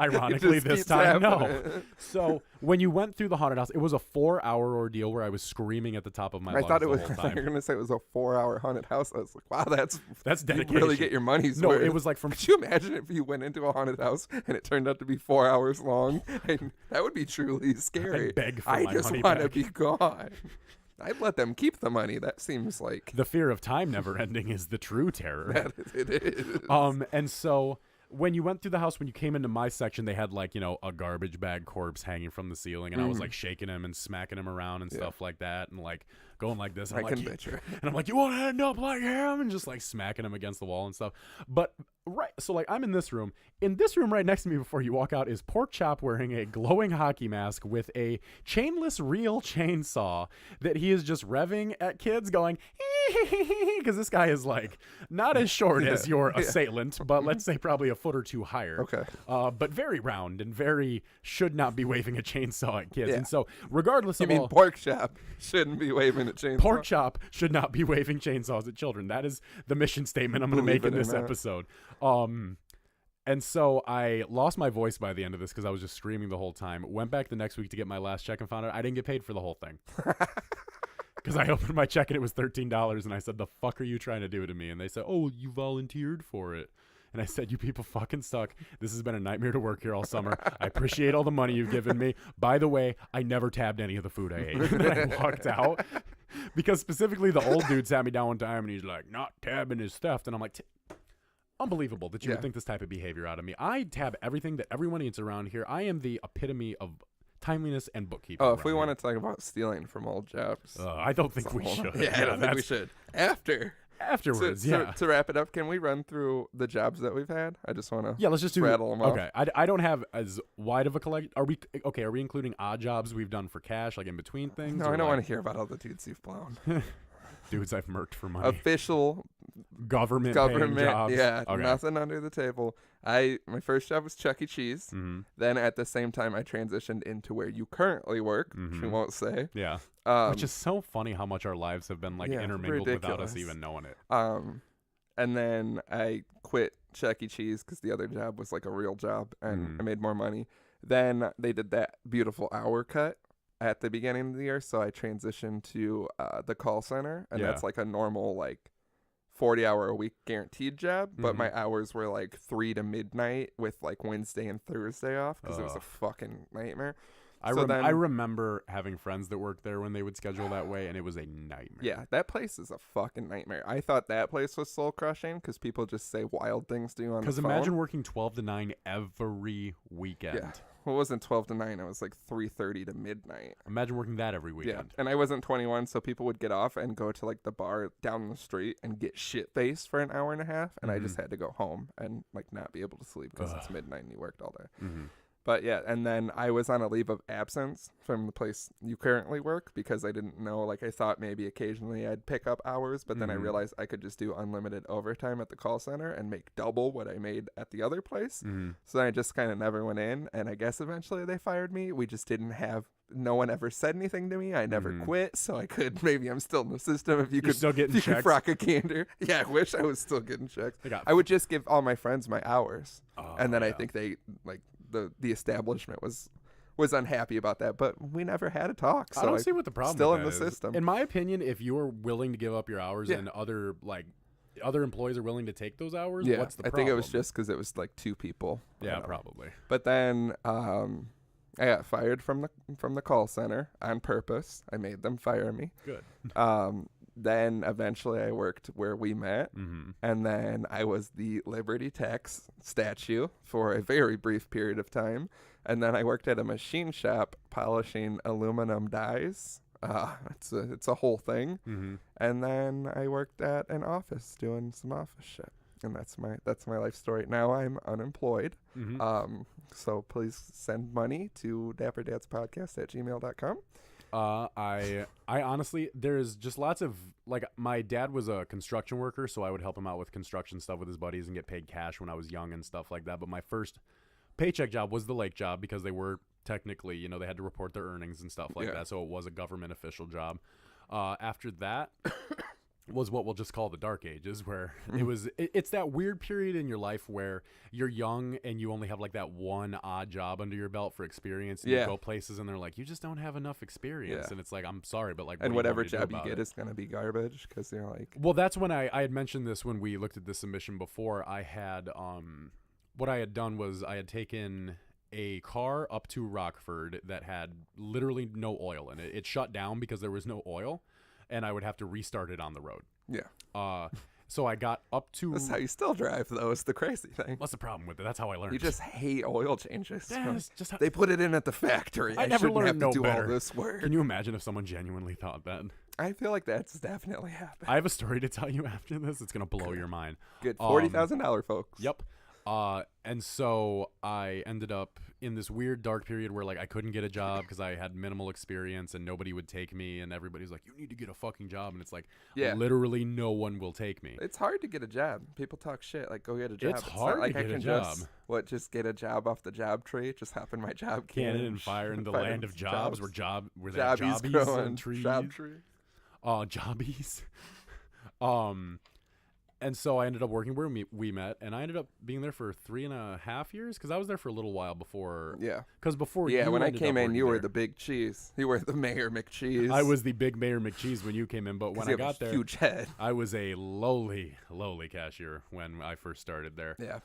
Speaker 1: Ironically, this time, no. So when you went through the haunted house, it was a 4-hour ordeal where I was screaming at the top of my lungs the whole time. I thought you
Speaker 2: were going to say it was a 4-hour haunted house. I was like, wow, that's
Speaker 1: dedication.
Speaker 2: You really get your money's
Speaker 1: worth.
Speaker 2: No,
Speaker 1: it was from...
Speaker 2: Could you imagine if you went into a haunted house and it turned out to be 4 hours long? And that would be truly scary.
Speaker 1: I'd beg for
Speaker 2: my
Speaker 1: money
Speaker 2: just want to be gone. I'd let them keep the money. That seems like...
Speaker 1: The fear of time never ending is the true terror.
Speaker 2: It is.
Speaker 1: And so when you went through the house, when you came into my section, they had a garbage bag corpse hanging from the ceiling, and I was shaking him and smacking him around and stuff like that, and going like this. And
Speaker 2: I can picture.
Speaker 1: And I'm like, you want to end up like him? And just smacking him against the wall and stuff. But so I'm in this room. In this room right next to me before you walk out is Porkchop wearing a glowing hockey mask with a chainless reel chainsaw that he is just revving at kids going, because this guy is not as short as your assailant, but let's say probably a foot or two higher.
Speaker 2: Okay.
Speaker 1: But very round and very should not be waving a chainsaw at kids. And so regardless of all...
Speaker 2: Porkchop shouldn't be waving a chainsaw?
Speaker 1: Porkchop should not be waving chainsaws at children. That is the mission statement I'm going to make in this episode. And so I lost my voice by the end of this because I was just screaming the whole time. Went back the next week to get my last check and found out I didn't get paid for the whole thing. Because I opened my check and it was $13, and I said, the fuck are you trying to do to me? And they said, oh, you volunteered for it. And I said, you people fucking suck. This has been a nightmare to work here all summer. I appreciate all the money you've given me. By the way, I never tabbed any of the food I ate. And I walked out. Because specifically the old dude sat me down one time and he's like, not tabbing is theft. And I'm like, unbelievable that you would think this type of behavior out of me. I tab everything that everyone eats around here. I am the epitome of timeliness and bookkeeping.
Speaker 2: Oh, if we want to talk about stealing from old jobs.
Speaker 1: I don't think we should.
Speaker 2: Yeah, I don't think we should. Afterwards, to wrap it up, can we run through the jobs that we've had? I just want to
Speaker 1: let's just
Speaker 2: rattle them off.
Speaker 1: Okay, I don't have as wide of a collect. Are we including odd jobs we've done for cash, like in between things?
Speaker 2: No, I don't want to hear about all the dudes you've blown.
Speaker 1: Dudes I've murked for money.
Speaker 2: Official
Speaker 1: government jobs.
Speaker 2: Yeah, nothing under the table. My first job was Chuck E. Cheese.
Speaker 1: Mm-hmm.
Speaker 2: Then at the same time, I transitioned into where you currently work, which we won't say.
Speaker 1: Yeah. Which is so funny how much our lives have been like intermingled without us even knowing it.
Speaker 2: And then I quit Chuck E. Cheese because the other job was like a real job and I made more money. Then they did that beautiful hour cut at the beginning of the year, so I transitioned to the call center, and that's like a normal like 40-hour-a-week guaranteed job, but my hours were like 3 to midnight with like Wednesday and Thursday off because it was a fucking nightmare.
Speaker 1: I remember having friends that worked there when they would schedule that way, and it was a nightmare.
Speaker 2: Yeah, that place is a fucking nightmare. I thought that place was soul crushing because people just say wild things to you on the phone.
Speaker 1: Because imagine working 12 to 9 every weekend.
Speaker 2: Yeah. Well, it wasn't 12 to 9. It was like 3:30 to midnight.
Speaker 1: Imagine working that every weekend.
Speaker 2: Yeah. And I wasn't 21, so people would get off and go to like the bar down the street and get shit-faced for an hour and a half, and I just had to go home and like not be able to sleep because it's midnight and you worked all day. But yeah, and then I was on a leave of absence from the place you currently work because I didn't know, like I thought maybe occasionally I'd pick up hours, but then I realized I could just do unlimited overtime at the call center and make double what I made at the other place. So then I just kind of never went in, and I guess eventually they fired me. We just didn't have, no one ever said anything to me. I never quit, so I could, maybe I'm still in the system if you could
Speaker 1: still getting checks.
Speaker 2: Could frock a candor. Yeah, I wish I was still getting checks. I would just give all my friends my hours, and then I think they, like, the establishment was unhappy about that, but we never had a talk. So
Speaker 1: I don't see what the problem
Speaker 2: still
Speaker 1: with
Speaker 2: in the
Speaker 1: is.
Speaker 2: System.
Speaker 1: In my opinion, if you're willing to give up your hours and other employees are willing to take those hours, what's the problem?
Speaker 2: I think it was just because it was like 2 people.
Speaker 1: Yeah, probably.
Speaker 2: But then I got fired from the call center on purpose. I made them fire me.
Speaker 1: Good.
Speaker 2: Then eventually I worked where we met, and then I was the Liberty Tax statue for a very brief period of time, and then I worked at a machine shop polishing aluminum dies. It's a whole thing, and then I worked at an office doing some office shit, and that's my life story. Now I'm unemployed, so please send money to dapperdadspodcast@gmail.com.
Speaker 1: I honestly, there's just lots of, like, my dad was a construction worker, so I would help him out with construction stuff with his buddies and get paid cash when I was young and stuff like that. But my first paycheck job was the lake job because they were technically, they had to report their earnings and stuff like that. So it was a government official job. After that was what we'll just call the dark ages, where it's that weird period in your life where you're young and you only have like that one odd job under your belt for experience, and you go places and they're like, you just don't have enough experience, and it's like, I'm sorry, but like,
Speaker 2: and whatever job you get is gonna be garbage because you're like,
Speaker 1: well, that's when I had mentioned this when we looked at this submission before. I had what I had done was I had taken a car up to Rockford that had literally no oil in it. It shut down because there was no oil, and I would have to restart it on the road.
Speaker 2: Yeah.
Speaker 1: So I got up to...
Speaker 2: That's how you still drive, though, is the crazy thing.
Speaker 1: What's the problem with it? That's how I learned.
Speaker 2: You just hate oil changes.
Speaker 1: Yeah, just
Speaker 2: they put it in at the factory.
Speaker 1: I never learned
Speaker 2: have to do
Speaker 1: better.
Speaker 2: All this work.
Speaker 1: Can you imagine if someone genuinely thought that?
Speaker 2: I feel like that's definitely happened.
Speaker 1: I have a story to tell you after this. It's going to blow your mind.
Speaker 2: Good. $40,000, folks.
Speaker 1: Yep. And so I ended up in this weird dark period where like I couldn't get a job because I had minimal experience and nobody would take me, and everybody's like, you need to get a fucking job, and it's like, literally no one will take me.
Speaker 2: It's hard to get a job. People talk shit like, go get a job.
Speaker 1: It's hard to get a job.
Speaker 2: Just get a job off the job tree? Just hop in my job
Speaker 1: cannon and fire in the land of jobs where
Speaker 2: jobbies
Speaker 1: growing trees.
Speaker 2: Job tree.
Speaker 1: Jobbies. And so I ended up working where we met, and I ended up being there for 3.5 years because I was there for a little while before.
Speaker 2: Yeah.
Speaker 1: Because before
Speaker 2: when I came in, you were the big cheese. You were the Mayor McCheese.
Speaker 1: I was the big Mayor McCheese when you came in, but when I got there,
Speaker 2: huge head.
Speaker 1: I was a lowly cashier when I first started there.
Speaker 2: Yeah.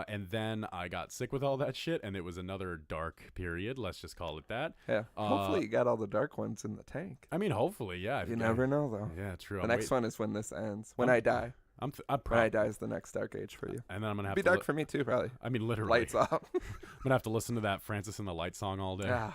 Speaker 1: And then I got sick with all that shit, and it was another dark period. Let's just call it that.
Speaker 2: Yeah. Hopefully you got all the dark ones in the tank.
Speaker 1: I mean, hopefully, yeah.
Speaker 2: You never know, though.
Speaker 1: Yeah, true.
Speaker 2: The next one is when this ends. When I die. When I die is the next dark age for you.
Speaker 1: And then I'm gonna have
Speaker 2: be
Speaker 1: to
Speaker 2: dark for me too, probably.
Speaker 1: I mean, literally.
Speaker 2: Lights off.
Speaker 1: I'm gonna have to listen to that Francis and the Light song all day.
Speaker 2: Yeah.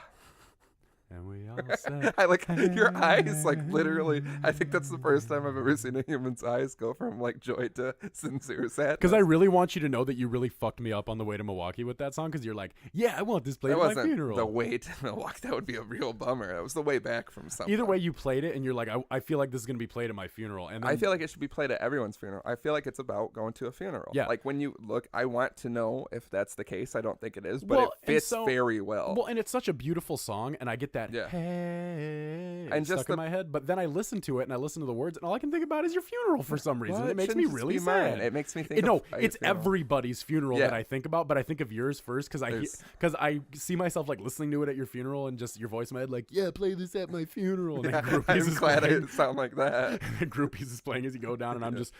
Speaker 1: And we all said,
Speaker 2: I like your eyes, like literally. I think that's the first time I've ever seen a human's eyes go from like joy to sincere sadness.
Speaker 1: Because I really want you to know that you really fucked me up on the way to Milwaukee with that song. Because you're like, yeah, I want this played at my funeral.
Speaker 2: The way to Milwaukee, that would be a real bummer. That was the way back from something.
Speaker 1: Either way, you played it, and you're like, I feel like this is gonna be played at my funeral. And then,
Speaker 2: I feel like it should be played at everyone's funeral. I feel like it's about going to a funeral. Yeah. Like when you look, I want to know if that's the case. I don't think it is, but it fits very well.
Speaker 1: Well, and it's such a beautiful song, and I get that. Yeah. Hey. And
Speaker 2: just
Speaker 1: stuck in my head, but then I listen to it and I listen to the words, and all I can think about is your funeral for some reason. It makes me really sad.
Speaker 2: It makes me think.
Speaker 1: It's everybody's funeral that I think about, but I think of yours first because I see myself like listening to it at your funeral and just your voice in my head, like, yeah, play this at my funeral. And
Speaker 2: I'm glad I sound like that.
Speaker 1: And Groupies is playing as you go down, and I'm just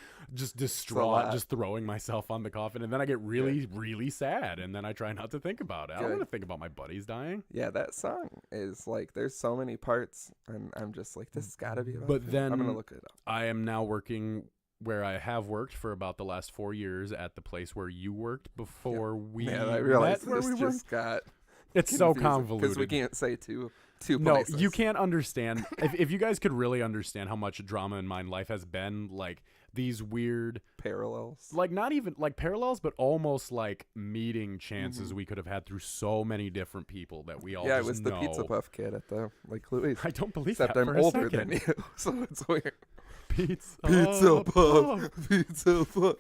Speaker 1: distraught, just throwing myself on the coffin, and then I get really, really sad, and then I try not to think about it. I don't want to think about my buddies dying.
Speaker 2: Yeah, that song is like, there's so many parts, and I'm just like, this has got to be about
Speaker 1: But then
Speaker 2: I'm gonna look it up.
Speaker 1: I am now working where I have worked for about the last 4 years at the place where you worked before we met.
Speaker 2: I realized
Speaker 1: where
Speaker 2: this
Speaker 1: we
Speaker 2: just got
Speaker 1: it's so convoluted
Speaker 2: because we can't say two places.
Speaker 1: No, you can't understand. if you guys could really understand how much drama in my life has been, like these weird
Speaker 2: parallels,
Speaker 1: like not even like parallels, but almost like meeting chances we could have had through so many different people that we all
Speaker 2: I was the Pizza Puff kid at the Lake Louise.
Speaker 1: I don't believe
Speaker 2: except
Speaker 1: that
Speaker 2: I'm
Speaker 1: for a
Speaker 2: older
Speaker 1: second.
Speaker 2: than you, so it's weird.
Speaker 1: Pizza
Speaker 2: Puff. Pizza Puff.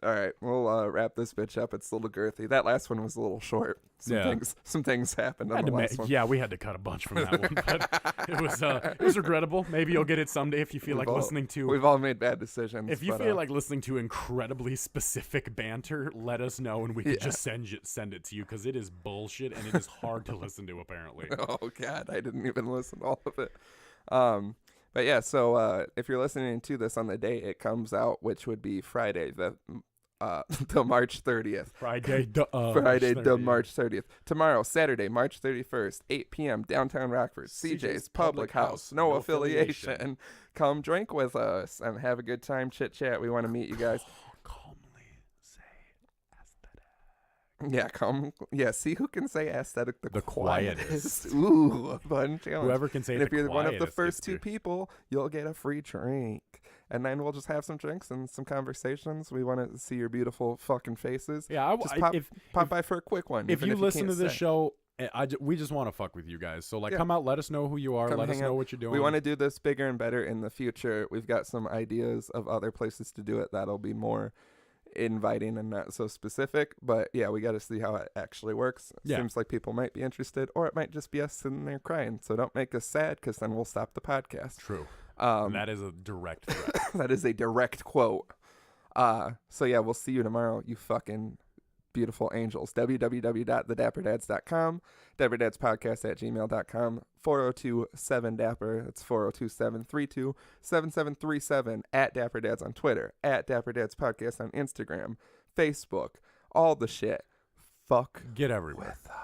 Speaker 2: All right, we'll wrap this bitch up. It's a little girthy. That last one was a little short. Some things happened on the last one.
Speaker 1: Yeah, we had to cut a bunch from that one, but it was regrettable. Maybe you'll get it someday if you feel listening to.
Speaker 2: We've all made bad decisions.
Speaker 1: If you feel like listening to incredibly specific banter, let us know, and we can just send it to you because it is bullshit and it is hard to listen to. Apparently.
Speaker 2: Oh God, I didn't even listen to all of it. But yeah, so if you're listening to this on the day it comes out, which would be Friday, the March 30th.
Speaker 1: Friday,
Speaker 2: March 30th. Tomorrow, Saturday, March 31st, 8 p.m., downtown Rockford, CJ's Public House. No affiliation. Come drink with us and have a good time, chit-chat. We want to meet you guys. Yeah, come. Yeah, see who can say aesthetic the quietest. Ooh, a fun challenge.
Speaker 1: Whoever can say
Speaker 2: and if you're one of the first two people, you'll get a free drink. And then we'll just have some drinks and some conversations. We want to see your beautiful fucking faces.
Speaker 1: Yeah,
Speaker 2: pop by for a quick one.
Speaker 1: If you listen to this show, we just want to fuck with you guys. So come out, let us know who you are, let us know what you're doing.
Speaker 2: We want to do this bigger and better in the future. We've got some ideas of other places to do it that'll be more inviting and not so specific, but yeah, we got to see how it actually works. Seems like people might be interested, or it might just be us sitting there crying. So don't make us sad, because then we'll stop the podcast.
Speaker 1: True. That is a direct threat.
Speaker 2: That is a direct quote. So yeah, we'll see you tomorrow, you fucking beautiful angels. www.thedapperdads.com, dapperdadspodcast@gmail.com, 402-7-DAPPER. That's 402-732-7737, at DapperDads on Twitter, at DapperDadsPodcast on Instagram, Facebook, all the shit. Fuck
Speaker 1: get everywhere
Speaker 2: with us.